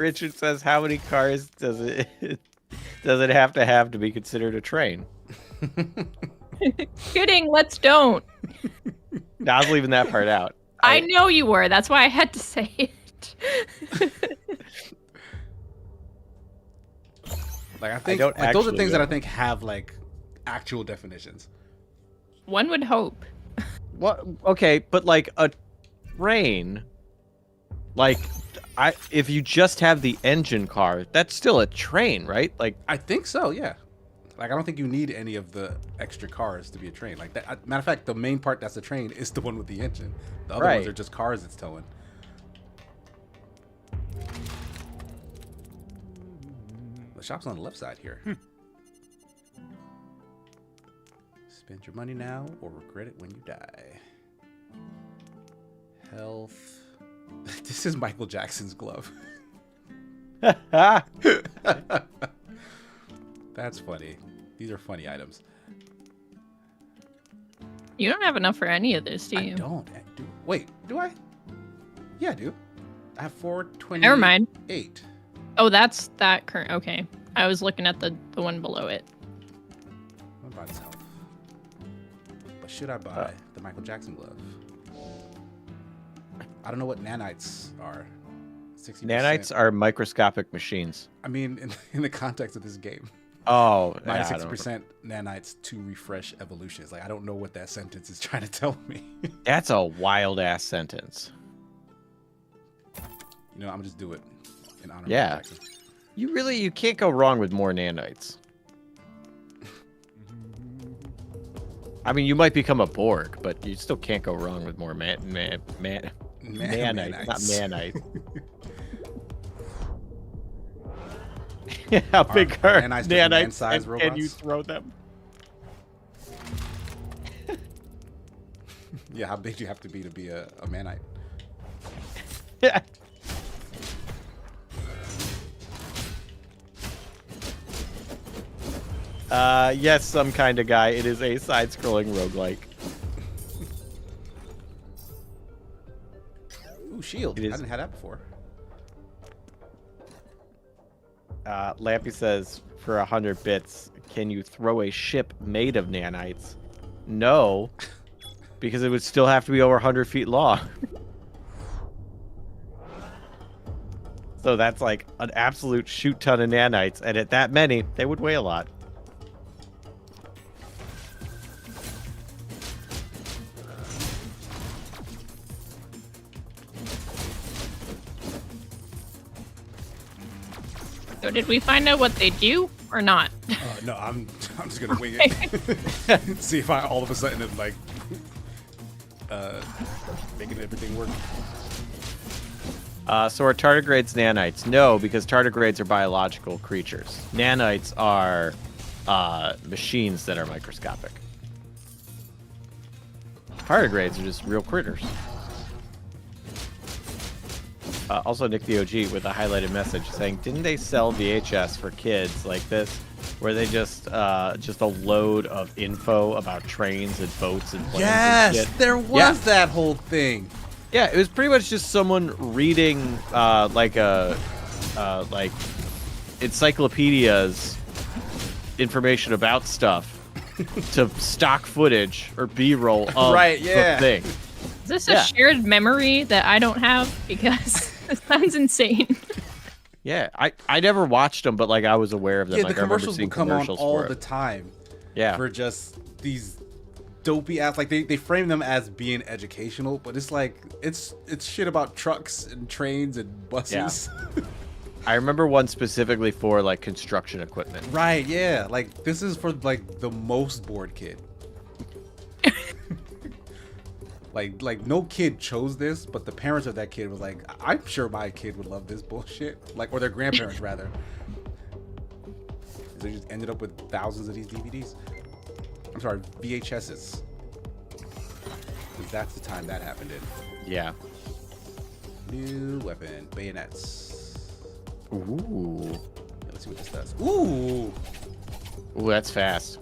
S3: Richard says, "How many cars does it have to be considered a train?"
S4: Kidding. Let's don't.
S3: No, I was leaving that part out.
S4: I know you were. That's why I had to say it.
S2: Like I think
S3: don't
S2: like, those are
S3: actually
S2: things that
S3: know.
S2: I think have like actual definitions.
S4: One would hope.
S3: What? Okay, but like a train, like if you just have the engine car, that's still a train, right? Like,
S2: I think so, yeah. Like I don't think you need any of the extra cars to be a train. Like that. Matter of fact, the main part that's a train is the one with the engine. The other ones
S3: Right.
S2: are just cars it's towing. The shop's on the left side here. Spend your money now or regret it when you die. Health. This is Michael Jackson's glove. That's funny. These are funny items.
S4: You don't have enough for any of this, do you?
S2: I don't. Wait, do I? Yeah, I do. I have 428.
S4: Never mind.
S2: 8.
S4: Oh, that's that current. Okay. I was looking at the one below it.
S2: I'm about to help. But should I buy the Michael Jackson glove? I don't know what nanites are. 60%.
S3: nanites are microscopic machines.
S2: I mean, in the context of this game.
S3: Oh,
S2: Minus
S3: yeah, I don't know.
S2: 60% nanites to refresh evolutions. Like, I don't know what that sentence is trying to tell me.
S3: That's a wild ass sentence.
S2: You know, I'm gonna just do it in honor
S3: Yeah.
S2: of Michael Jackson.
S3: You can't go wrong with more nanites. I mean, you might become a Borg, but you still can't go wrong with more nanites, not nanites. How big are
S2: nanites just
S3: nanites,
S2: man-sized
S3: and can you
S2: robots?
S3: throw them?
S2: Yeah, how big do you have to be a manite?
S3: Yes, some kind of guy. It is a side-scrolling roguelike.
S2: Ooh, shield.
S3: It is-
S2: I didn't have that before.
S3: Lampy says, for 100 bits, can you throw a ship made of nanites? No, because it would still have to be over 100 feet long. So that's like an absolute shoot ton of nanites, and at that many, they would weigh a lot.
S4: So did we find out what they do or not?
S2: No, I'm just gonna wing it. See if I all of a sudden am like making everything work.
S3: So are tardigrades nanites? No, because tardigrades are biological creatures. Nanites are machines that are microscopic. Tardigrades are just real critters. Also, Nick the OG with a highlighted message saying, "Didn't they sell VHS for kids like this, where they just a load of info about trains and boats and planes?" and
S2: Yes,
S3: shit?
S2: there was that whole thing.
S3: Yeah, it was pretty much just someone reading like encyclopedias information about stuff to stock footage or B-roll of
S2: Right, yeah.
S3: the thing.
S4: Is this
S3: Yeah.
S4: a shared memory that I don't have? Because it sounds insane.
S3: Yeah, I never watched them, but like I was aware of them.
S2: Yeah,
S3: like,
S2: the
S3: I remember
S2: commercials
S3: seeing
S2: would come on
S3: commercials
S2: all
S3: for
S2: the
S3: it.
S2: time.
S3: Yeah,
S2: For just these dopey ass, like they frame them as being educational, but it's like it's shit about trucks and trains and buses.
S3: I remember one specifically for like construction equipment.
S2: Right, yeah. Like this is for like the most bored kid. like no kid chose this, but the parents of that kid was like, I'm sure my kid would love this bullshit. Like, or their grandparents rather. They just ended up with thousands of these DVDs. I'm sorry, VHSs. Because that's the time that happened in.
S3: Yeah.
S2: New weapon, bayonets.
S3: Ooh.
S2: Yeah, let's see what this does. Ooh!
S3: Ooh, that's fast.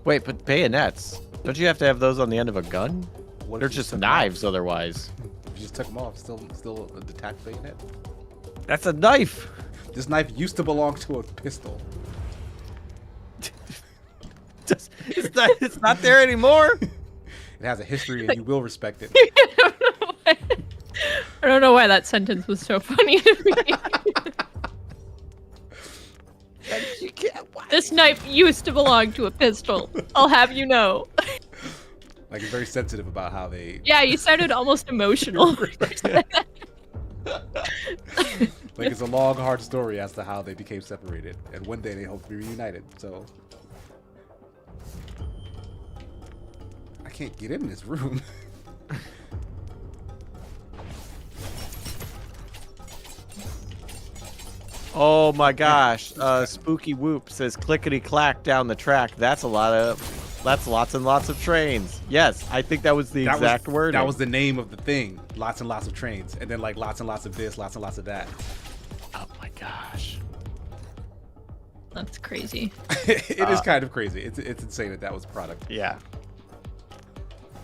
S3: Wait, but bayonets? Don't you have to have those on the end of a gun?
S2: What if
S3: They're
S2: you
S3: just
S2: took them off?
S3: knives otherwise.
S2: If you just took them off, still a detached bayonet?
S3: That's a knife.
S2: This knife used to belong to a pistol.
S3: It's not there anymore.
S2: It has a history, and you will respect it.
S4: I don't know why that sentence was so funny to me. This knife used to belong to a pistol. I'll have you know.
S2: Like, it's very sensitive about how they...
S4: Yeah, you sounded almost emotional.
S2: Like, it's a long, hard story as to how they became separated. And one day they hope to be reunited, so... I can't get in this room.
S3: Oh my gosh. Spooky Whoop says clickety clack down the track. That's lots and lots of trains. Yes, I think that was the exact word.
S2: That was the name of the thing. Lots and lots of trains. And then like lots and lots of this, lots and lots of that.
S3: Oh my gosh.
S4: That's crazy.
S2: It is kind of crazy. It's insane that was a product.
S3: Yeah.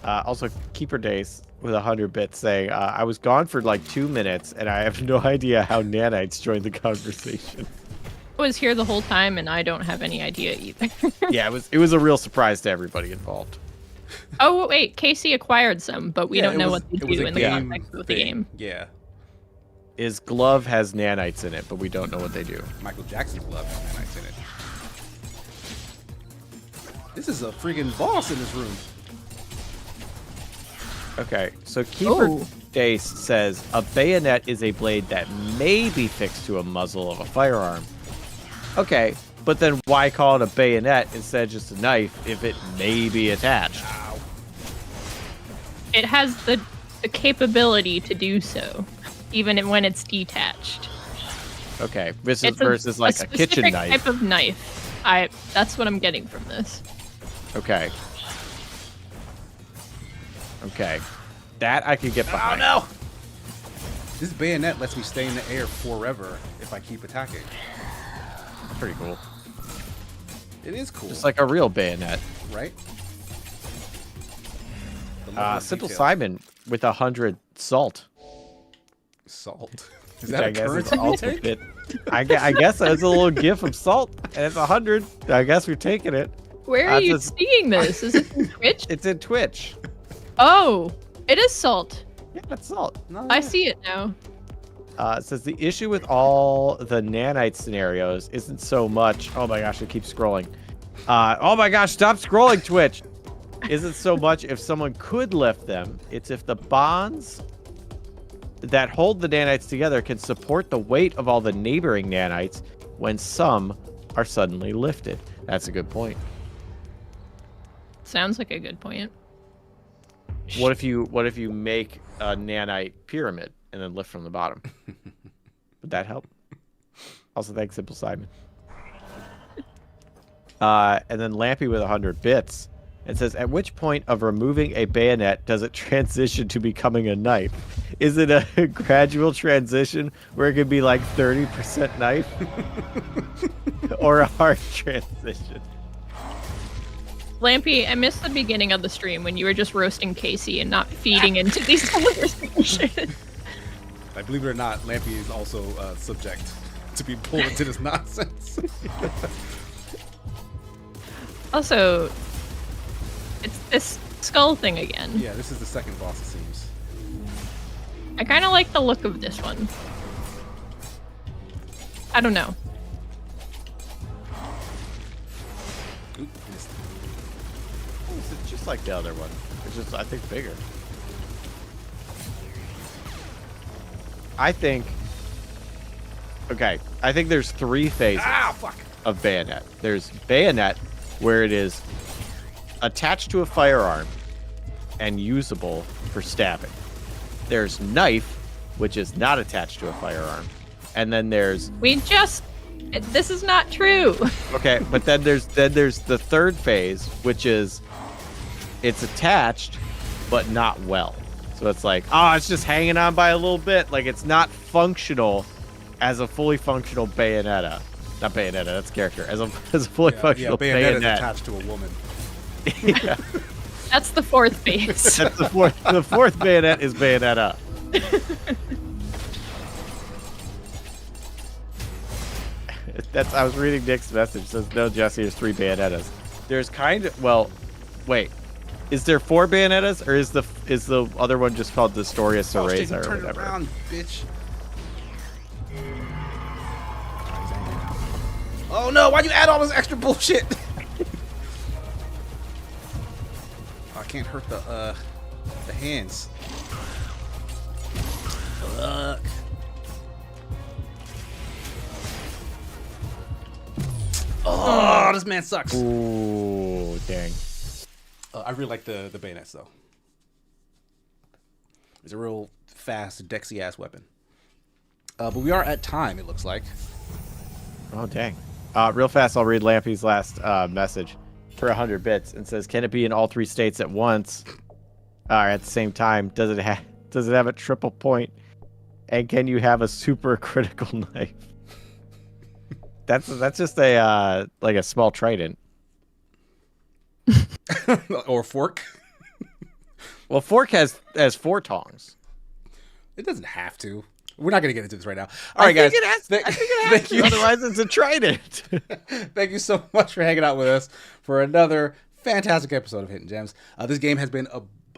S3: Also, Keeper Days with 100 bits saying, I was gone for like 2 minutes and I have no idea how Nanites joined the conversation.
S4: I was here the whole time and I don't have any idea either.
S3: Yeah, it was a real surprise to everybody involved.
S4: Oh, wait, Casey acquired some, but we don't know what they do in the
S2: game
S4: context of the game.
S2: Yeah.
S3: His glove has nanites in it, but we don't know what they do.
S2: Michael Jackson's glove has nanites in it. This is a freaking boss in this room.
S3: Okay, so Keeper
S4: Oh.
S3: Dace says a bayonet is a blade that may be fixed to a muzzle of a firearm. Okay, but then why call it a bayonet instead of just a knife if it may be attached?
S4: It has the capability to do so, even when it's detached.
S3: Okay, this is
S4: It's
S3: versus like a kitchen
S4: specific
S3: knife.
S4: type of knife. That's what I'm getting from this.
S3: Okay. Okay. That I could get behind.
S2: Oh no! This bayonet lets me stay in the air forever if I keep attacking.
S3: Pretty cool.
S2: It is cool.
S3: Just like a real bayonet.
S2: right? The level of
S3: Simple
S2: detail.
S3: Simon with 100 salt.
S2: Salt. Is
S3: Which
S2: that
S3: I
S2: a
S3: guess is
S2: currency we
S3: also
S2: take?
S3: fit. I guess that's a little gift of salt, and it's 100. I guess we're taking it.
S4: Where are you
S3: Just-
S4: seeing this? Is it in Twitch?
S3: It's in Twitch.
S4: Oh, it is salt.
S3: Yeah, that's salt.
S2: No,
S4: I see it now.
S3: It says the issue with all the nanite scenarios isn't so much. Oh my gosh, I keep scrolling. Oh my gosh, stop scrolling, Twitch. Isn't so much if someone could lift them. It's if the bonds that hold the nanites together can support the weight of all the neighboring nanites when some are suddenly lifted. That's a good point.
S4: Sounds like a good point.
S3: What if you make a nanite pyramid and then lift from the bottom? Would that help? Also, thanks, Simple Simon. And then Lampy with 100 bits. It says, at which point of removing a bayonet does it transition to becoming a knife? Is it a gradual transition where it could be like 30% knife? Or a hard transition?
S4: Lampy, I missed the beginning of the stream when you were just roasting Casey and not feeding into these conversations.
S2: Like, believe it or not, Lampy is also subject to be pulled into this nonsense.
S4: Also, it's this skull thing again.
S2: Yeah, this is the second boss, it seems.
S4: I kind of like the look of this one. I don't know.
S2: Oop, missed.
S3: It's just like the other one. It's just, I think, bigger. I think there's 3 phases of bayonet. There's bayonet, where it is attached to a firearm and usable for stabbing. There's knife, which is not attached to a firearm. And then there's
S4: This is not true.
S3: okay, but then there's the third phase, which is it's attached but not well. So it's like, it's just hanging on by a little bit. Like, it's not functional as a fully functional bayonetta. Not bayonetta, that's character. As a fully functional
S2: bayonet is
S3: bayonet.
S2: attached to a woman.
S3: Yeah.
S4: That's the 4th phase.
S3: That's the fourth bayonet is bayonetta. That's I was reading Nick's message. It says no, Jesse. There's 3 Bayonettas. There's kind of wait. Is there 4 Bayonettas, or is the other one just called the Story of Cereza or whatever?
S2: Around, bitch. Oh no! Why'd you add all this extra bullshit? I can't hurt the hands. Fuck. Oh, this man sucks.
S3: Ooh, dang.
S2: I really like the bayonets though. It's a real fast, dexy ass weapon. But we are at time. It looks like.
S3: Oh, dang. Real fast, I'll read Lampy's last message for 100 bits and says, "Can it be in all 3 states at once? At the same time? Does it have a triple point? And can you have a super critical knife?" That's just a like a small trident.
S2: Or fork.
S3: Well, fork has 4 tongs.
S2: It doesn't have to. We're not going to get into this right now.
S3: All right, guys.
S2: I think it has to.
S3: Otherwise, it's a trident.
S2: Thank you so much for hanging out with us for another fantastic episode of Hidden Gems. This game has been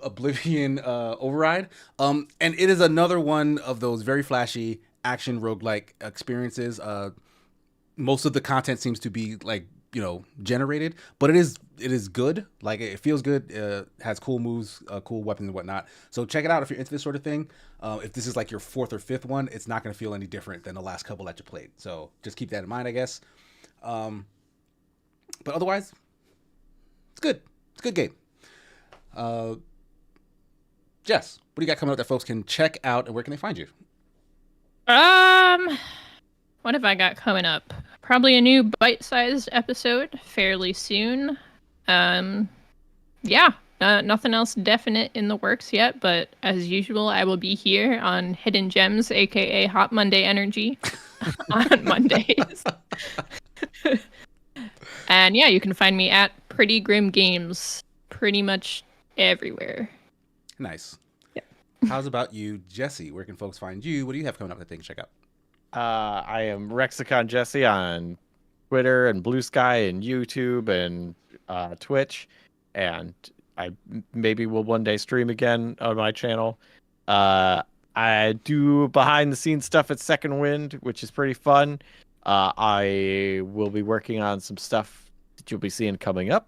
S2: Oblivion Override, and it is another one of those very flashy action roguelike experiences. Most of the content seems to be like, generated, but it is good. Like, it feels good. Has cool moves, cool weapons and whatnot. So check it out if you're into this sort of thing. If this is like your 4th or 5th one, it's not going to feel any different than the last couple that you played. So just keep that in mind, I guess. But otherwise, it's good. It's a good game. Jess, what do you got coming up that folks can check out, and where can they find you?
S4: What have I got coming up? Probably a new bite-sized episode fairly soon. Nothing else definite in the works yet, but as usual, I will be here on Hidden Gems, aka Hot Monday Energy, on Mondays. And yeah, you can find me at Pretty Grim Games pretty much everywhere.
S2: Nice.
S4: Yeah.
S2: How's about you, Jesse? Where can folks find you? What do you have coming up that they can check out?
S3: I am Rexicon Jesse on Twitter and Blue Sky and YouTube and Twitch, and I maybe will one day stream again on my channel. I do behind the scenes stuff at Second Wind, which is pretty fun. I will be working on some stuff that you'll be seeing coming up.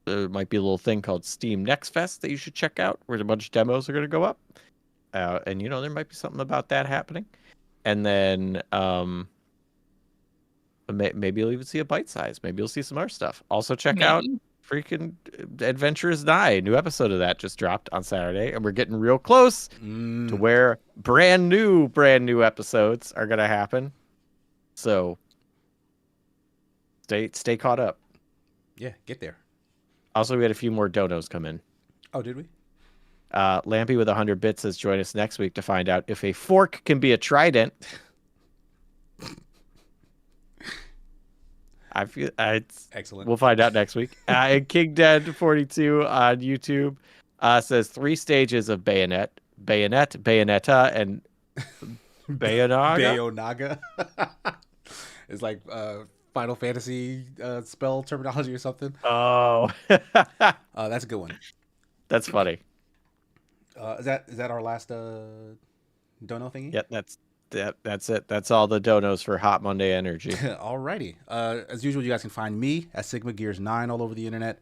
S3: There might be a little thing called Steam Next Fest that you should check out, where a bunch of demos are going to go up. And there might be something about that happening. And then maybe you'll even see a bite size. Maybe you'll see some other stuff. Also check out freaking Adventures Die. New episode of that just dropped on Saturday, and we're getting real close to where brand new episodes are gonna happen. So stay caught up.
S2: Yeah, get there.
S3: Also, we had a few more donos come in.
S2: Oh, did we?
S3: Lampy with 100 bits says join us next week to find out if a fork can be a trident. I feel it's
S2: excellent.
S3: We'll find out next week. And King Dead 42 on YouTube says 3 stages of bayonet, bayonetta, and
S2: Bayonaga. It's like Final Fantasy spell terminology or something.
S3: Oh,
S2: that's a good one.
S3: That's funny.
S2: Is that our last dono thingy?
S3: Yep, that's it. That's all the donos for Hot Monday Energy.
S2: Alrighty. As usual, you guys can find me at Sigma Gears 9 all over the internet.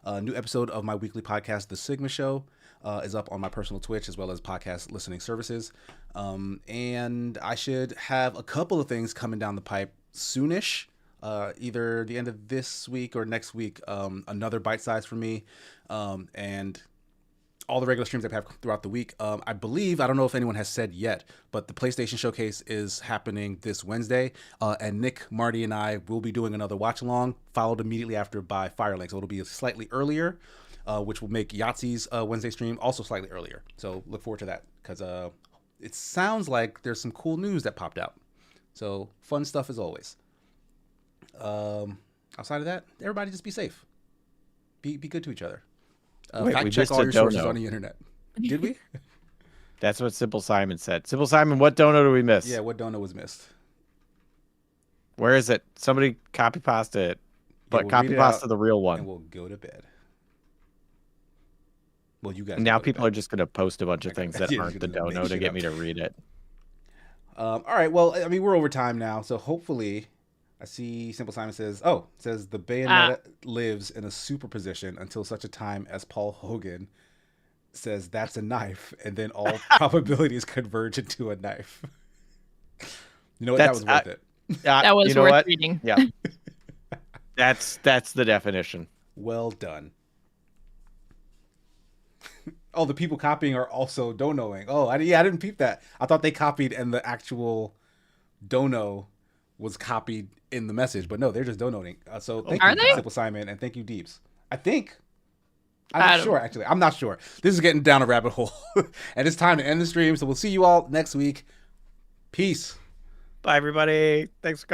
S2: A new episode of my weekly podcast, The Sigma Show, is up on my personal Twitch as well as podcast listening services. And I should have a couple of things coming down the pipe soonish. Either the end of this week or next week. Another bite size for me. And all the regular streams I have throughout the week. I believe, I don't know if anyone has said yet, but the PlayStation Showcase is happening this Wednesday. And Nick, Marty, and I will be doing another watch along, followed immediately after by Firelink. So it'll be slightly earlier, which will make Yahtzee's Wednesday stream also slightly earlier. So look forward to that, because it sounds like there's some cool news that popped out. So fun stuff as always. Outside of that, everybody just be safe. Be good to each other. Fact check all your sources on the internet. Did we?
S3: That's what Simple Simon said. Simple Simon, what dono do we miss?
S2: Yeah, what dono was missed?
S3: Where is it? Somebody copy pasta it. But
S2: we'll
S3: copy
S2: read it
S3: pasta
S2: out,
S3: the real
S2: and
S3: one.
S2: we'll go to bed. Well, you guys.
S3: Now
S2: go to
S3: people
S2: bed.
S3: are just going to post a bunch of things that
S2: Yeah,
S3: aren't the
S2: just gonna make
S3: dono to
S2: shit
S3: get
S2: up.
S3: me to read it.
S2: All right. Well, I mean, we're over time now, so hopefully, I see Simple Simon says, says the bayonet lives in a superposition until such a time as Paul Hogan says that's a knife, and then all probabilities converge into a knife. You know what? That was worth it.
S4: That was
S3: you know
S4: worth
S3: what?
S4: reading.
S3: Yeah. That's the definition.
S2: Well done. Oh, the people copying are also donoing. Oh, I didn't peep that. I thought they copied and the actual dono was copied in the message, but no, they're just donating. So thank
S4: Are
S2: you,
S4: they?
S2: Simple Simon, and thank you, Deeps. I think. I'm
S4: I
S2: not
S4: don't-
S2: sure, actually. I'm not sure. This is getting down a rabbit hole. And it's time to end the stream, so we'll see you all next week. Peace.
S3: Bye, everybody. Thanks for coming.